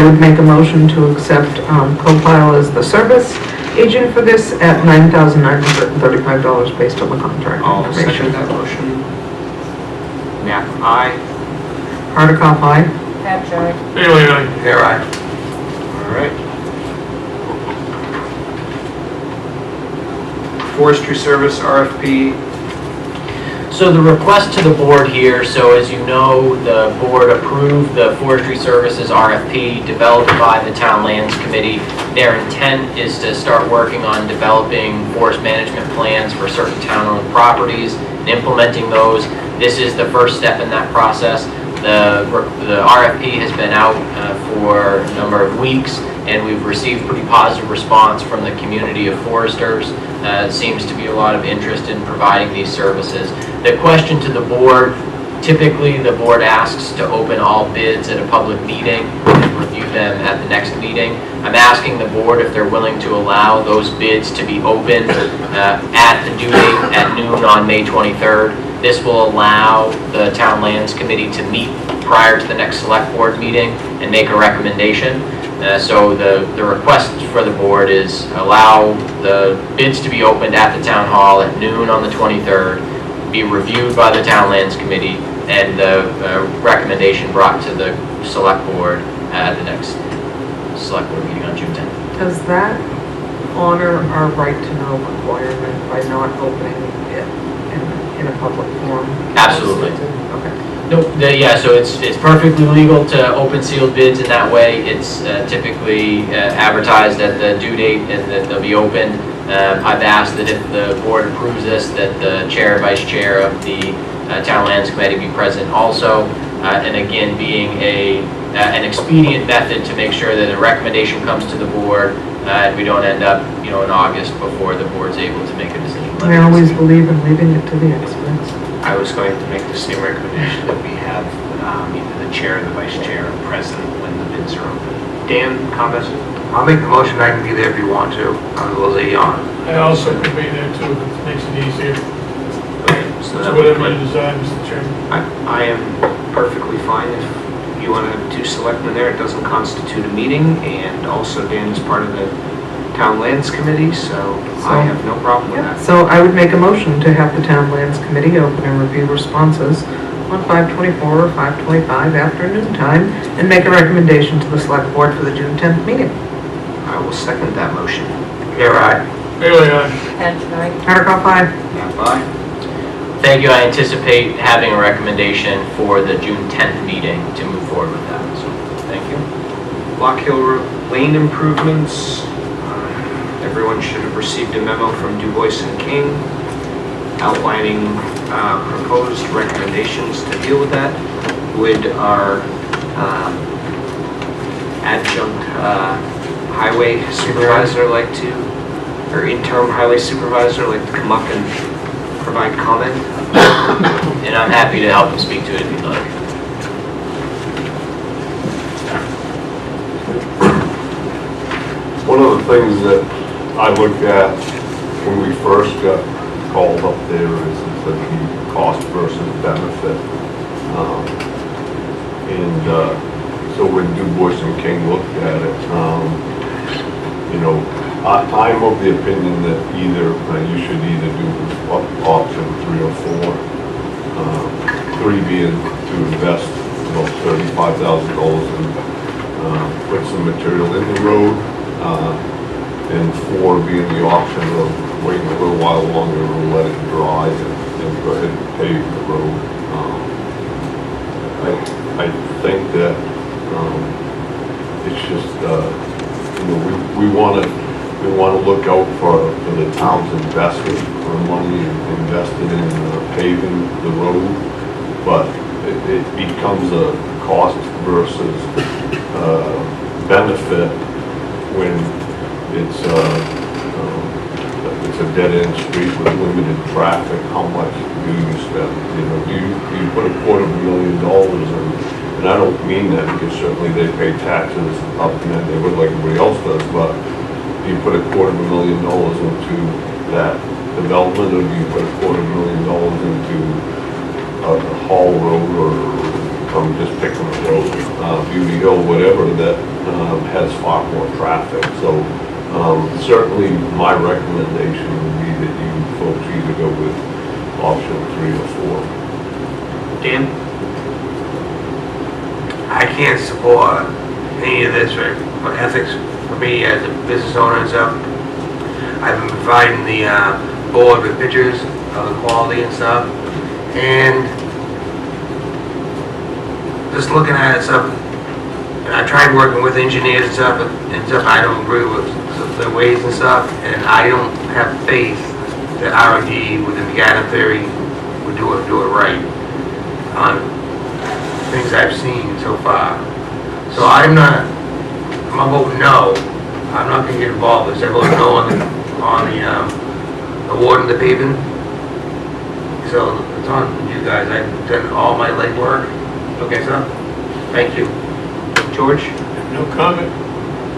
would make a motion to accept CoFile as the service agent for this at $9,935 based on the contract I'll information. second that motion. Knapp, aye. Hardikoff, aye. That's right. Bailey, aye. Here, aye. All right. Forestry Service RFP. So the request to the board here, so as you know, the board approved the Forestry Services RFP developed by the Town Lands Committee. Their intent is to start working on developing forest management plans for certain town-owned properties and implementing those. This is the first step in that process. The RFP has been out for a number of weeks, and we've received pretty positive response from the community of foresters. Seems to be a lot of interest in providing these services. The question to the board, typically the board asks to open all bids at a public meeting and review them at the next meeting. I'm asking the board if they're willing to allow those bids to be opened at the due date at noon on May 23rd. This will allow the Town Lands Committee to meet prior to the next select board meeting and make a recommendation. So the request for the board is allow the bids to be opened at the town hall at noon on the 23rd, be reviewed by the Town Lands Committee, and the recommendation brought to the select board at the next select board meeting on June 10th. Does that honor our right to know requirement by not opening it in a public forum? Absolutely. Okay. Nope, yeah, so it's perfectly legal to open sealed bids in that way. It's typically advertised at the due date and that they'll be open. I've asked that if the board approves this, that the chair, vice chair of the Town Lands Committee be present also. And again, being an expedient method to make sure that a recommendation comes to the board and we don't end up, in August before the board's able to make a decision. I always believe in leaving it to the experts. I was going to make the same recommendation that we have either the chair or the vice chair present when the bids are open. Dan, comments? I'll make the motion, I can be there if you want to. I'm the liaison. I also could be there too, if it makes it easier. So So whatever you decide, Mr. Chairman. I am perfectly fine if you want to have 2 selectmen there. It doesn't constitute a meeting, and also Dan is part of the Town Lands Committee, so I have no problem with that. So I would make a motion to have the Town Lands Committee open and review responses on 5/24 or 5/25 afternoon time and make a recommendation to the select board for the June 10th meeting. I will second that motion. Here, aye. Bailey, aye. That's right. Hardikoff, aye. Yeah, bye. Thank you. I anticipate having a recommendation for the June 10th meeting to move forward with that. So, thank you. Block Hill Lane improvements. Everyone should have received a memo from Du Bois and King outlining proposed recommendations to deal with that. Would our adjunct highway supervisor like to, or interim highway supervisor like to come up and provide comment? And I'm happy to help him speak to it if you'd like. One of the things that I look at when we first got called up there is the cost versus benefit. So when Du Bois and King looked at it, I'm of the opinion that you should either do option 3 or 4. 3 being to invest about $35,000 and put some material in the road, and 4 being the option of waiting a little while longer and let it dry and go ahead and pave the road. I think that it's just we want to look out for the town's investment for money invested in paving the road, but it becomes a cost versus benefit when it's a dead-end street with limited traffic. How much do you spend? Do you put $250,000 in? And I don't mean that because certainly they pay taxes up in that neighborhood like everybody else does, but do you put $250,000 into that development, or do you put $250,000 into a Hall Road, or from just picking a road, Beauty Hill, whatever, that has far more traffic? So certainly my recommendation would be that you folks either go with option 3 or 4. Dan? I can't support any of this for ethics for me as a business owner and stuff. I've been providing the board with pictures of the quality and stuff, and just looking at it stuff. And I tried working with engineers and stuff, I don't agree with their ways and stuff, and I don't have faith that R&D within the Adam theory would do it right on things I've seen so far. So I'm voting no. I'm not gonna get involved with this. I vote no on the award of the paving. So it's on you guys. I've done all my legwork. Okay, so thank you. George? No comment.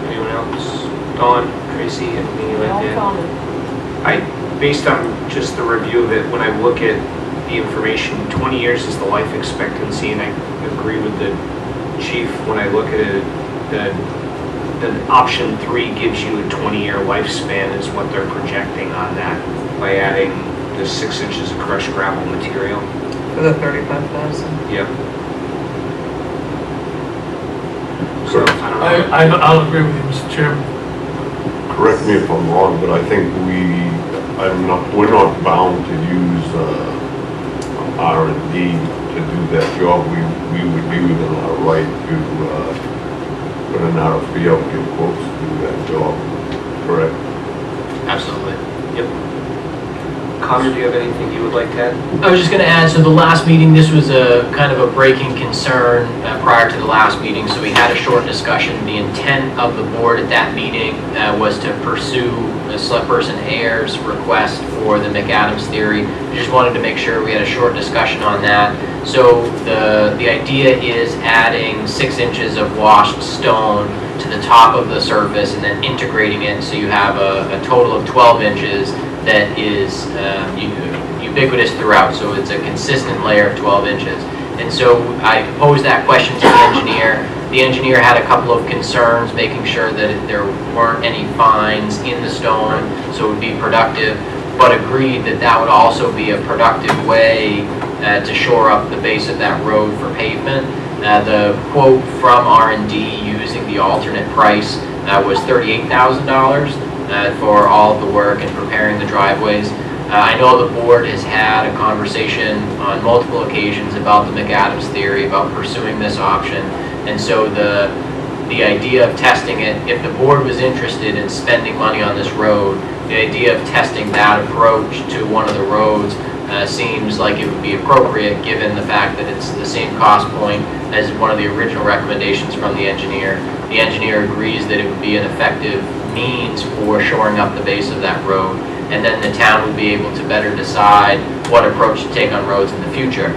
Anyone else? Dawn, Tracy, anything you like to add? No comment. Based on just the review of it, when I look at the information, 20 years is the life expectancy, and I agree with the chief when I look at it, the option 3 gives you a 20-year lifespan is what they're projecting on that by adding the 6 inches of crushed gravel material. For the 35,000. Yep. So, I don't know. I'll agree with you, Mr. Chairman. Correct me if I'm wrong, but I think we're not bound to use R&D to do that job. We would be within our right to put an RFP out and get quotes to do that job. Correct? Absolutely. Yep. Connor, do you have anything you would like to add? I was just going to add, so the last meeting, this was a kind of a breaking concern prior to the last meeting, so we had a short discussion. The intent of the board at that meeting was to pursue the Select Person Ayers' request for the McAdams theory. We just wanted to make sure we had a short discussion on that. So the idea is adding 6 inches of washed stone to the top of the surface and then integrating it so you have a total of 12 inches that is ubiquitous throughout, so it's a consistent layer of 12 inches. And so I posed that question to the engineer. The engineer had a couple of concerns, making sure that there weren't any fines in the stone, so it would be productive, but agreed that that would also be a productive way to shore up the base of that road for pavement. The quote from R&D using the alternate price was $38,000. For all of the work and preparing the driveways. I know the board has had a conversation on multiple occasions about the McAdams theory, about pursuing this option, and so the idea of testing it, if the board was interested in spending money on this road, the idea of testing that approach to one of the roads seems like it would be appropriate, given the fact that it's the same cost point as one of the original recommendations from the engineer. The engineer agrees that it would be an effective means for shoring up the base of that road, and then the town would be able to better decide what approach to take on roads in the future.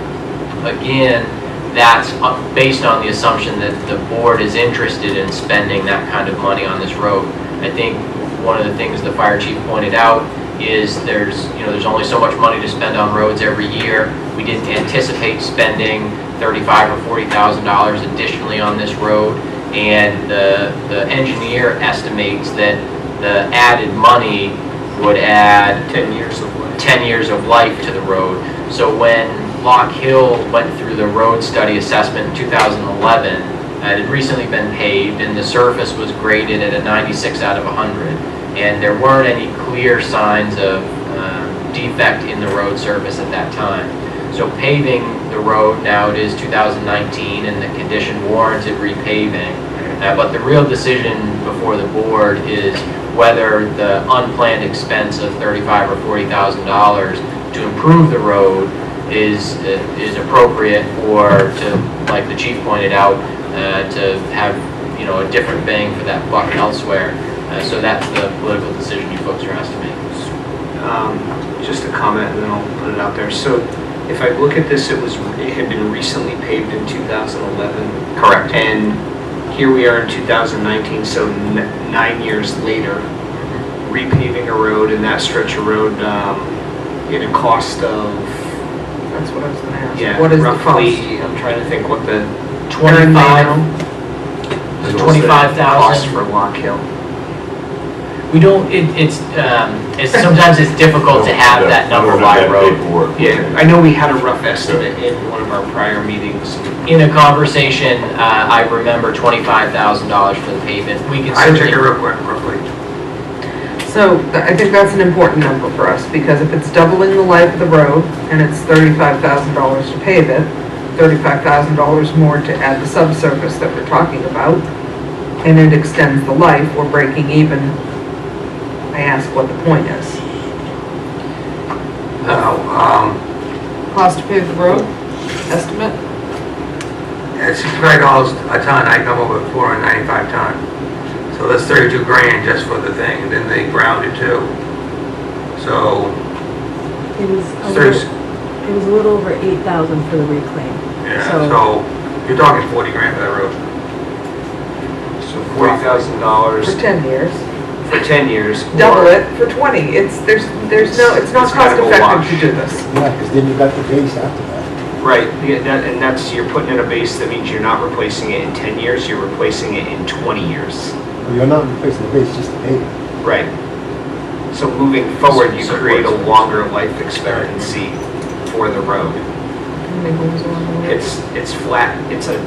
Again, that's based on the assumption that the board is interested in spending that kind of money on this road. I think one of the things the fire chief pointed out is there's only so much money to spend on roads every year. We didn't anticipate spending $35,000 or $40,000 additionally on this road, and the engineer estimates that the added money would add 10 years of life to the road. So when Lock Hill went through the road study assessment in 2011, it had recently been paved, and the surface was graded at a 96 out of 100. And there weren't any clear signs of defect in the road surface at that time. So paving the road, now it is 2019, and the condition warranted repaving. But the real decision before the board is whether the unplanned expense of $35,000 or $40,000 to improve the road is appropriate, or to, like the chief pointed out, to have a different bang for that buck elsewhere. So that's the political decision you folks are asked to make. Just a comment, and then I'll put it out there. So if I look at this, it had been recently paved in 2011. Correct. And here we are in 2019, so 9 years later, repaving a road, and that stretch of road at a cost of... That's what I was going to ask. Yeah, What is roughly, the cost? I'm trying to think what the 25,000 cost for Lock Hill. We don't, it's sometimes it's difficult to have that number by road. Yeah, I know we had a rough estimate in one of our prior meetings. In a conversation, I remember $25,000 for the pavement. We can I certainly... check it real quick, roughly. So I think that's an important number for us, because if it's doubling the life of the road and it's $35,000 to pave it, $35,000 more to add the subsurface that we're talking about, and it extends the life, we're breaking even. I ask what the point is. Cost to pave the road, estimate? At $65 a ton, I come up with 495 ton. So that's 32 grand just for the thing, and then they ground it too. So, It was a little over 8,000 for the reclaim. yeah, so you're talking 40 grand for that road. So $40,000 For 10 years. for 10 years. Double it for 20. It's not It's cost kind of a effective wash. to do this. Yeah, because then you got the base after that. Right, and that's, you're putting in a base, that means you're not replacing it in 10 years, you're replacing it in 20 years. Well, you're not replacing the base, just the pavement. Right. So moving forward, you create a longer life expectancy for the road. It's flat, it's a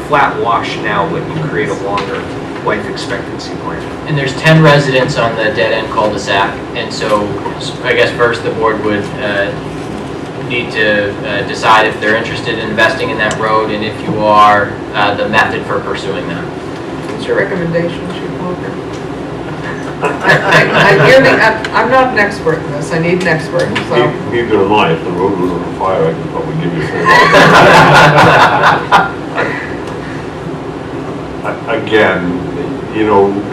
flat wash now, but you create a longer life expectancy plan. And there's 10 residents on the dead-end cul-de-sac, and so I guess first the board would need to decide if they're interested in investing in that road, and if you are, the method for pursuing that. What's your recommendation, Chief Walker? I'm not an expert in this, I need an expert, so. Neither am I. If the road was on fire, I could probably give you some. Again,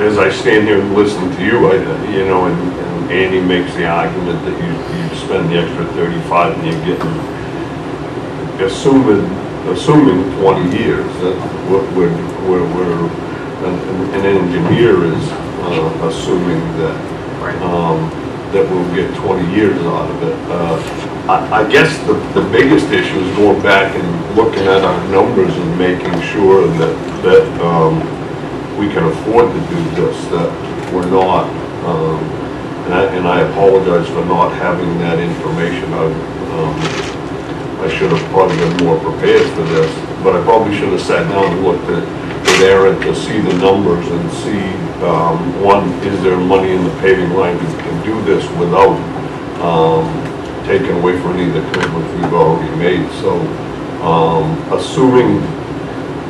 as I stand here and listen to you, and Andy makes the argument that you spend the extra 35 and you're getting, assuming 20 years, that what an engineer is assuming that that we'll get 20 years out of it. I guess the biggest issue is going back and looking at our numbers and making sure that we can afford to do this, that we're not, and I apologize for not having that information. I should have probably been more prepared for this, but I probably should have sat down and looked at Aaron to see the numbers and see, one, is there money in the paving line to do this without taking away from any of the commitments we've already made. So assuming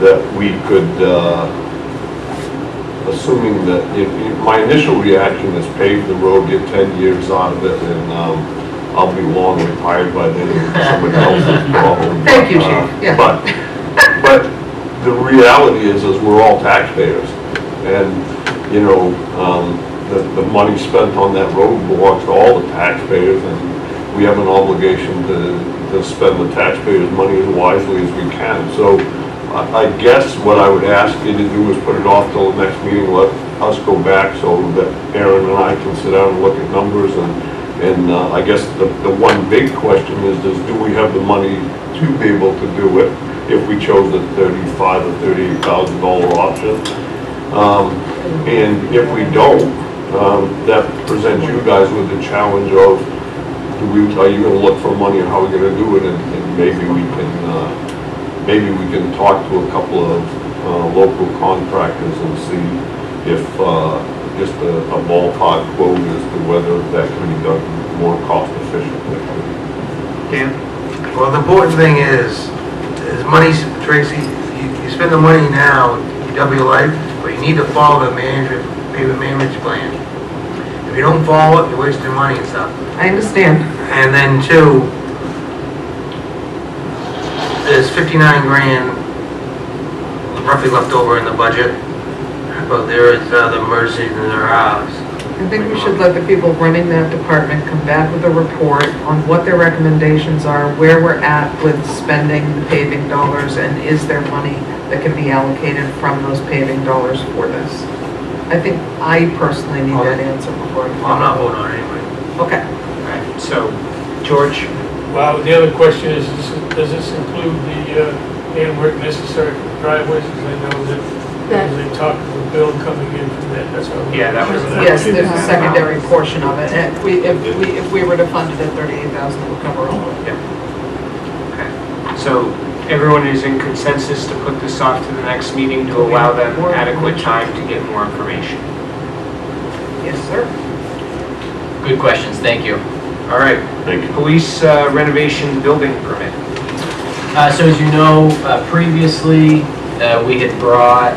that we could, assuming that, my initial reaction is pave the road, get 10 years out of it, and I'll be long retired by then, it's somebody else's problem. Thank you, Chief. Yeah. But the reality is we're all taxpayers. And, you know, the money spent on that road belongs to all the taxpayers, and we have an obligation to spend the taxpayers' money as wisely as we can. So I guess what I would ask you to do is put it off till the next meeting, let us go back so that Aaron and I can sit down and look at numbers. And I guess the one big question is do we have the money to be able to do it if we chose the $35,000 or $38,000 option? And if we don't, that presents you guys with the challenge of, are you going to look for money and how are we going to do it? And maybe we can talk to a couple of local contractors and see if just a ballpark quote as to whether that can be done more cost efficiently. Dan? Well, the important thing is money, Tracy, you spend the money now, you double your life, but you need to follow the payment management plan. If you don't follow it, you're wasting money and stuff. I understand. And then two, there's 59 grand roughly left over in the budget, but there is other emergencies in their house. I think we should let the people running that department come back with a report on what their recommendations are, where we're at with spending the paving dollars, and is there money that can be allocated from those paving dollars for this? I think I personally need that answer before. I'm not voting on it anyway. Okay. All right, so, George? Well, the other question is, does this include the handwork necessary for the driveways? Because I know that there was a talk of a bill coming in from that, that's why. Yeah, that was. Yes, there's a secondary portion of it. And if we were to fund it at $38,000, it would cover all of it. Yeah. Okay. So everyone is in consensus to put this off to the next meeting to allow them adequate time to get more information? Yes, sir. Good questions, thank you. All right. Thank you. Police renovation building permit. So as you know, previously, we had brought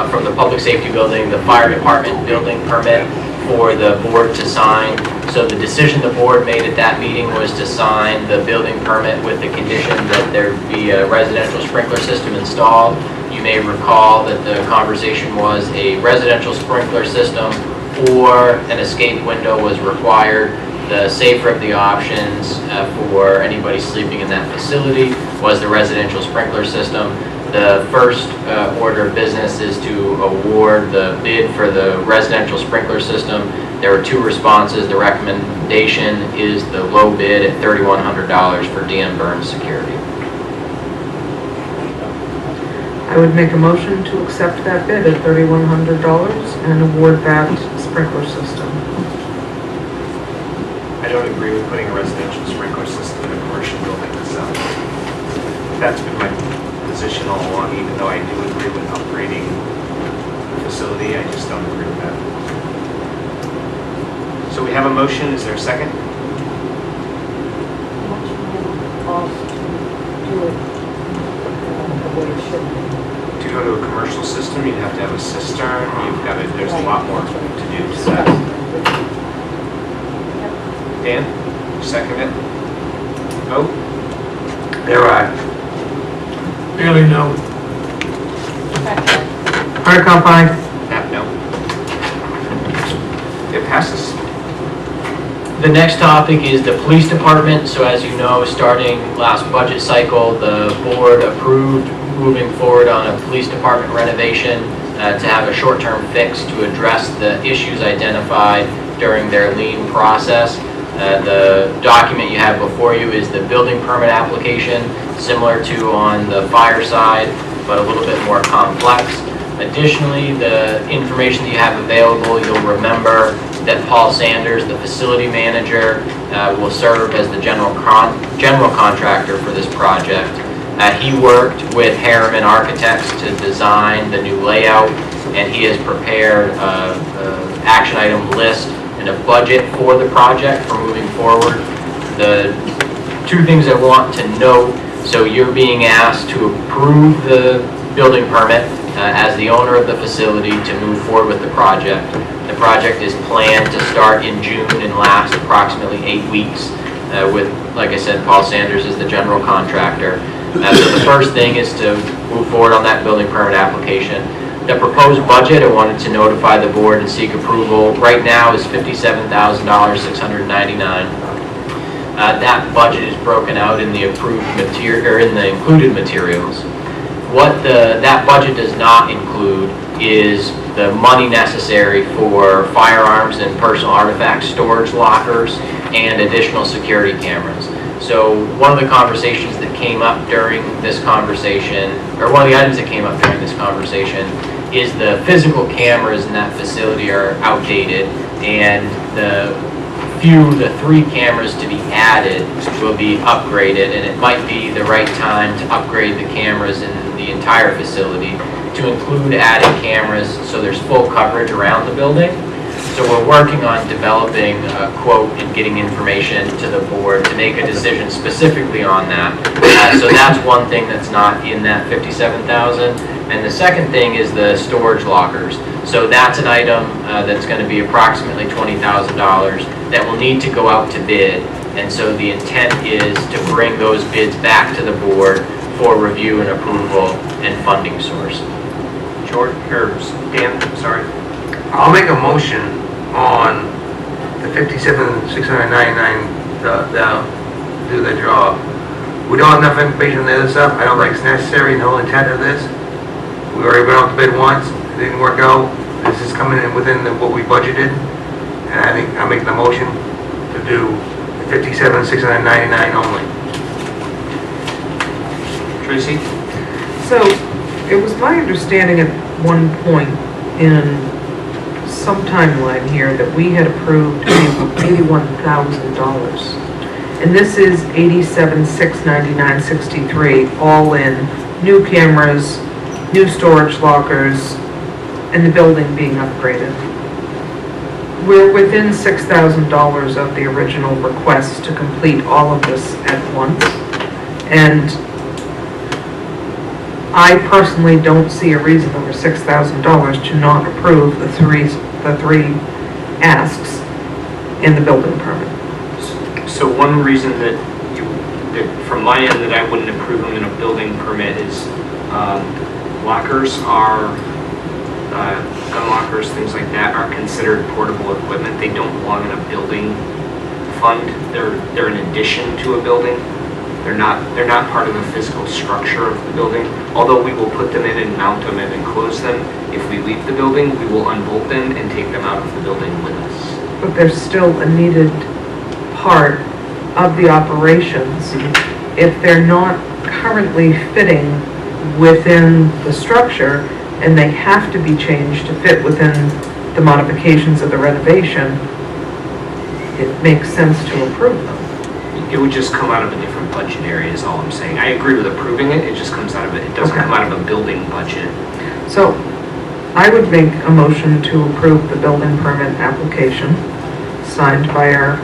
from the public safety building, the fire department building permit for the board to sign. So the decision the board made at that meeting was to sign the building permit with the condition that there be a residential sprinkler system installed. You may recall that the conversation was a residential sprinkler system or an escape window was required. The safer of the options for anybody sleeping in that facility was the residential sprinkler system. The first order of business is to award the bid for the residential sprinkler system. There were two responses. The recommendation is the low bid at $3,100 for DM Burns Security. I would make a motion to accept that bid at $3,100 and award that sprinkler system. I don't agree with putting a residential sprinkler system in a commercial building myself. That's been my position all along, even though I do agree with upgrading the facility, I just don't agree with that. So we have a motion, is there a second? To go to a commercial system, you'd have to have a cistern, there's a lot more to do to that. Dan, second it? Vote? They're right. Barely no. Hardcom, aye. Knapp, no. It passes. The next topic is the police department. So as you know, starting last budget cycle, the board approved moving forward on a police department renovation to have a short-term fix to address the issues identified during their lien process. The document you have before you is the building permit application, similar to on the fire side, but a little bit more complex. Additionally, the information that you have available, you'll remember that Paul Sanders, the facility manager, will serve as the general contractor for this project. He worked with Harriman Architects to design the new layout, and he has prepared an action item list and a budget for the project for moving forward. The two things I want to note, so you're being asked to approve the building permit as the owner of the facility to move forward with the project. The project is planned to start in June and last approximately 8 weeks with, like I said, Paul Sanders is the general contractor. So the first thing is to move forward on that building permit application. The proposed budget, I wanted to notify the board and seek approval, right now is $57,699. That budget is broken out in the approved material, or in the included materials. What that budget does not include is the money necessary for firearms and personal artifact storage lockers and additional security cameras. So one of the conversations that came up during this conversation, or one of the items that came up during this conversation, is the physical cameras in that facility are outdated, and the 3 cameras to be added will be upgraded, and it might be the right time to upgrade the cameras in the entire facility to include added cameras so there's full coverage around the building. So we're working on developing a quote and getting information to the board to make a decision specifically on that. So that's one thing that's not in that $57,000. And the second thing is the storage lockers. So that's an item that's going to be approximately $20,000 that will need to go out to bid. And so the intent is to bring those bids back to the board for review and approval and funding source. George, or Dan, sorry. I'll make a motion on the $57,699 do the job. We don't have enough information on the other stuff. I don't think it's necessary, no intent of this. We already went out to bid once, it didn't work out. This is coming in within what we budgeted. And I think I'll make the motion to do the $57,699 only. Tracy? So, it was my understanding at one point in some timeline here that we had approved $81,000. And this is $87,699.63, all in new cameras, new storage lockers, and the building being upgraded. We're within $6,000 of the original request to complete all of this at once. And I personally don't see a reason over $6,000 to not approve the three asks in the building permit. So one reason that from my end that I wouldn't approve them in a building permit is lockers are, gun lockers, things like that are considered portable equipment. They don't belong in a building fund. They're an addition to a building. They're not part of the physical structure of the building. Although we will put them in and mount them and enclose them, if we leave the building, we will unbolt them and take them out of the building with us. But they're still a needed part of the operations. If they're not currently fitting within the structure and they have to be changed to fit within the modifications of the renovation, it makes sense to approve them. It would just come out of a different budget area is all I'm saying. I agree with approving it, it just comes out of it. It doesn't come out of a building budget. So I would make a motion to approve the building permit application signed by our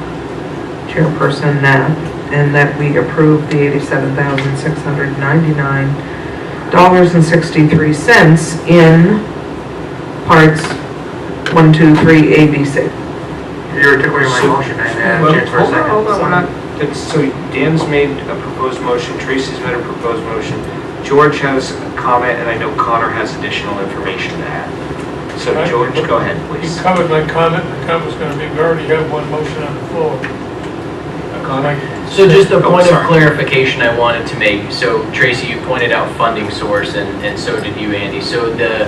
chairperson, Nat, and that we approve the $87,699.63 in parts 1, 2, 3, A, B, C. You're articulating my motion, and James for a second. Hold on. So Dan's made a proposed motion, Tracy's made a proposed motion, George has a comment, and I know Connor has additional information to add. So George, go ahead, please. You covered my comment. The comment was going to be, we already have one motion on the floor. Connor? So just a point of clarification I wanted to make. So Tracy, you pointed out funding source, and so did you, Andy. So the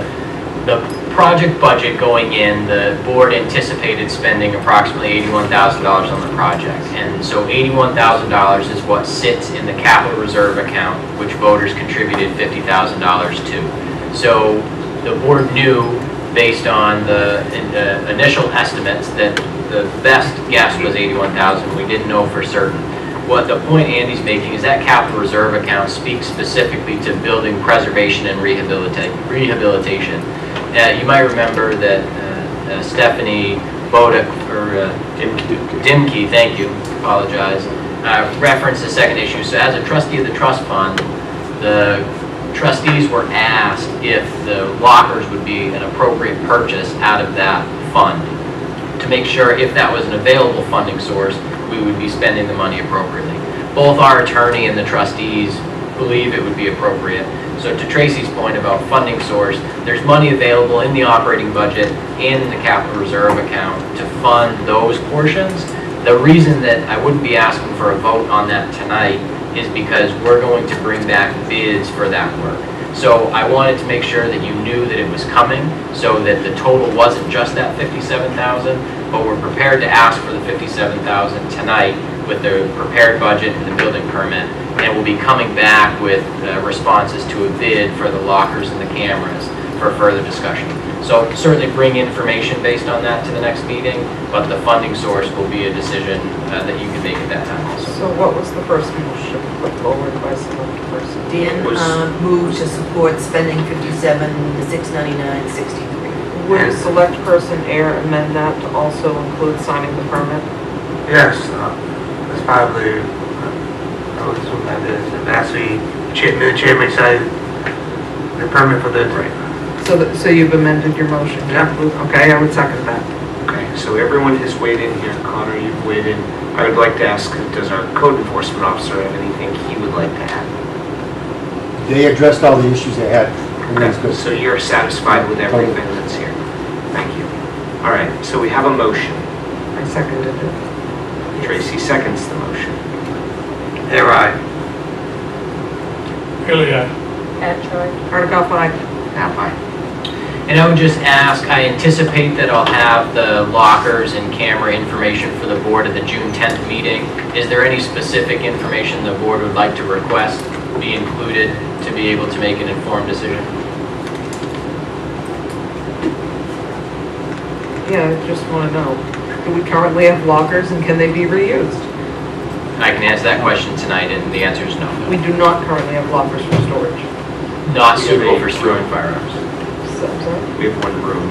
project budget going in, the board anticipated spending approximately $81,000 on the project. And so $81,000 is what sits in the capital reserve account, which voters contributed $50,000 to. So the board knew, based on the initial estimates, that the best guess was $81,000. We didn't know for certain. What the point Andy's making is that capital reserve account speaks specifically to building preservation and rehabilitation. You might remember that Stephanie Bodek, or Dimke, thank you, apologize, referenced the second issue. So as a trustee of the trust fund, the trustees were asked if the lockers would be an appropriate purchase out of that fund, to make sure if that was an available funding source, we would be spending the money appropriately. Both our attorney and the trustees believe it would be appropriate. So to Tracy's point about funding source, there's money available in the operating budget and in the capital reserve account to fund those portions. The reason that I wouldn't be asking for a vote on that tonight is because we're going to bring back bids for that work. So I wanted to make sure that you knew that it was coming, so that the total wasn't just that $57,000, but we're prepared to ask for the $57,000 tonight with the prepared budget and the building permit, and we'll be coming back with responses to a bid for the lockers and the cameras for further discussion. So certainly bring information based on that to the next meeting, but the funding source will be a decision that you can make at that time also. So what was the first motion put forward by select person? Dan moved to support spending $57,699.63. Would the select person amend that to also include signing the permit? Yes, as part of the, I would assume that is, actually, the chairman signed the permit for the. So you've amended your motion? Yeah. Okay, I would second that. Okay, so everyone has weighed in here. Connor, you've weighed in. I would like to ask, does our code enforcement officer have anything he would like to add? They addressed all the issues they had. Okay, so you're satisfied with everything that's here? Thank you. All right, so we have a motion. I seconded it. Tracy seconds the motion. There, aye. Haley, aye. Hardikoff, aye. Nap aye. And I would just ask, I anticipate that I'll have the lockers and camera information for the board at the June 10th meeting. Is there any specific information the board would like to request be included to be able to make an informed decision? Yeah, I just want to know, do we currently have lockers and can they be reused? I can answer that question tonight, and the answer is no. We do not currently have lockers for storage. Not suitable for storing firearms. We have one room.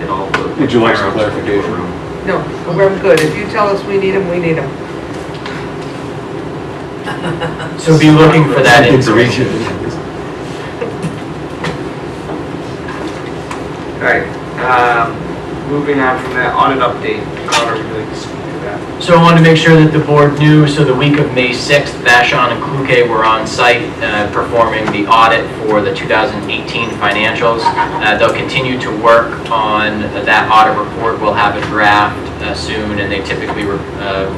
In all the Would you like some firearms are in one clarification? room. No, we're good. If you tell us we need them, we need them. So be looking for that information. All right, moving on from that audit update, Connor, would you like to speak to that? So I wanted to make sure that the board knew, so the week of May 6th, Vashon and Kluge were on site performing the audit for the 2018 financials. They'll continue to work on that audit report. We'll have a draft soon, and they typically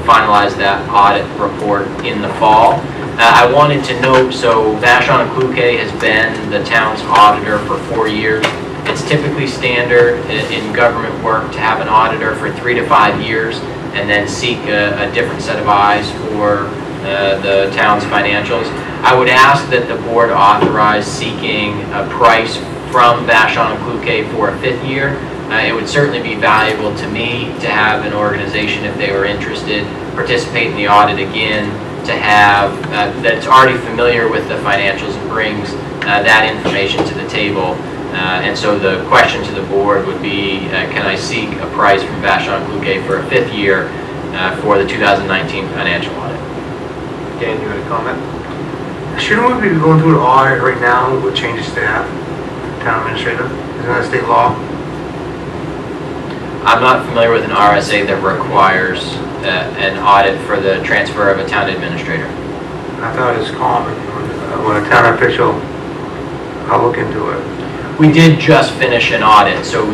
finalize that audit report in the fall. I wanted to note, so Vashon and Kluge has been the town's auditor for 4 years. It's typically standard in government work to have an auditor for 3 to 5 years and then seek a different set of eyes for the town's financials. I would ask that the board authorize seeking a price from Vashon and Kluge for a 5th year. It would certainly be valuable to me to have an organization, if they were interested, participate in the audit again, to have that's already familiar with the financials and brings that information to the table. And so the question to the board would be, can I seek a price from Vashon Kluge for a 5th year for the 2019 financial audit? Dan, you had a comment? Shouldn't we be going through the audit right now with change of staff, town administrator? Isn't that state law? I'm not familiar with an RSA that requires an audit for the transfer of a town administrator. I thought it was common when a town official, I'll look into it. We did just finish an audit, so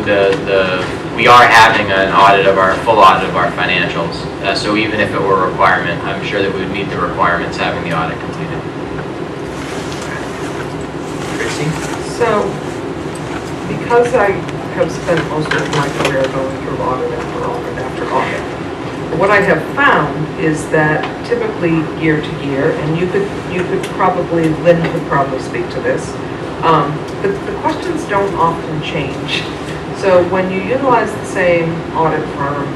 we are having an audit of full audit of our financials. So even if it were a requirement, I'm sure that we would meet the requirements having the audit completed. Tracy? So, because I have spent most of my career going through audit after audit after audit, what I have found is that typically year to year, and you could probably, Lynn could probably speak to this, but the questions don't often change. So when you utilize the same audit firm,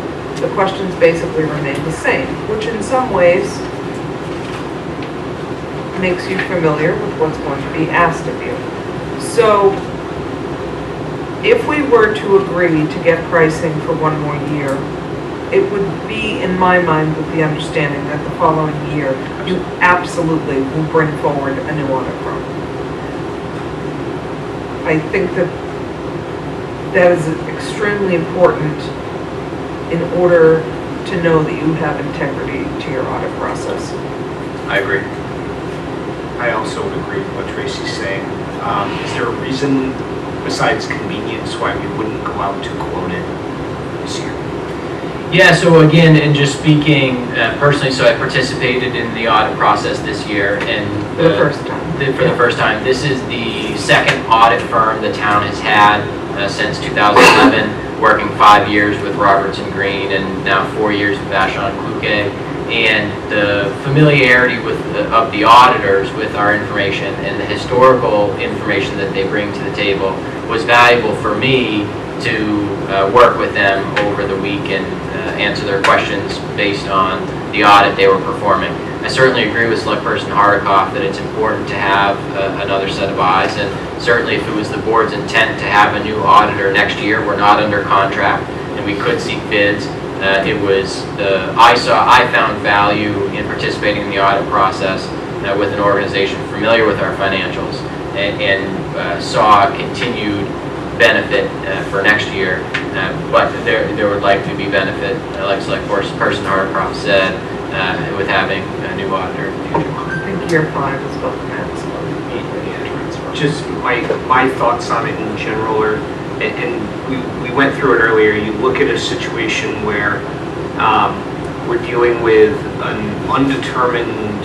the questions basically remain the same, which in some ways makes you familiar with what's going to be asked of you. So if we were to agree to get pricing for 1 more year, it would be, in my mind, with the understanding that the following year, you absolutely will bring forward a new audit firm. I think that that is extremely important in order to know that you have integrity to your audit process. I agree. I also would agree with what Tracy's saying. Is there a reason besides convenience why we wouldn't go out to quote it this year? Yeah, so again, and just speaking personally, so I participated in the audit process this year, and For the first time. For the first time. This is the second audit firm the town has had since 2011, working 5 years with Robertson Green and now 4 years with Vashon Kluge. And the familiarity of the auditors with our information and the historical information that they bring to the table was valuable for me to work with them over the week and answer their questions based on the audit they were performing. I certainly agree with Select Person Hardikoff that it's important to have another set of eyes, and certainly if it was the board's intent to have a new auditor next year, we're not under contract and we could seek bids. I found value in participating in the audit process with an organization familiar with our financials and saw continued benefit for next year, but there would likely be benefit, like Select Person Hardikoff said, with having a new auditor in the future. I think year 5 is about the maximum. Just my thoughts on it in general are, and we went through it earlier, you look at a situation where we're dealing with an undetermined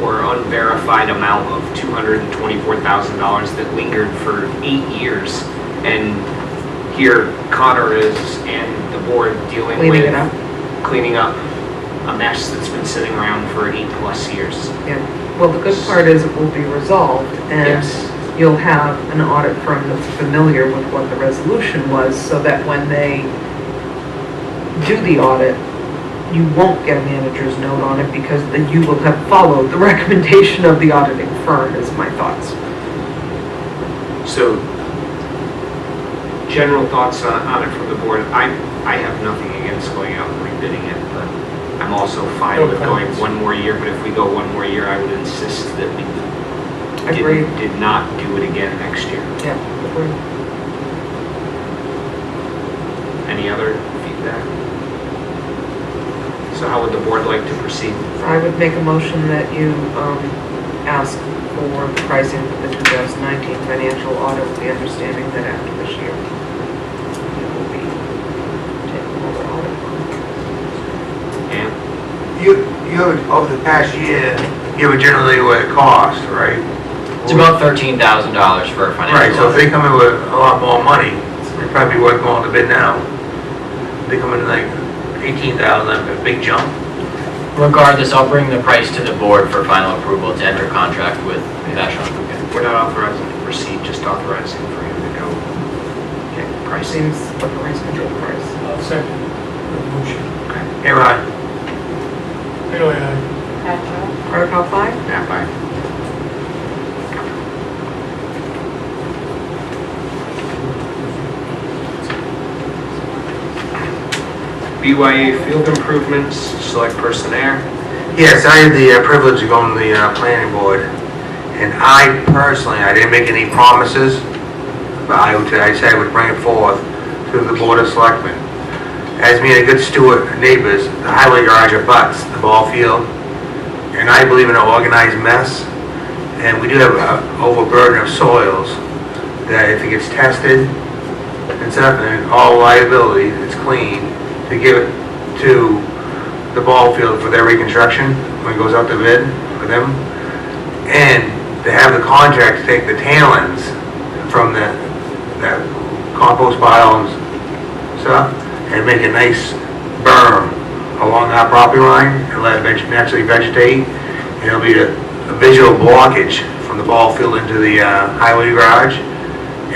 or unverified amount of $224,000 that lingered for 8 years. And here Connor is and the board dealing with cleaning up a mess that's been sitting around for 8+ years. Yeah. Well, the good part is it will be resolved, and you'll have an audit firm that's familiar with what the resolution was, so that when they do the audit, you won't get a manager's note on it because then you will have followed the recommendation of the auditing firm, is my thoughts. So, general thoughts on it from the board. I have nothing against going out and rebidding it, but I'm also fine with going one more year. But if we go one more year, I would insist that we did not do it again next year. Yeah, agreed. Any other feedback? So how would the board like to proceed? I would make a motion that you ask for the pricing for the 2019 financial audit with the understanding that after this year, you will be taking over audit. You over the past year, you have generally what it costs, right? It's about $13,000 for a financial Right, so if audit. they come in with a lot more money, it's probably worth going to bid now. They come in like 18,000, a big jump. Regardless, I'll bring the price to the board for final approval to enter contract with Vashon Kluge. We're not authorizing to proceed, just authorizing for him to go. Okay, price. Seems like a reasonable price. Second the motion. Hey, Ron. Anyway, aye. Article 5? Yeah, bye. BYA field improvements, Select Person Air. Yes, I had the privilege of going to the planning board, and I personally, I didn't make any promises, but I said I would bring it forth to the Board of Selectmen. As being a good steward of neighbors, the highway garage abuts the ball field, and I believe in an organized mess, and we do have an overburden of soils that if it gets tested and stuff, and all liability, it's clean, to give it to the ball field for their reconstruction when it goes out to bid for them, and to have the contract to take the tailings from that compost pile and stuff and make a nice berm along our property line and let it naturally vegetate, and it'll be a visual blockage from the ball field into the highway garage,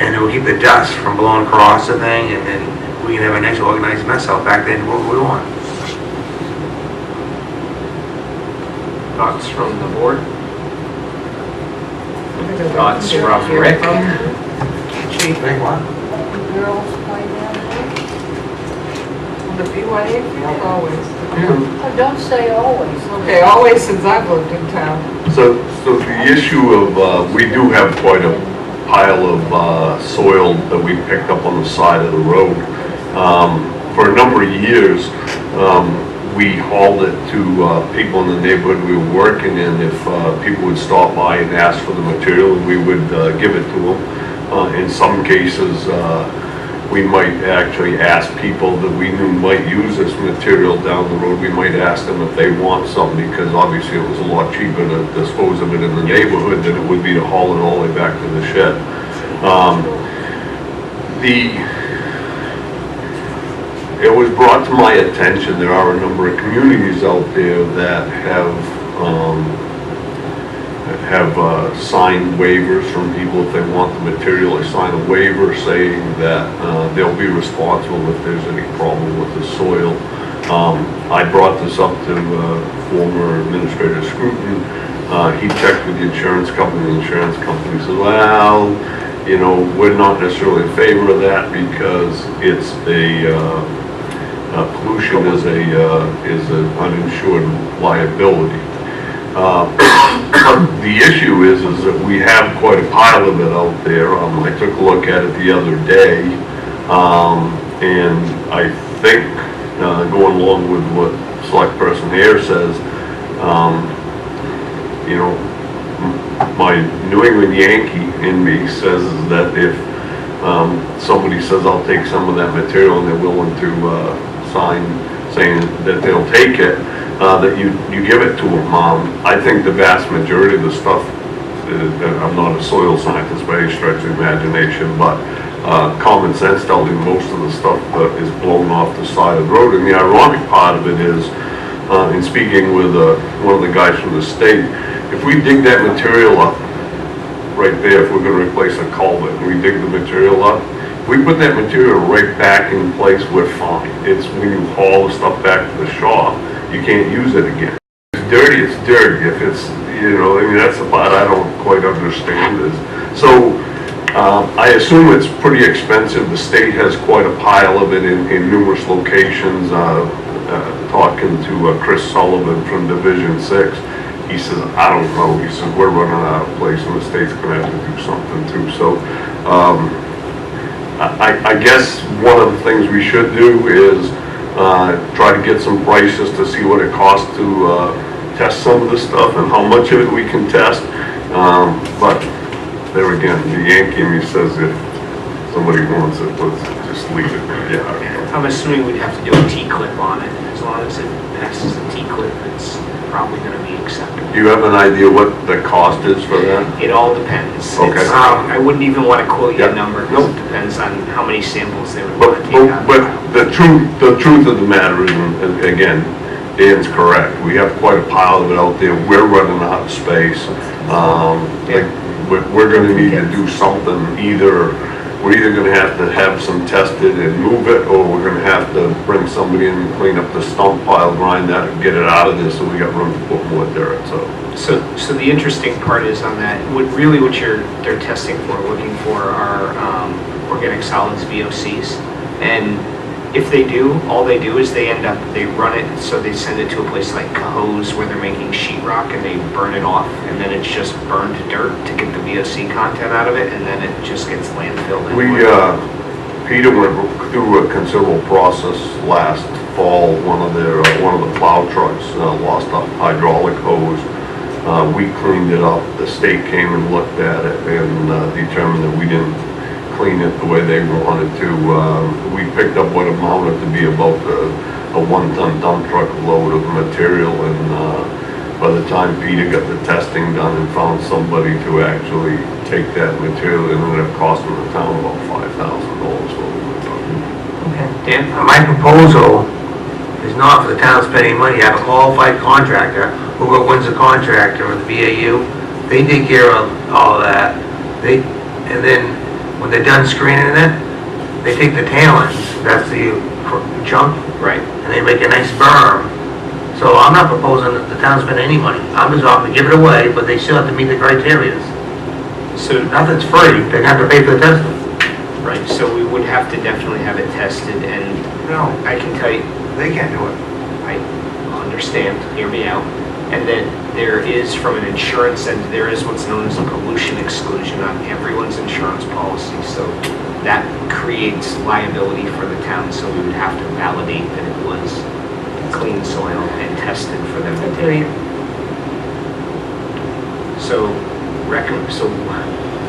and it will keep the dust from blowing across the thing, and then we can have a nice organized mess out back then, what we want. Thoughts from the board? Thoughts from Rick? Chief, what? Girls play down The BYA field, always. there? Oh, don't say always. Okay, always since I've lived in town. So the issue of, we do have quite a pile of soil that we picked up on the side of the road. For a number of years, we hauled it to people in the neighborhood we were working in. If people would stop by and ask for the material, we would give it to them. In some cases, we might actually ask people that we knew might use this material down the road. We might ask them if they want something, because obviously it was a lot cheaper to dispose of it in the neighborhood than it would be to haul it all the way back to the shed. It was brought to my attention there are a number of communities out there that have signed waivers from people if they want the material. They sign a waiver saying that they'll be responsible if there's any problem with the soil. I brought this up to former Administrator Scruton. He checked with the insurance company. The insurance company said, well, you know, we're not necessarily in favor of that because it's pollution is an uninsured liability. The issue is that we have quite a pile of it out there. I took a look at it the other day, and I think going along with what Select Person here says, you know, my New England Yankee in me says that if somebody says I'll take some of that material and they're willing to sign saying that they'll take it, that you give it to them. I think the vast majority of the stuff, I'm not a soil scientist by any stretch of the imagination, but common sense tells me most of the stuff is blown off the side of the road. And the ironic part of it is, in speaking with one of the guys from the state, if we dig that material up right there, if we're going to replace a culvert, and we dig the material up, we put that material right back in place, we're fine. It's when you haul the stuff back to the shop, you can't use it again. If it's dirty, it's dirty. If it's, you know, I mean, that's the part I don't quite understand is. So, I assume it's pretty expensive. The state has quite a pile of it in numerous locations. Talking to Chris Sullivan from Division 6, he says, I don't know. He says, we're running out of place and the state's going to have to do something too. So, I guess one of the things we should do is try to get some prices to see what it costs to test some of this stuff and how much of it we can test. But there again, the Yankee in me says if somebody wants it, let's just leave it there. Yeah. I'm assuming we'd have to do a T-clip on it. As long as it passes the T-clip, it's probably going to be acceptable. Do you have an idea what the cost is for that? It all depends. Okay. I wouldn't even want to quote you a number because it depends on how many samples they would want to take out. But the truth of the matter is, and again, Dan's correct. We have quite a pile of it out there. We're running out of space. We're going to need to do something. We're either going to have some tested and move it, or we're going to have to bring somebody in and clean up the stump pile, grind that, and get it out of there so we got room to put more dirt. So the interesting part is on that, what they're testing for, looking for are organic solids VOCs. And if they do, all they do is they run it, so they send it to a place like Cohoes where they're making sheetrock and they burn it off, and then it's just burned dirt to get the VOC content out of it, and then it just gets landfilled. Peter went through a considerable process last fall. One of the plow trucks lost a hydraulic hose. We cleaned it up. The state came and looked at it and determined that we didn't clean it the way they wanted to. We picked up what amounted to be about a 1-ton dump truck load of material, and by the time Peter got the testing done and found somebody to actually take that material, it ended up costing the town about $5,000. Dan? My proposal is not for the town to spend any money. Have a qualified contractor, whoever wins the contractor or the BAU, they take care of all that. And then when they're done screening it, they take the tailings, that's the chunk, right, and they make a nice berm. So I'm not proposing that the town spend any money. I'm just offering to give it away, but they still have to meet the criteria. So nothing's free. They're gonna have to pay for the testing. Right. So we would have to definitely have it tested, and no, I can tell you they can't do it. I understand. Hear me out. And then there is, from an insurance end, there is what's known as a pollution exclusion on everyone's insurance policy. So that creates liability for the town, so we would have to validate that it was clean soil and tested for them to take. So, so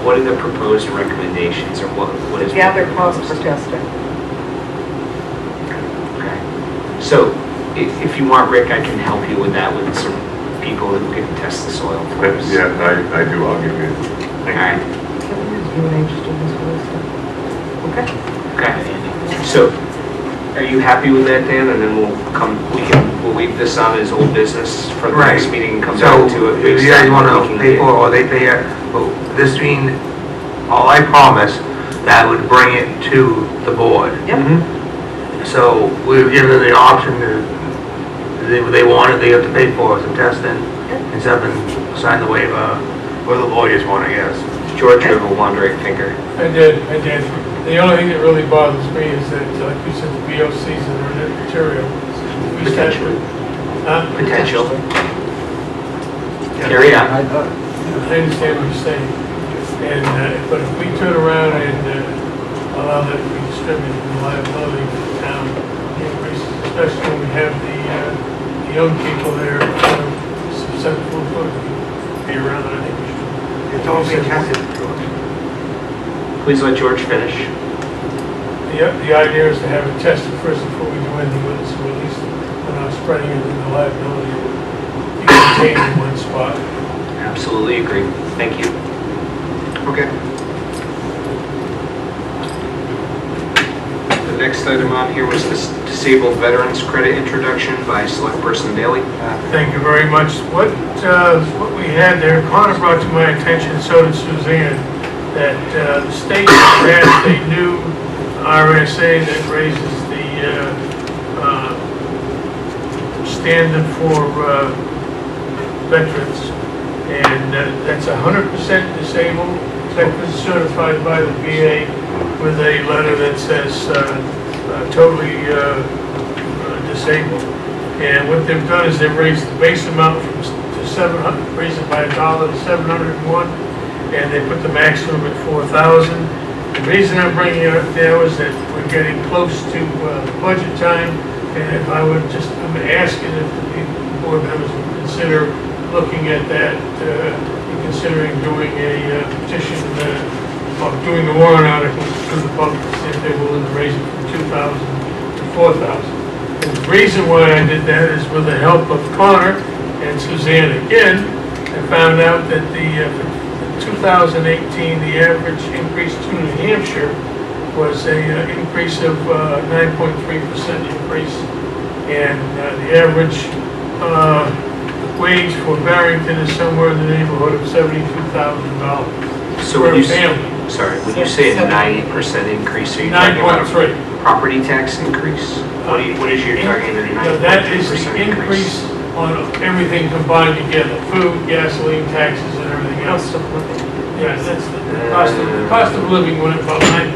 what are the proposed recommendations, or what is? Gather costs for testing. Okay. So, if you want, Rick, I can help you with that, with some people who can test the soil for us. Yeah, I do, I'll give you. All right. Okay. Okay. So, are you happy with that, Dan? And then we'll leave this on as old business for the next meeting and come back to it. So, if you guys want to pay for it, or they pay it, but this being, all I promised, that I would bring it to the board. So, we've given them the option to, they want it, they have to pay for some testing, and something, sign the waiver, or the lawyers want, I guess. George, you have a wandering finger. I did. The only thing that really bothers me is that, like you said, the VOCs are in that material. Potential. Carry on. I understand what you're saying. And, but if we turn around and allow that to be distributed, the liability to the town increases, especially when we have the young people there, susceptible to be around, I think we should. It's all being tested. Please let George finish. The idea is to have it tested first before we do anything with it, so at least we're not spreading it in the liability of being contained in one spot. Absolutely agree. Thank you. Okay. The next item on here was this Disabled Veterans Credit Introduction by Select Person Daly. Thank you very much. What we had there, Connor brought to my attention, so did Suzanne, that the state passed a new RSA that raises the standard for veterans, and that's 100% disabled, veterans certified by the VA with a letter that says totally disabled. And what they've done is they've raised the base amount to 700, raised it by $1 to 701, and they put the maximum at 4,000. The reason I'm bringing it up now is that we're getting close to budget time, and if I would just, I'm asking if the board members would consider looking at that, and considering doing a petition, or doing the warrant article to the public to see if they're willing to raise it from 2,000 to 4,000. And the reason why I did that is with the help of Connor and Suzanne again, I found out that the 2018, the average increase to New Hampshire was a increase of 9.3% increase, and the average wage for Barrington is somewhere in the neighborhood of $72,000 So per when you family. Sorry, when you say a 90% increase, are you talking about a 9.3. property tax increase? What is your target at 9.3% That is the increase on everything combined together, food, gasoline, taxes, and everything else. Yeah, that's the cost of living went up about 9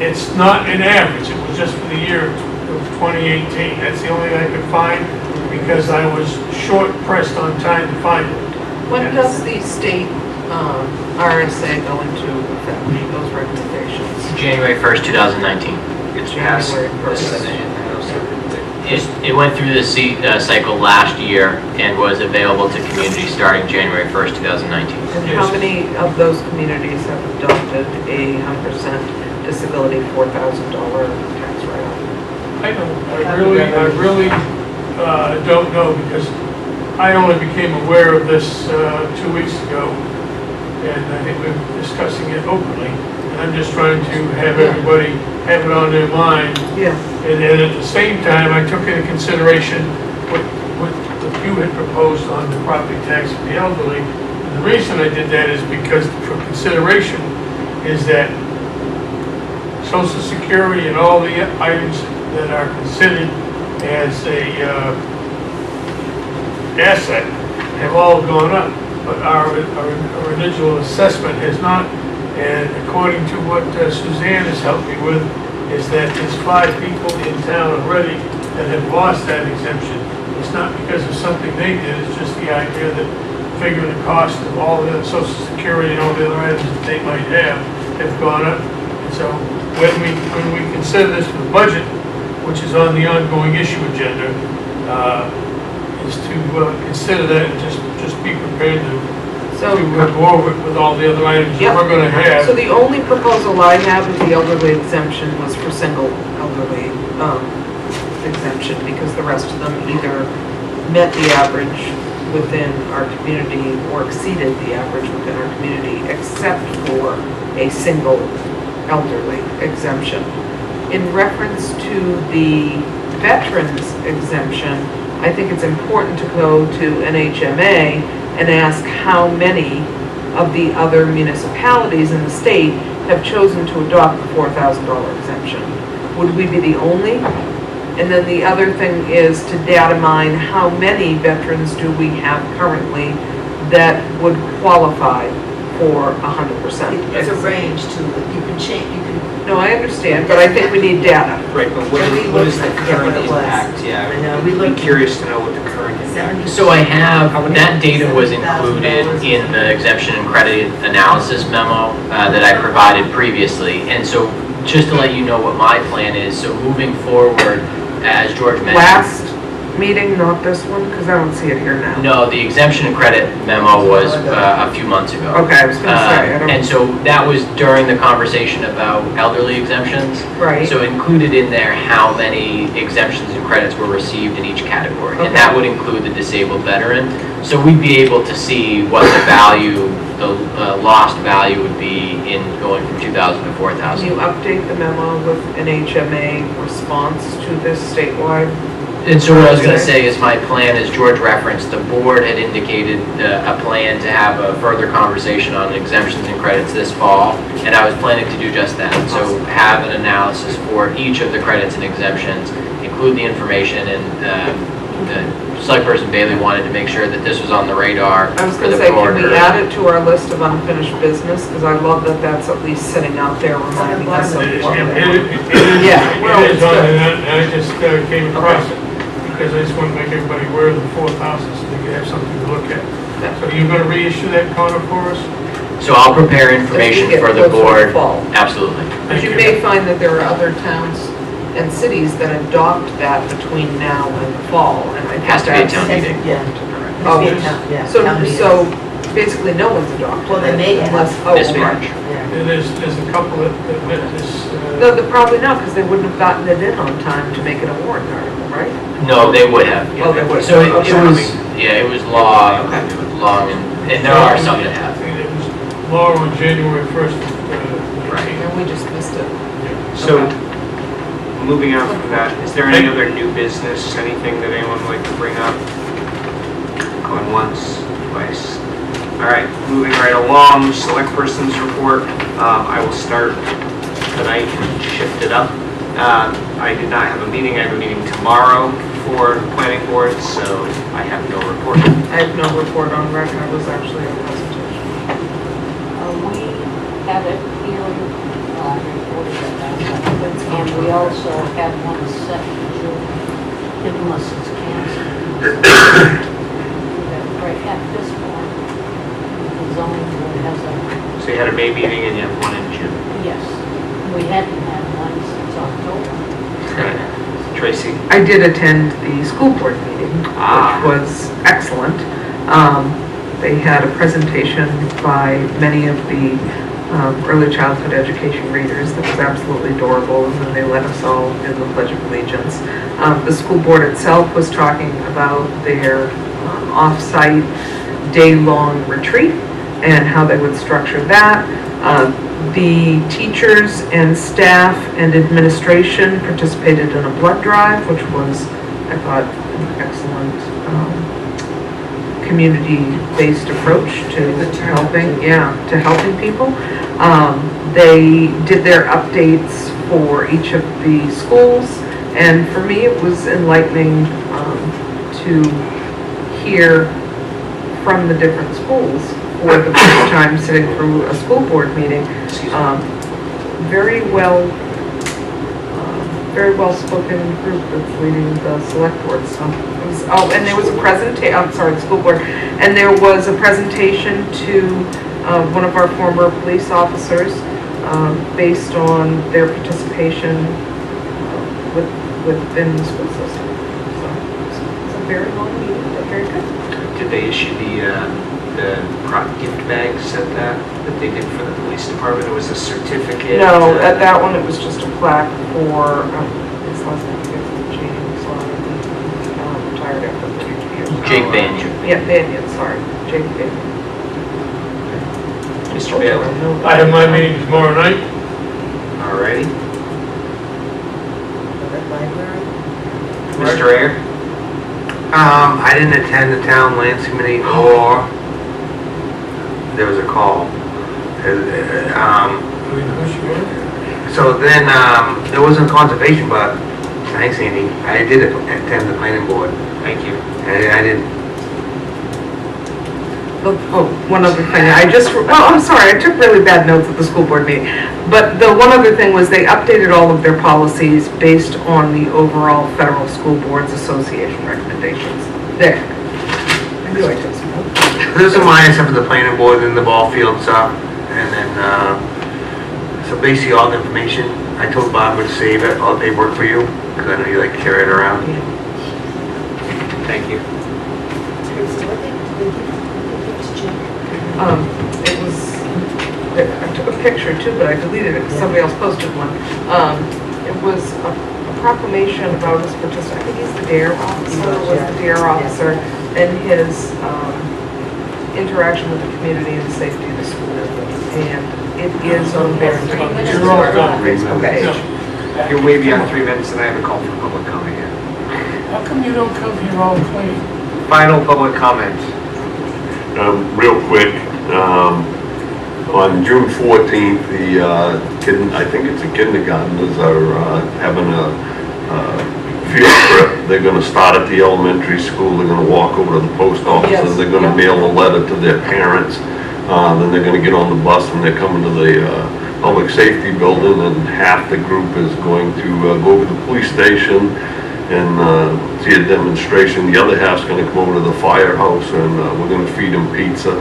it's not an average, it was just for the year of 2018. That's the only thing I could find, because I was short pressed on time to find it. When does the state RSA go into effect, those recommendations? January 1st, 2019. It's passed. It went through the cycle last year and was available to communities starting January 1st, 2019. And how many of those communities have adopted a 100% disability $4,000 tax write-off? I really don't know, because I only became aware of this 2 weeks ago, and I think we're discussing it openly. And I'm just trying to have everybody have it on their mind. Yeah. And then at the same time, I took into consideration what you had proposed on the property tax for the elderly. And the reason I did that is because for consideration is that Social Security and all the items that are considered as a asset have all gone up, but our original assessment has not. And according to what Suzanne has helped me with, is that there's 5 people in town already that have lost that exemption. It's not because of something they did, it's just the idea that figure the cost of all the social security and all the other items that they might have gone up. And so when we consider this for the budget, which is on the ongoing issue agenda, is to consider that and just be prepared to go over it with all the other items that we're going to have. So the only proposal I have of the elderly exemption was for single elderly exemption, because the rest of them either met the average within our community or exceeded the average within our community, except for a single elderly exemption. In reference to the veterans exemption, I think it's important to go to NHMA and ask how many of the other municipalities in the state have chosen to adopt the $4,000 exemption. Would we be the only? And then the other thing is to data mine how many veterans do we have currently that would qualify for 100%. It's a range too, you can change, you can. No, I understand, but I think we need data. Right, but what is the current impact? Yeah, I'd be curious to know what the current impact is. So I have, that data was included in the exemption and credit analysis memo that I provided previously. And so just to let you know what my plan is, so moving forward, as George mentioned. Last meeting, not this one, because I don't see it here now. No, the exemption and credit memo was a few months ago. Okay, I was going to say, I don't. And so that was during the conversation about elderly exemptions. Right. So included in there how many exemptions and credits were received in each category. Okay. And that would include the disabled veteran. So we'd be able to see what the value, the lost value would be in going from 2,000 to 4,000. Can you update the memo with an HMA response to this statewide? And so what I was going to say is my plan, as George referenced, the board had indicated a plan to have a further conversation on exemptions and credits this fall, and I was planning to do just that. So have an analysis for each of the credits and exemptions, include the information, and the select person Bailey wanted to make sure that this was on the radar I was for going to the say, board. can we add it to our list of unfinished business? Because I love that that's at least sitting out there reminding us of what we're doing. Yeah, well, It is it's on, good. and I just came across it, because I just want to make everybody aware of the 4,000 so they can have something to look at. So you're going to reissue that, Connor, for us? So I'll prepare information As we get for the closer to board. fall. Absolutely. But you may find that there are other towns and cities that adopt that between now and the fall, and I think It has to be a that's- town meeting. Yeah. Oh, Has to be a town- yeah, so, town meeting. so basically no one's adopted Well, they it may have. unless, oh, This right. March. And there's a couple that met this. No, they're probably not, because they wouldn't have gotten it in on time to make it a warrant article, right? No, they would have. Oh, they would. So it Okay. was, yeah, it was long, and there are some that have. It was law on January 1st. And we just missed it. So, moving on from that, is there any other new business, anything that anyone would like to bring up? Going once, twice. All right, moving right along, select person's report. I will start tonight and shift it up. I did not have a meeting. I have a meeting tomorrow for the planning board, so I have no report. I have no report on rec, I was actually at a presentation. We had a hearing, reported at that, and we also had one set in June, unless it's canceled. Right at this point, the zoning board has a, So you had a May meeting and you have one in June. yes, we hadn't had one since October. Tracy? I did attend the school board meeting, Ah. which was excellent. They had a presentation by many of the early childhood education readers that was absolutely adorable, and then they led us all in the Pledge of Allegiance. The school board itself was talking about their off-site day-long retreat and how they would structure that. The teachers and staff and administration participated in a blood drive, which was, I thought, an excellent community-based approach to helping people. They did their updates for each of the schools, and for me, it was enlightening to hear from the different schools for the first time sitting through a school board meeting. Very well very well-spoken group that's leading the select board, so. And there was a the school board, and there was a presentation to one of our former police officers based on their participation within the school system. So it's a very long meeting, but very good. Did they issue the gift bags that they did for the police department? It was a certificate? No, at that one, it was just a plaque for, his last name, James, retired after 32 years. Jake Banyan. Yeah, Banyan, sorry, Jake Banyan. Mr. Bailey? I have my meeting tomorrow night. Alrighty. Mr. Ayer? I didn't attend the town lands committee or there was a call. So then, there wasn't conservation, but thanks, Andy. I did attend the planning board. Thank you. I didn't. Oh, one other thing, I'm sorry, I took really bad notes at the school board meeting. But the one other thing was they updated all of their policies based on the overall Federal School Boards Association recommendations. There. I knew I took some notes. There's a minus up at the planning board and the ball fields up. And then, so basically all the information, I told Bob would save it, all the paperwork for you, because I know you like to carry it around. Thank you. It was, I took a picture too, but I deleted it because somebody else posted one. It was a proclamation about his participation. I think he's the DARE officer, was the DARE officer, and his interaction with the community and the safety of the school. And it is on Barrington. Okay. You're way beyond 3 minutes and I have a call for public comment here. How come you don't come here all clean? Final public comment. Real quick, on June 14th, I think it's the kindergartners are having a field trip. They're going to start at the elementary school, they're going to walk over to the post office, and they're going to mail a letter to their parents. Then they're going to get on the bus and they're coming to the public safety building, and half the group is going to go over to the police station and see a demonstration. The other half's going to come over to the firehouse, and we're going to feed them pizza.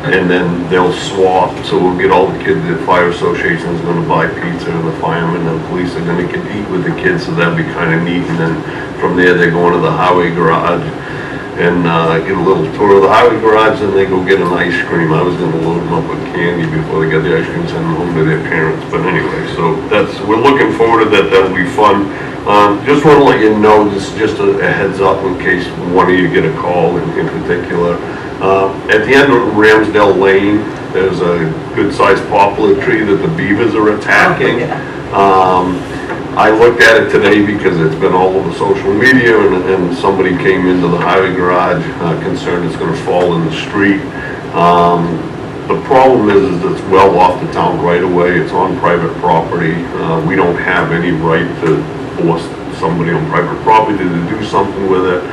And then they'll swap, so we'll get all the kids. The fire association is going to buy pizza, and the firemen and the police are going to get to eat with the kids, so that'll be kind of neat. And then from there, they're going to the highway garage and get a little tour of the highway garage, and they go get an ice cream. I was going to load them up with candy before they got the ice cream, send them home to their parents. But anyway, so we're looking forward to that. That'll be fun. Just want to let you know, this is just a heads up in case one of you get a call in particular. At the end of Ramsdale Lane, there's a good-sized poplar tree that the beavers are attacking. I looked at it today because it's been all over social media, and somebody came into the highway garage concerned it's going to fall in the street. The problem is it's well off the town right away. It's on private property. We don't have any right to force somebody on private property to do something with it.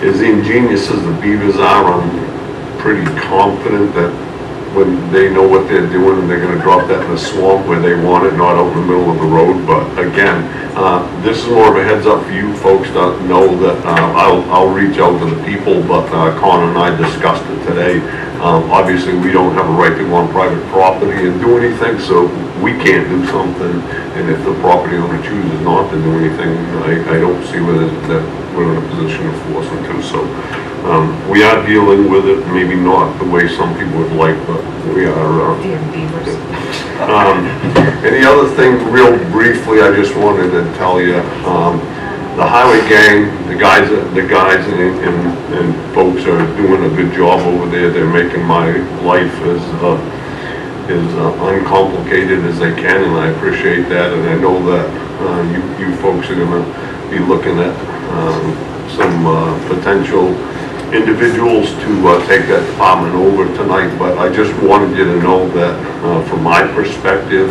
As ingenious as the beavers are, I'm pretty confident that when they know what they're doing, and they're going to drop that in the swamp where they want it, not out in the middle of the road. But again, this is more of a heads up for you folks to know that I'll reach out to the people, but Connor and I discussed it today. Obviously, we don't have a right to go on private property and do anything, so we can't do something. And if the property owner chooses not to do anything, I don't see that we're in a position to force them to. So we are dealing with it, maybe not the way some people would like, but we are. And the other thing, real briefly, I just wanted to tell you, the highway gang, the guys and folks are doing a good job over there. They're making my life as uncomplicated as they can, and I appreciate that. And I know that you folks are going to be looking at some potential individuals to take that department over tonight. But I just wanted you to know that from my perspective,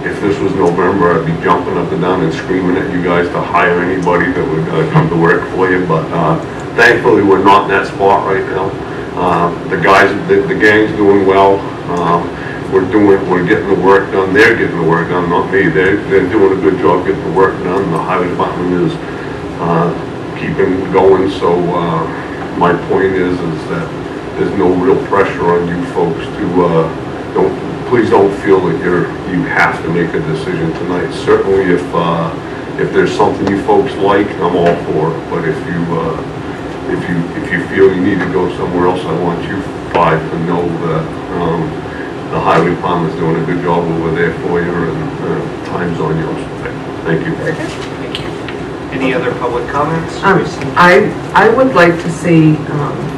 if this was November, I'd be jumping up and down and screaming at you guys to hire anybody that would come to work for you. But thankfully, we're not in that spot right now. The gang's doing well. we're getting the work done, they're getting the work done, not me. They're doing a good job getting the work done. The highway department is keeping going, so my point is that there's no real pressure on you folks to, please don't feel that you have to make a decision tonight. Certainly if there's something you folks like, I'm all for it, but if you feel you need to go somewhere else, I want you five to know that the highway department's doing a good job over there for you, and time's on yours. Thank you. Thank you. Any other public comments? I would like to see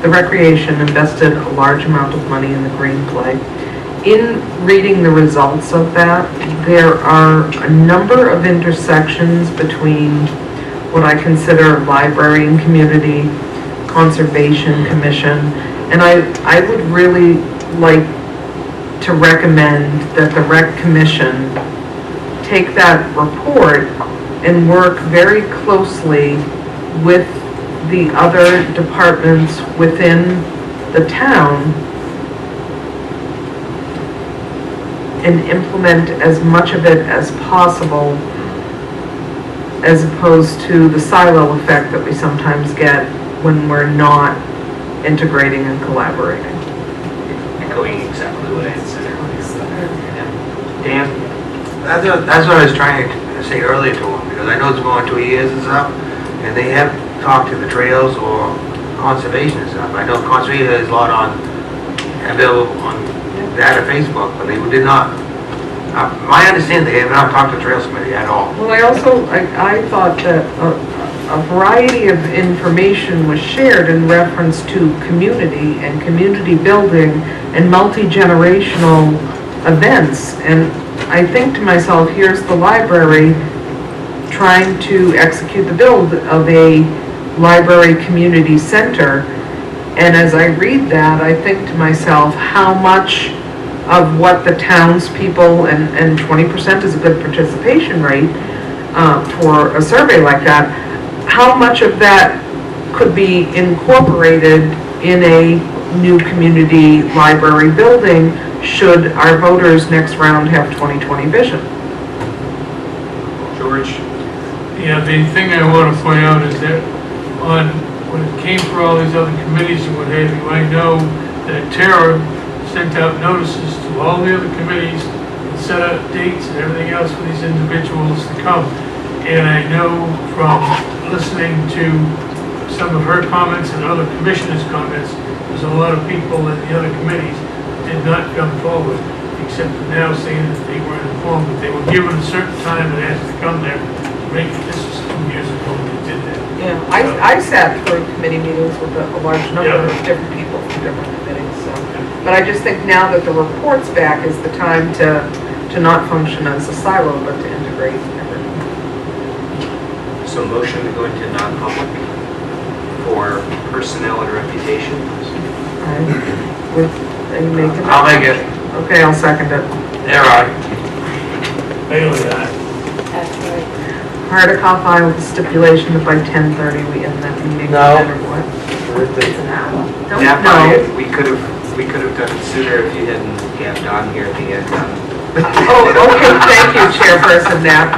the recreation invested a large amount of money in the green play. In reading the results of that, there are a number of intersections between what I consider library and community, conservation commission, and I would really like to recommend that the rec commission take that report and work very closely with the other departments within the town and implement as much of it as possible, as opposed to the silo effect that we sometimes get when we're not integrating and collaborating. Echoing exactly what I had said earlier. Dan? That's what I was trying to say earlier to him, because I know it's going 2 years and stuff, and they have talked to the trails or conservation and stuff. I know conservation has a lot available on that or Facebook, but they did not. My understanding, they have not talked to the Trails Committee at all. Well, I thought that a variety of information was shared in reference to community and community building and multi-generational events. And I think to myself, here's the library trying to execute the build of a library community center. And as I read that, I think to myself, how much of what the townspeople, and 20% is a good participation rate for a survey like that, how much of that could be incorporated in a new community library building should our voters next round have 2020 vision? George? Yeah, the thing I want to point out is that when it came for all these other committees and what have you, I know that Tara sent out notices to all the other committees and set up dates and everything else for these individuals to come. And I know from listening to some of her comments and other commissioners' comments, there's a lot of people in the other committees did not come forward, except for now saying that they weren't informed, but they were given a certain time and asked to come there. This was 2 years ago when they did that. Yeah, I sat through committee meetings with a large number of different people from different committees. So. But I just think now that the report's back is the time to not function as a silo, but to integrate everything. So motion to go into non-public for personnel and reputation. Are you making it? I'll make it. Okay, I'll second it. There, I. Bailey, aye. That's right. Hardikoff, aye, with the stipulation that by 10:30 we end that meeting. No. No matter what. Yeah, No. we could have done it sooner if you hadn't gabbed on here at the end. Oh, okay, thank you, Chairperson Knapp.